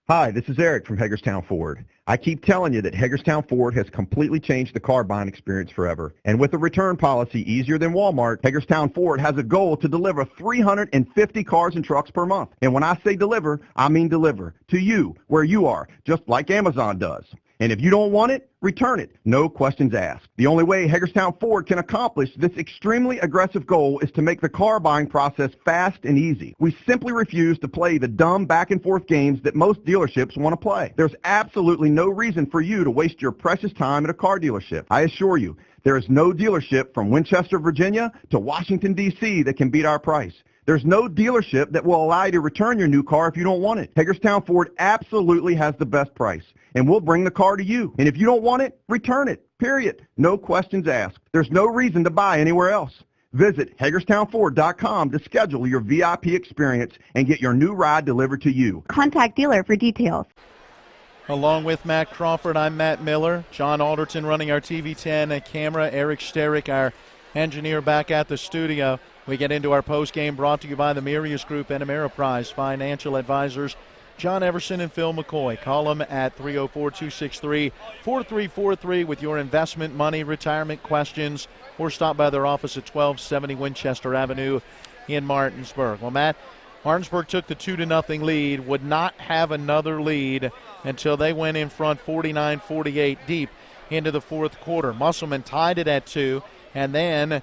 Hi, this is Eric from Hagerstown Ford. I keep telling you that Hagerstown Ford has completely changed the car buying experience forever. And with a return policy easier than Walmart, Hagerstown Ford has a goal to deliver 350 cars and trucks per month. And when I say deliver, I mean deliver to you, where you are, just like Amazon does. And if you don't want it, return it. No questions asked. The only way Hagerstown Ford can accomplish this extremely aggressive goal is to make the car buying process fast and easy. We simply refuse to play the dumb back and forth games that most dealerships want to play. There's absolutely no reason for you to waste your precious time at a car dealership. I assure you, there is no dealership from Winchester, Virginia to Washington, D.C. that can beat our price. There's no dealership that will allow you to return your new car if you don't want it. Hagerstown Ford absolutely has the best price, and we'll bring the car to you. And if you don't want it, return it, period. No questions asked. There's no reason to buy anywhere else. Visit HagerstownFord.com to schedule your VIP experience and get your new ride delivered to you. Contact dealer for details. Along with Matt Crawford, I'm Matt Miller. John Alderton running our TV10 camera. Eric Sterick, our engineer, back at the studio. We get into our postgame brought to you by the Mirius Group and Ameriprise Financial Advisors. John Everson and Phil McCoy. Call them at 304-263-4343 with your investment, money, retirement questions, or stop by their office at 1270 Winchester Avenue in Martinsburg. Well, Matt, Martinsburg took the 2-0 lead, would not have another lead until they went in front 49-48 deep into the fourth quarter. Musselman tied it at 2 and then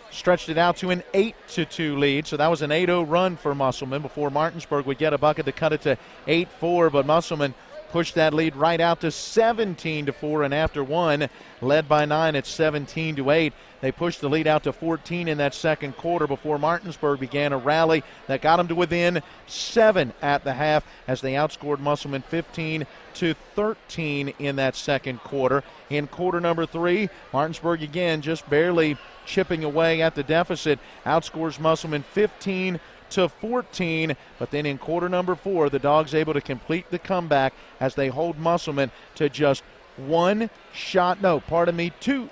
stretched it out to an 8-2 lead. So that was an 8-0 run for Musselman before Martinsburg would get a bucket to cut it to 8-4. But Musselman pushed that lead right out to 17-4, and after one, led by 9 at 17-8. They pushed the lead out to 14 in that second quarter before Martinsburg began a rally that got them to within 7 at the half as they outscored Musselman 15-13 in that second quarter. In quarter number 3, Martinsburg again just barely chipping away at the deficit, outscores Musselman 15-14, but then in quarter number 4, the Dogs able to complete the comeback as they hold Musselman to just 2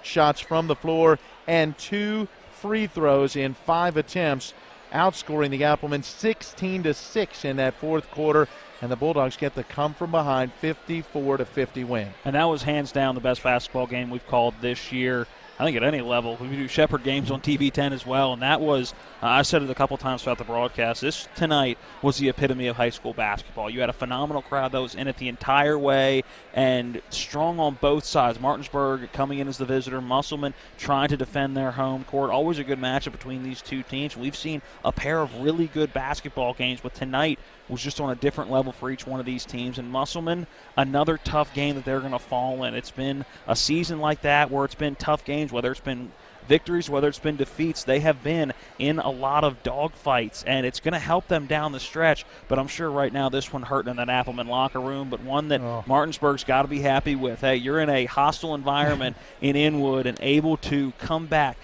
shots from the floor and 2 free throws in 5 attempts, outscoring the Applemen 16-6 in that fourth quarter. And the Bulldogs get the come-from-behind 54-50 win. And that was hands down the best basketball game we've called this year. I think at any level. We do Shepherd games on TV 10 as well, and that was, I said it a couple times throughout the broadcast, this tonight was the epitome of high school basketball. You had a phenomenal crowd that was in it the entire way and strong on both sides. Martinsburg coming in as the visitor, Musselman trying to defend their home court. Always a good matchup between these two teams. We've seen a pair of really good basketball games, but tonight was just on a different level for each one of these teams. And Musselman, another tough game that they're going to fall in. It's been a season like that where it's been tough games, whether it's been victories, whether it's been defeats. They have been in a lot of dogfights, and it's going to help them down the stretch. But I'm sure right now this one hurting in that Appleman locker room, but one that Martinsburg's got to be happy with. Hey, you're in a hostile environment in Inwood and able to come back,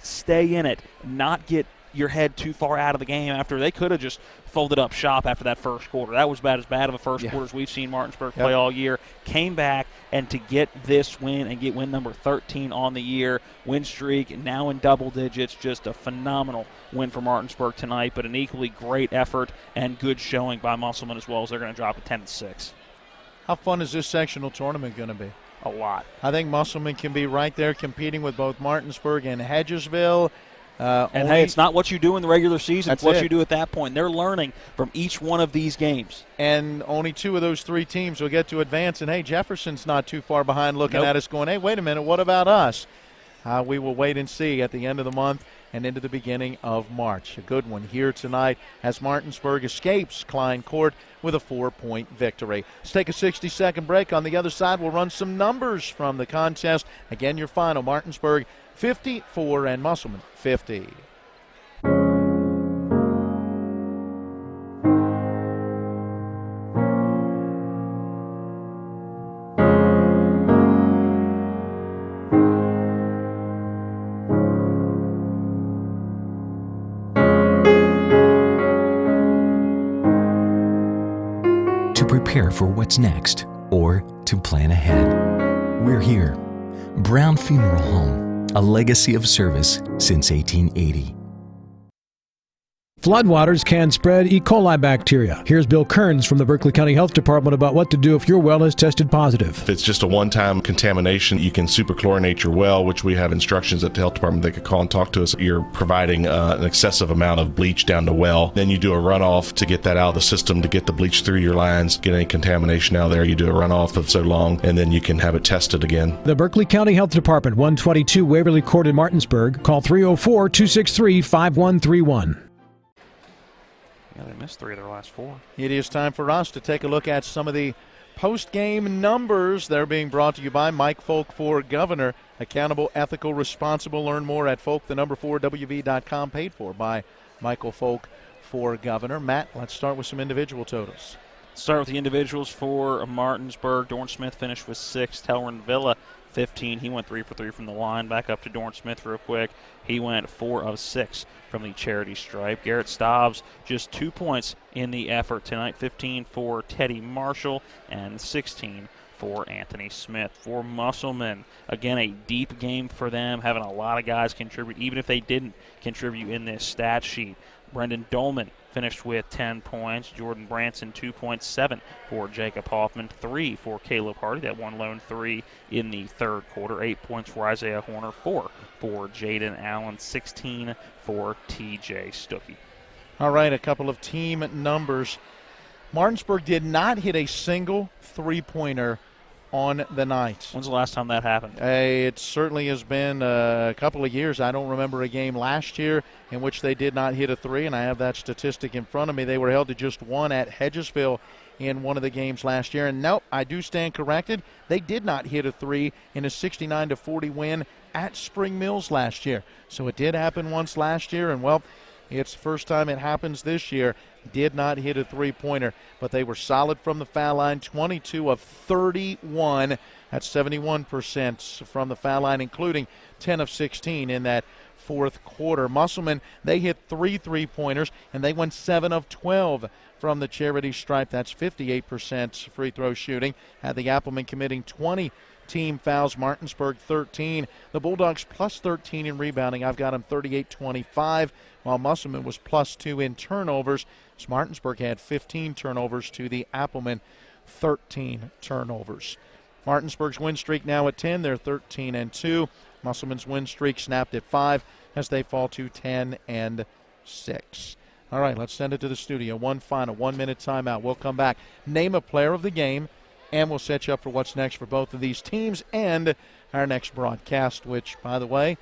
stay in it, not get your head too far out of the game after they could have just folded up shop after that first quarter. That was about as bad of a first quarter as we've seen Martinsburg play all year. Came back, and to get this win and get win number 13 on the year, win streak now in double digits, just a phenomenal win for Martinsburg tonight, but an equally great effort and good showing by Musselman as well, as they're going to drop a 10-6. How fun is this sectional tournament going to be? A lot. I think Musselman can be right there competing with both Martinsburg and Hedgesville. Hey, it's not what you do in the regular season. It's what you do at that point. They're learning from each one of these games. And only 2 of those 3 teams will get to advance. And, hey, Jefferson's not too far behind looking at us going, hey, wait a minute, what about us? We will wait and see at the end of the month and into the beginning of March. A good one here tonight as Martinsburg escapes Klein Court with a 4-point victory. Let's take a 60-second break. On the other side, we'll run some numbers from the contest. Again, your final, Martinsburg 54 and Musselman 50. To prepare for what's next or to plan ahead, we're here. Brown Funeral Home, a legacy of service since 1880. Floodwaters can spread E. coli bacteria. Here's Bill Kearns from the Berkeley County Health Department about what to do if your well is tested positive. If it's just a one-time contamination, you can superchlorinate your well, which we have instructions at the health department. They could call and talk to us. You're providing an excessive amount of bleach down the well. Then you do a runoff to get that out of the system, to get the bleach through your lines, get any contamination out of there. You do a runoff of so long, and then you can have it tested again. The Berkeley County Health Department, 122 Waverly Court in Martinsburg. Call 304-263-5131. Yeah, they missed 3 of their last 4. It is time for us to take a look at some of the post-game numbers. They're being brought to you by Mike Folk for Governor. Accountable, ethical, responsible. Learn more at folk4wv.com. Paid for by Michael Folk for Governor. Matt, let's start with some individual totals. Start with the individuals for Martinsburg. Dorn Smith finished with 6. Telrin Villa 15. He went 3 for 3 from the line. Back up to Dorn Smith real quick. He went 4 of 6 from the charity stripe. Garrett Stobbs just 2 points in the effort tonight. 15 for Teddy Marshall and 16 for Anthony Smith. For Musselman, again, a deep game for them, having a lot of guys contribute, even if they didn't contribute in this stat sheet. Brendan Dolman finished with 10 points. Jordan Branson, 2.7 for Jacob Hoffman, 3 for Caleb Hardy. That one lone 3 in the third quarter. 8 points for Isaiah Horner, 4 for Jaden Allen, 16 for TJ Stuckey. All right, a couple of team numbers. Martinsburg did not hit a single three-pointer on the night. When's the last time that happened? It certainly has been a couple of years. I don't remember a game last year in which they did not hit a 3, and I have that statistic in front of me. They were held to just 1 at Hedgesville in one of the games last year. And nope, I do stand corrected. They did not hit a 3 in a 69-40 win at Spring Mills last year. So it did happen once last year, and well, it's the first time it happens this year. Did not hit a three-pointer, but they were solid from the foul line, 22 of 31. That's 71% from the foul line, including 10 of 16 in that fourth quarter. Musselman, they hit 3 3-pointers, and they won 7 of 12 from the charity stripe. That's 58% free throw shooting. Had the Applemen committing 20 team fouls, Martinsburg 13. The Bulldogs plus 13 in rebounding. I've got them 38-25, while Musselman was plus 2 in turnovers. So Martinsburg had 15 turnovers to the Applemen 13 turnovers. Martinsburg's win streak now at 10. They're 13-2. Musselman's win streak snapped at 5 as they fall to 10-6. All right, let's send it to the studio. One final 1-minute timeout. We'll come back. Name a player of the game, and we'll set you up for what's next for both of these teams and our next broadcast, which, by the way,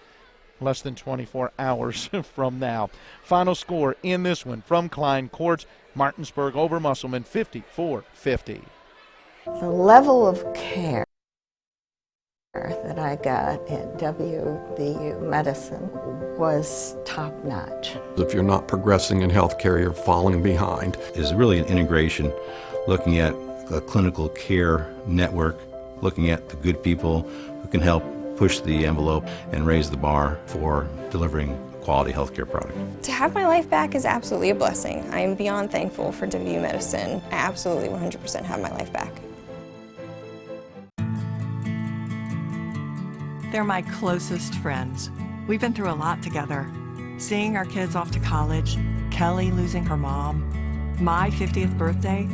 less than 24 hours from now. Final score in this one from Klein Court, Martinsburg over Musselman, 54-50. The level of care that I got at WVU Medicine was top-notch. If you're not progressing in healthcare, you're falling behind. Is really an integration, looking at a clinical care network, looking at the good people who can help push the envelope and raise the bar for delivering a quality healthcare product. To have my life back is absolutely a blessing. I am beyond thankful for WVU Medicine. I absolutely 100% have my life back. They're my closest friends. We've been through a lot together. Seeing our kids off to college, Kelly losing her mom, my 50th birthday.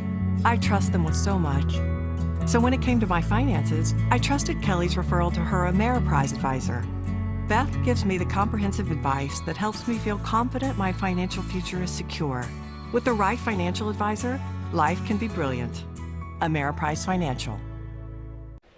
I trust them with so much. So when it came to my finances, I trusted Kelly's referral to her Ameriprise advisor. Beth gives me the comprehensive advice that helps me feel confident my financial future is secure. With the right financial advisor, life can be brilliant. Ameriprise Financial.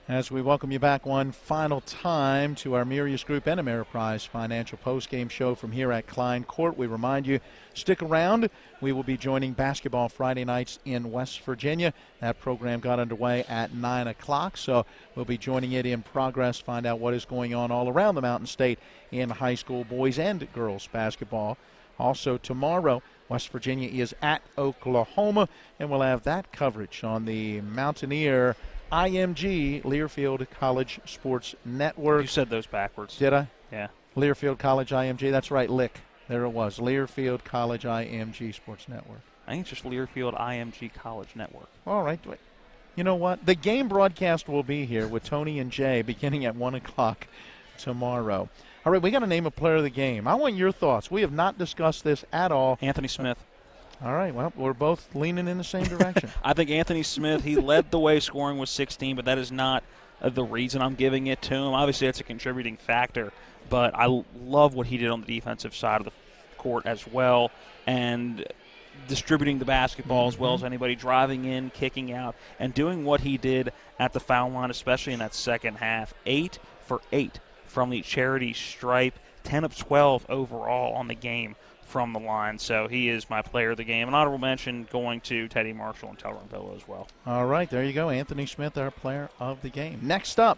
As we welcome you back one final time to our Mirius Group and Ameriprise Financial Postgame show from here at Klein Court. We remind you, stick around. We will be joining basketball Friday nights in West Virginia. That program got underway at 9 o'clock, so we'll be joining it in progress, find out what is going on all around the Mountain State in high school boys and girls basketball. Also tomorrow, West Virginia is at Oklahoma, and we'll have that coverage on the Mountaineer IMG, Learfield College Sports Network. You said those backwards. Did I? Yeah. Learfield College IMG. That's right, Lick. There it was. Learfield College IMG Sports Network. I think it's just Learfield IMG College Network. All right. You know what? The game broadcast will be here with Tony and Jay beginning at 1 o'clock tomorrow. All right, we got to name a player of the game. I want your thoughts. We have not discussed this at all. Anthony Smith. All right, well, we're both leaning in the same direction. I think Anthony Smith, he led the way scoring with 16, but that is not the reason I'm giving it to him. Obviously, that's a contributing factor, but I love what he did on the defensive side of the court as well, and distributing the basketball as well as anybody, driving in, kicking out, and doing what he did at the foul line, especially in that second half. 8 for 8 from the charity stripe, 10 of 12 overall on the game from the line. So he is my player of the game. An honorable mention going to Teddy Marshall and Tyrone Pillow as well. All right, there you go. Anthony Smith, our player of the game. Next up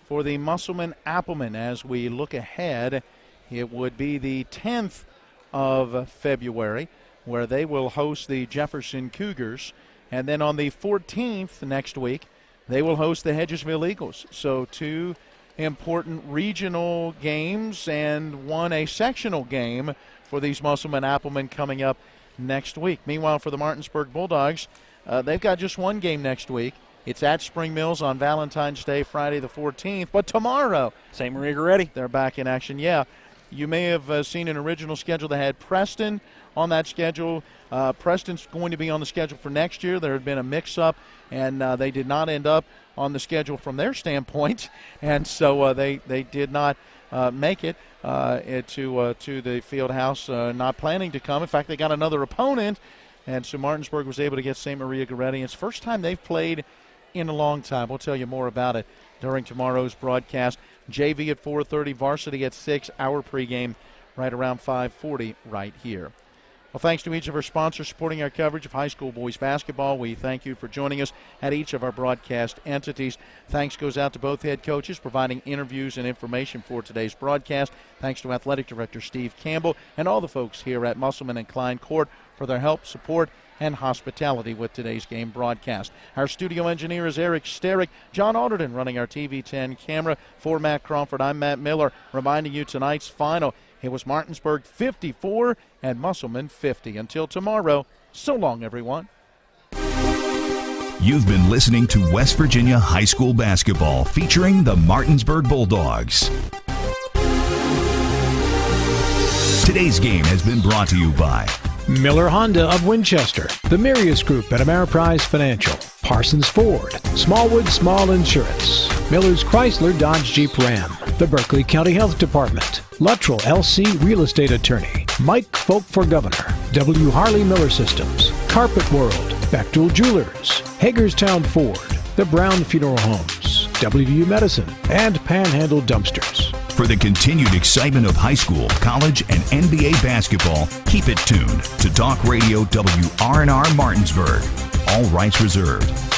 for the Musselman Applemen, as we look ahead, it would be the 10th of February, where they will host the Jefferson Cougars. And then on the 14th next week, they will host the Hedgesville Eagles. So 2 important regional games and 1 a sectional game for these Musselman Applemen coming up next week. Meanwhile, for the Martinsburg Bulldogs, they've got just 1 game next week. It's at Spring Mills on Valentine's Day, Friday the 14th. But tomorrow, St. Maria Goretti, they're back in action. Yeah, you may have seen an original schedule that had Preston on that schedule. Preston's going to be on the schedule for next year. There had been a mix-up, and they did not end up on the schedule from their standpoint, and so they did not make it to the field house, not planning to come. In fact, they got another opponent, and so Martinsburg was able to get St. Maria Goretti. It's the first time they've played in a long time. We'll tell you more about it during tomorrow's broadcast. JV at 4:30, varsity at 6, our pregame right around 5:40 right here. Well, thanks to each of our sponsors supporting our coverage of high school boys basketball. We thank you for joining us at each of our broadcast entities. Thanks goes out to both head coaches providing interviews and information for today's broadcast. Thanks to Athletic Director Steve Campbell and all the folks here at Musselman and Klein Court for their help, support, and hospitality with today's game broadcast. Our studio engineer is Eric Sterick. John Alderton running our TV10 camera. For Matt Crawford, I'm Matt Miller, reminding you tonight's final It was Martinsburg 54 and Musselman 50. Until tomorrow, so long, everyone. You've been listening to West Virginia High School Basketball featuring the Martinsburg Bulldogs. Today's game has been brought to you by Miller Honda of Winchester, the Mirius Group at Ameriprise Financial, Parsons Ford, Smallwood Small Insurance, Miller's Chrysler Dodge Jeep Ram, the Berkeley County Health Department, Luttrell LC Real Estate Attorney, Mike Folk for Governor, W. Harley Miller Systems, Carpet World, Bechtel Jewelers, Hagerstown Ford, the Brown Funeral Homes, WVU Medicine, and Panhandle Dumpsters. For the continued excitement of high school, college, and NBA basketball, keep it tuned to Talk Radio WRNR Martinsburg. All rights reserved.